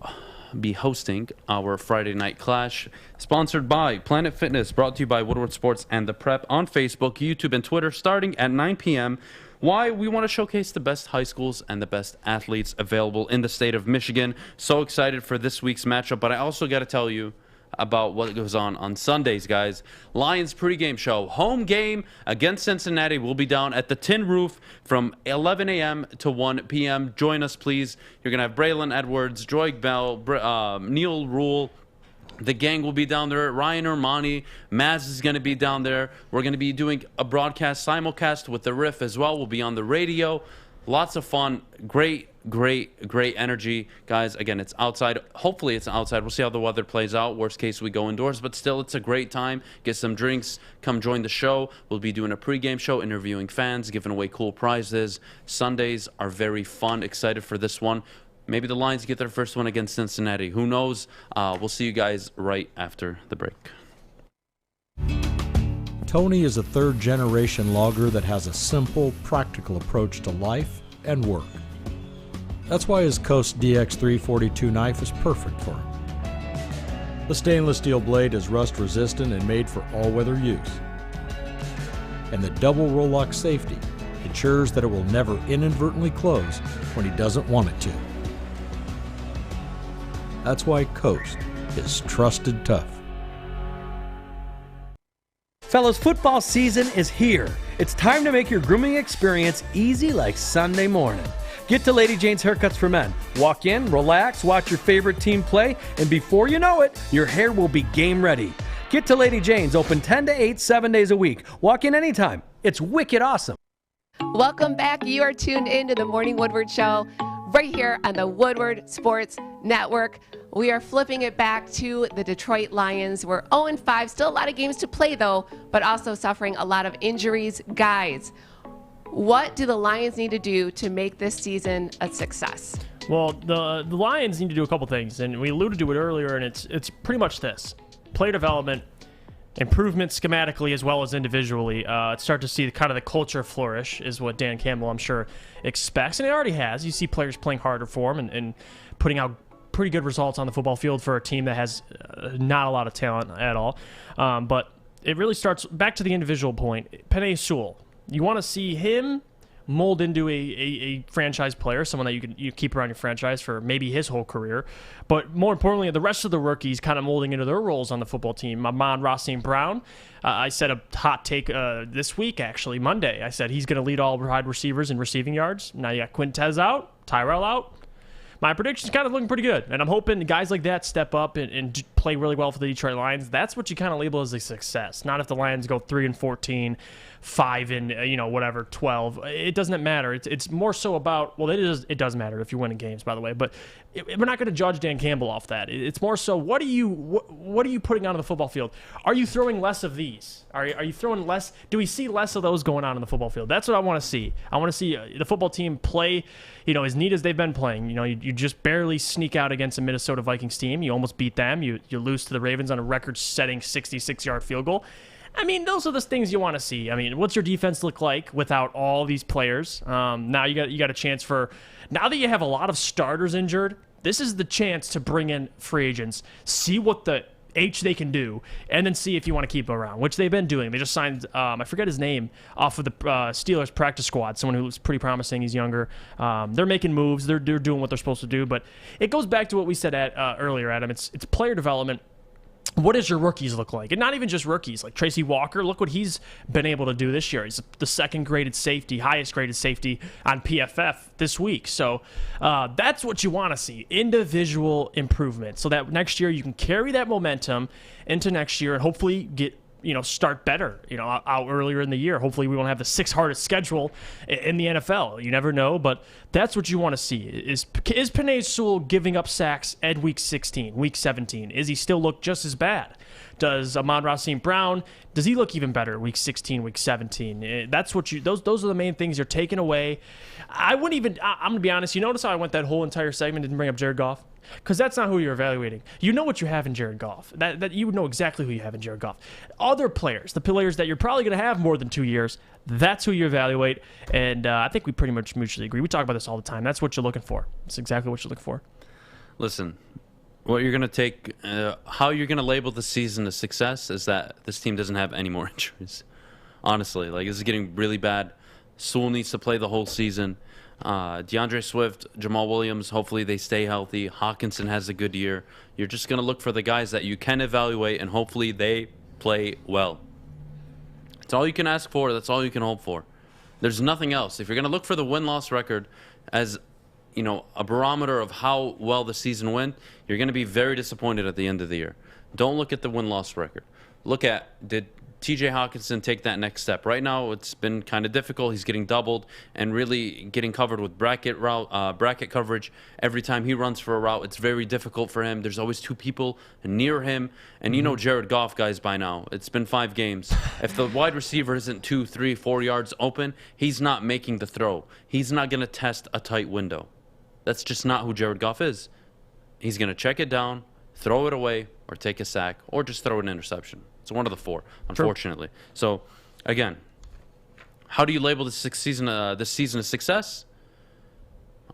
be hosting our Friday night clash, sponsored by Planet Fitness, brought to you by Woodward Sports and The Prep on Facebook, YouTube, and Twitter, starting at 9 p.m. Why? We want to showcase the best high schools and the best athletes available in the state of Michigan. So excited for this week's matchup, but I also got to tell you about what goes on Sundays, guys. Lions pregame show. Home game against Cincinnati. We'll be down at the Tin Roof from 11 a.m. to 1 p.m. Join us, please. You're going to have Braylon Edwards, Joy Bell, Neil Rule. The gang will be down there. Ryan Ermani, Maz is going to be down there. We're going to be doing a broadcast, simulcast with the Riff as well. We'll be on the radio. Lots of fun. Great energy. Guys, again, it's outside. Hopefully it's outside. We'll see how the weather plays out. Worst case, we go indoors. But still, it's a great time. Get some drinks. Come join the show. We'll be doing a pregame show, interviewing fans, giving away cool prizes. Sundays are very fun. Excited for this one. Maybe the Lions get their first one against Cincinnati. Who knows? We'll see you guys right after the break. Tony is a third-generation logger that has a simple, practical approach to life and work. That's why his Coast DX342 knife is perfect for him. The stainless steel blade is rust-resistant and made for all-weather use. And the double roll-lock safety ensures that it will never inadvertently close when he doesn't want it to. That's why Coast is trusted tough. Fellas, football season is here. It's time to make your grooming experience easy like Sunday morning. Get to Lady Jane's Haircuts for Men. Walk in, relax, watch your favorite team play, and before you know it, your hair will be game ready. Get to Lady Jane's, open 10 to 8, 7 days a week. Walk in anytime. It's wicked awesome. Welcome back. You are tuned into the Morning Woodward Show right here on the Woodward Sports Network. We are flipping it back to the Detroit Lions. We're 0-5, still a lot of games to play though, but also suffering a lot of injuries. Guys, what do the Lions need to do to make this season a success? Well, the Lions need to do a couple things, and we alluded to it earlier, and it's pretty much this. Player development, improvement schematically as well as individually. Start to see kind of the culture flourish is what Dan Campbell, I'm sure, expects, and he already has. You see players playing harder for him and putting out pretty good results on the football field for a team that has not a lot of talent at all. But it really starts back to the individual point. Penei Sewell, you want to see him mold into a franchise player, someone that you keep around your franchise for maybe his whole career. But more importantly, the rest of the rookies kind of molding into their roles on the football team. Amon-Ra St. Brown, I said a hot take this week, actually, Monday. I said he's going to lead all wide receivers in receiving yards. Now you got Quintez out, Tyrell out. My prediction's kind of looking pretty good, and I'm hoping guys like that step up and play really well for the Detroit Lions. That's what you kind of label as a success. Not if the Lions go 3-14, 5-12. It doesn't matter. It's more so about, well, it does matter if you're winning games, by the way, but we're not going to judge Dan Campbell off that. It's more so what are you putting on the football field? Are you throwing less of these? Are you throwing less? Do we see less of those going on in the football field? That's what I want to see. I want to see the football team play, as neat as they've been playing. You just barely sneak out against a Minnesota Vikings team. You almost beat them. You lose to the Ravens on a record-setting 66-yard field goal. I mean, those are the things you want to see. I mean, what's your defense look like without all these players? Now you got a chance for, now that you have a lot of starters injured, this is the chance to bring in free agents, see what the they can do, and then see if you want to keep them around, which they've been doing. They just signed, I forget his name, off of the Steelers practice squad, someone who's pretty promising. He's younger. They're making moves. They're doing what they're supposed to do, but it goes back to what we said earlier, Adam. It's player development. What does your rookies look like? And not even just rookies. Like Tracy Walker, look what he's been able to do this year. He's the second-graded safety, highest-graded safety on PFF this week. So that's what you want to see, individual improvement, so that next year you can carry that momentum into next year and hopefully start better, out earlier in the year. Hopefully we won't have the 6th hardest schedule in the NFL. You never know, but that's what you want to see. Is Penei Sewell giving up sacks at week 16, week 17? Is he still look just as bad? Does Amon-Ra St. Brown, does he look even better week 16, week 17? That's what those are the main things you're taking away. I'm going to be honest, you notice how I went that whole entire segment, didn't bring up Jared Goff? Because that's not who you're evaluating. You know what you have in Jared Goff. That you know exactly who you have in Jared Goff. Other players, the players that you're probably going to have more than 2 years, that's who you evaluate. And I think we pretty much mutually agree. We talk about this all the time. That's what you're looking for. That's exactly what you're looking for. Listen, what you're going to take, how you're going to label the season a success is that this team doesn't have any more injuries. Honestly, this is getting really bad. Sewell needs to play the whole season. DeAndre Swift, Jamal Williams, hopefully they stay healthy. Hawkinson has a good year. You're just going to look for the guys that you can evaluate, and hopefully they play well. That's all you can ask for. That's all you can hope for. There's nothing else. If you're going to look for the win-loss record as a barometer of how well the season went, you're going to be very disappointed at the end of the year. Don't look at the win-loss record. Look at, did TJ Hawkinson take that next step? Right now, it's been kind of difficult. He's getting doubled and really getting covered with bracket coverage. Every time he runs for a route, it's very difficult for him. There's always 2 people near him. And you know Jared Goff, guys, by now. It's been 5 games. If the wide receiver isn't 2, 3, 4 yards open, he's not making the throw. He's not going to test a tight window. That's just not who Jared Goff is. He's going to check it down, throw it away, or take a sack, or just throw an interception. It's one of the 4, unfortunately. True. So, again, how do you label this season a success?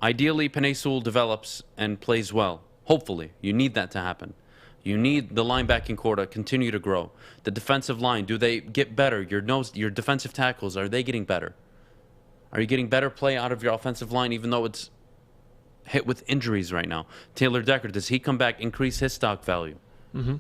Ideally, Penei Sewell develops and plays well. Hopefully. You need that to happen. You need the linebacking core to continue to grow. The defensive line, do they get better? Your defensive tackles, are they getting better? Are you getting better play out of your offensive line, even though it's hit with injuries right now? Taylor Decker, does he come back, increase his stock value? Mm-hmm.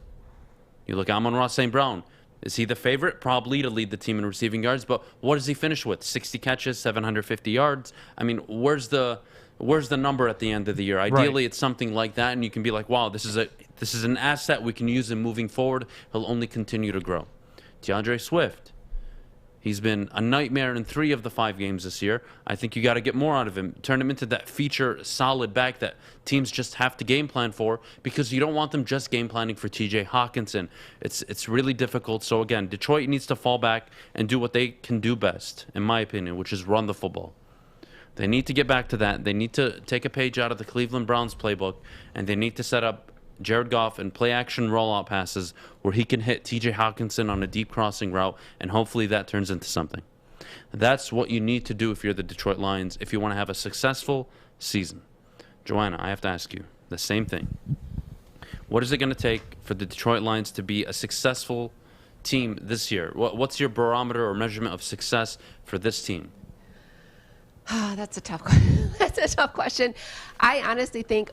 You look at Amon-Ra St. Brown. Is he the favorite? Probably to lead the team in receiving yards, but what does he finish with? 60 catches, 750 yards? I mean, where's the number at the end of the year? Ideally, It's something like that, and you can be like, wow, this is an asset we can use in moving forward. He'll only continue to grow. DeAndre Swift. He's been a nightmare in 3 of the 5 games this year. I think you got to get more out of him. Turn him into that feature solid back that teams just have to game plan for, because you don't want them just game planning for TJ Hawkinson. It's really difficult. So again, Detroit needs to fall back and do what they can do best, in my opinion, which is run the football. They need to get back to that. They need to take a page out of the Cleveland Browns playbook, and they need to set up Jared Goff and play action rollout passes where he can hit TJ Hawkinson on a deep crossing route, and hopefully that turns into something. That's what you need to do if you're the Detroit Lions, if you want to have a successful season. Joanna, I have to ask you the same thing. What is it going to take for the Detroit Lions to be a successful team this year? What's your barometer or measurement of success for this team? That's a tough question. That's a tough question. I honestly think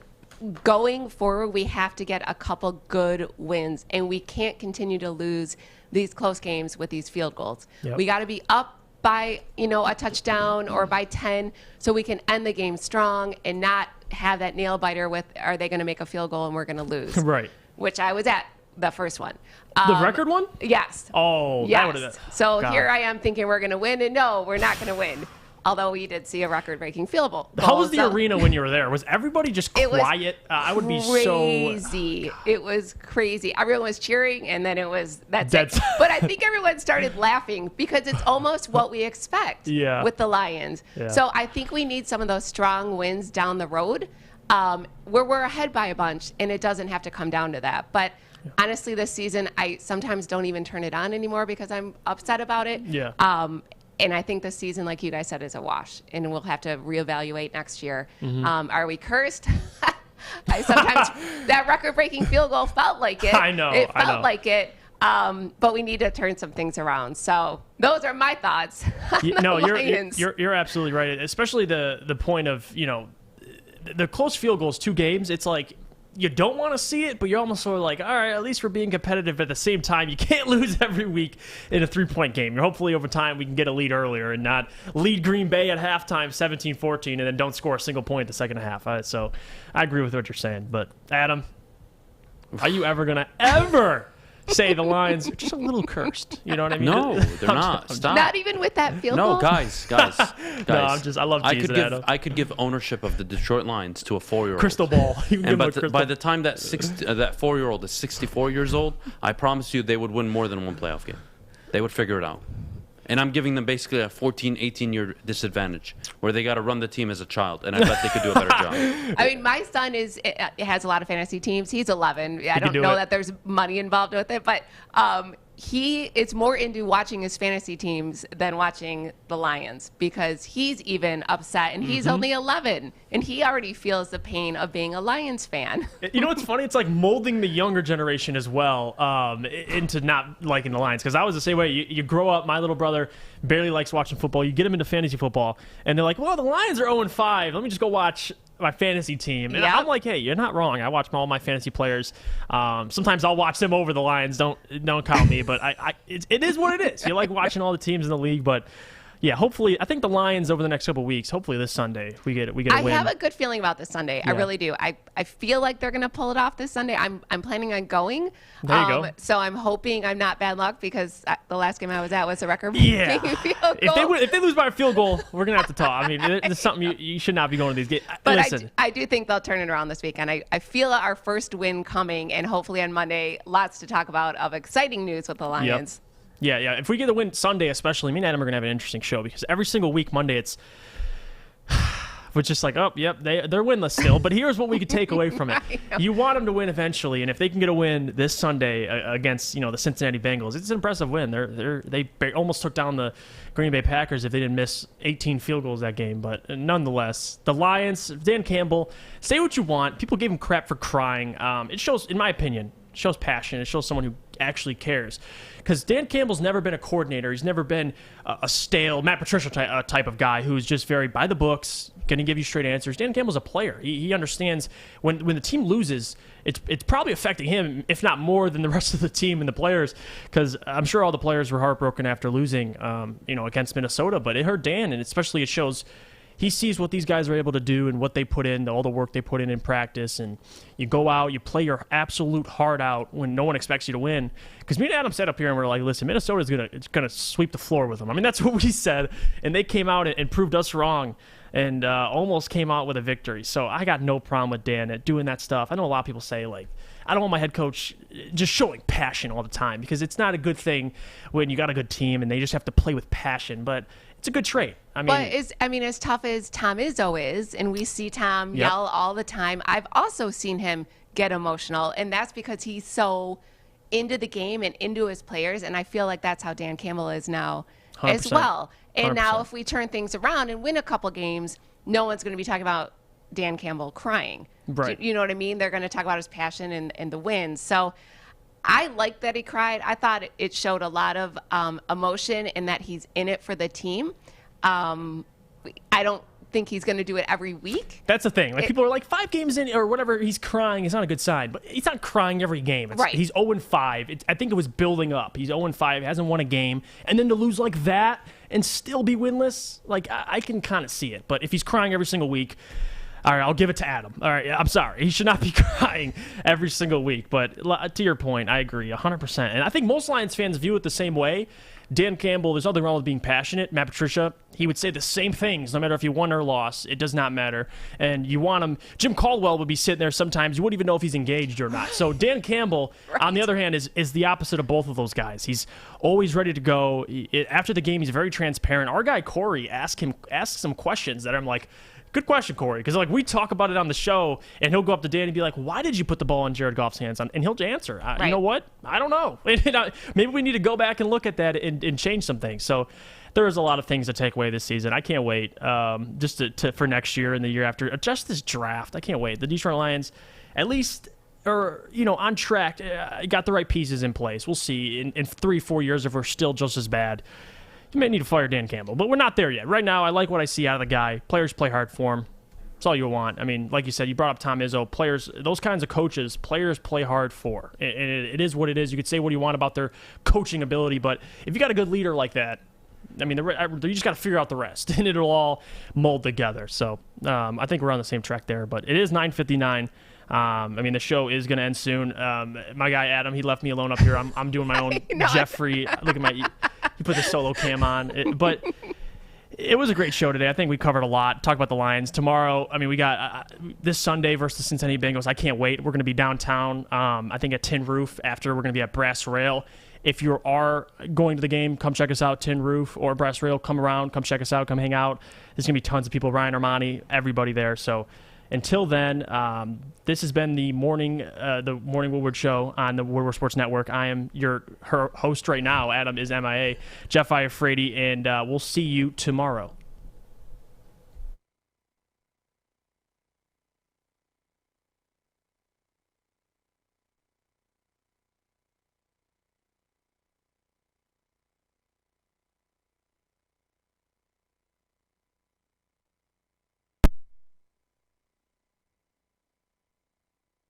going forward, we have to get a couple good wins, and we can't continue to lose these close games with these field goals. Yep. We got to be up by, a touchdown or by 10 so we can end the game strong and not have that nail biter with, are they going to make a field goal and we're going to lose? Right. Which I was at the first one. The record one? Yes. Oh, yes. That would have. So here I am thinking we're going to win, and no, we're not going to win. Although we did see a record-breaking field goal. How was the arena when you were there? Was everybody just quiet? I would be crazy. It was crazy. Everyone was cheering, and then that's it. But I think everyone started laughing because it's almost what we expect with the Lions. Yeah. So I think we need some of those strong wins down the road where we're ahead by a bunch, and it doesn't have to come down to that. But honestly, this season, I sometimes don't even turn it on anymore because I'm upset about it. Yeah. And I think this season, like you guys said, is a wash, and we'll have to reevaluate next year. Mm-hmm. Are we cursed? I sometimes that record-breaking field goal felt like it. I know. It felt like it. But we need to turn some things around. So those are my thoughts. No, Lions. you're absolutely right. Especially the point of, the close field goals, 2 games. It's like you don't want to see it, but you're almost sort of like, all right, at least we're being competitive. At the same time, you can't lose every week in a 3-point game. You're hopefully over time we can get a lead earlier and not lead Green Bay at halftime 17-14 and then don't score a single point the second half. So I agree with what you're saying. But Adam, are you ever gonna say the Lions are just a little cursed? You know what I mean? No, they're not. Stop. Not even with that field goal? No, guys. No, I love teasing Adam. I could give ownership of the Detroit Lions to a 4-year-old. Crystal ball. And by the time that 4-year-old is 64 years old, I promise you they would win more than one playoff game. They would figure it out. And I'm giving them basically a 14, 18-year disadvantage where they got to run the team as a child, and I bet they could do a better job. I mean, my son has a lot of fantasy teams. He's 11. I don't know that there's money involved with it, but he is more into watching his fantasy teams than watching the Lions because he's even upset, and he's only 11, and he already feels the pain of being a Lions fan. You know what's funny? It's like molding the younger generation as well into not liking the Lions, because I was the same way. You grow up, my little brother barely likes watching football. You get him into fantasy football, and they're like, well, the Lions are 0-5. Let me just go watch my fantasy team. And I'm like, hey, you're not wrong. I watch all my fantasy players. Sometimes I'll watch them over the Lions. Don't count me, but it is what it is. You like watching all the teams in the league, but yeah, hopefully, I think the Lions over the next couple of weeks, hopefully this Sunday, we get a win. I have a good feeling about this Sunday. I really do. I feel like they're going to pull it off this Sunday. I'm planning on going. There you go. So I'm hoping I'm not bad luck because the last game I was at was a record. Yeah. Field goal. If they lose by a field goal, we're going to have to talk. I mean, it's something you should not be going to these games. But listen. I do think they'll turn it around this weekend. I feel our first win coming, and hopefully on Monday, lots to talk about of exciting news with the Lions. Yep. Yeah. If we get a win Sunday, especially, me and Adam are going to have an interesting show because every single week, Monday, we're just like, oh, yep, they're winless still. But here's what we could take away from it. You want them to win eventually, and if they can get a win this Sunday against the Cincinnati Bengals, it's an impressive win. They almost took down the Green Bay Packers if they didn't miss 18 field goals that game. But nonetheless, the Lions, Dan Campbell, say what you want. People gave him crap for crying. It shows, in my opinion, shows passion. It shows someone who actually cares. Because Dan Campbell's never been a coordinator. He's never been a stale Matt Patricia type of guy who's just very by the books, going to give you straight answers. Dan Campbell's a player. He understands when the team loses, it's probably affecting him, if not more than the rest of the team and the players. Because I'm sure all the players were heartbroken after losing, against Minnesota. But it hurt Dan, and especially it shows. He sees what these guys are able to do and what they put in, all the work they put in practice. And you go out, you play your absolute heart out when no one expects you to win. Because me and Adam sat up here and we're like, listen, Minnesota's gonna sweep the floor with them. I mean, that's what we said. And they came out and proved us wrong and almost came out with a victory. So I got no problem with Dan at doing that stuff. I know a lot of people say, like, I don't want my head coach just showing passion all the time because it's not a good thing when you got a good team and they just have to play with passion. But it's a good trait. As tough as Tom Izzo is, and we see Tom yell all the time, I've also seen him get emotional, and that's because he's so into the game and into his players, and I feel like that's how Dan Campbell is now 100%. As well. And 100%. now if we turn things around and win a couple games, no one's going to be talking about Dan Campbell crying. Right. You know what I mean? They're going to talk about his passion and the wins. So I like that he cried. I thought it showed a lot of emotion and that he's in it for the team. I don't think he's going to do it every week. That's the thing. Like people are like 5 games in or whatever, he's crying. It's not a good sign, but he's not crying every game. Right. He's 0-5. I think it was building up. He's 0-5, hasn't won a game, and then to lose like that and still be winless, like I can kind of see it. But if he's crying every single week, all right, I'll give it to Adam. All right, I'm sorry. He should not be crying every single week. But to your point, I agree 100%. And I think most Lions fans view it the same way. Dan Campbell, there's nothing wrong with being passionate. Matt Patricia, he would say the same things no matter if you won or lost. It does not matter. And you want him. Jim Caldwell would be sitting there sometimes. You wouldn't even know if he's engaged or not. So Dan Campbell, on the other hand, is the opposite of both of those guys. He's always ready to go. After the game, he's very transparent. Our guy Corey asks some questions that I'm like, good question, Corey, because like we talk about it on the show, and he'll go up to Dan and be like, "Why did you put the ball in Jared Goff's hands?" And he'll answer, "You know what? I don't know. Maybe we need to go back and look at that and change some things." So there is a lot of things to take away this season. I can't wait just for next year and the year after. Just this draft, I can't wait. The Detroit Lions, at least, are on track. Got the right pieces in place. We'll see in 3-4 years if we're still just as bad. You may need to fire Dan Campbell, but we're not there yet. Right now, I like what I see out of the guy. Players play hard for him. That's all you want. I mean, like you said, you brought up Tom Izzo. Players, those kinds of coaches, players play hard for. And it is what it is. You could say what you want about their coaching ability, but if you got a good leader like that, I mean, you just got to figure out the rest, and it'll all mold together. So I think we're on the same track there, but it is 9:59. I mean, the show is going to end soon. My guy Adam, he left me alone up here. I'm doing my own Jeffrey. Look at you put the solo cam on. But it was a great show today. I think we covered a lot. Talk about the Lions tomorrow. I mean, we got this Sunday versus the Cincinnati Bengals. I can't wait. We're going to be downtown. I think at Tin Roof. After we're going to be at Brass Rail. If you are going to the game, come check us out. Tin Roof or Brass Rail. Come around. Come check us out. Come hang out. There's going to be tons of people. Ryan Armani, everybody there. So. Until then, this has been the Morning Woodward Show on the Woodward Sports Network. I am your host right now. Adam is MIA. Jeff Iafredi, and we'll see you tomorrow.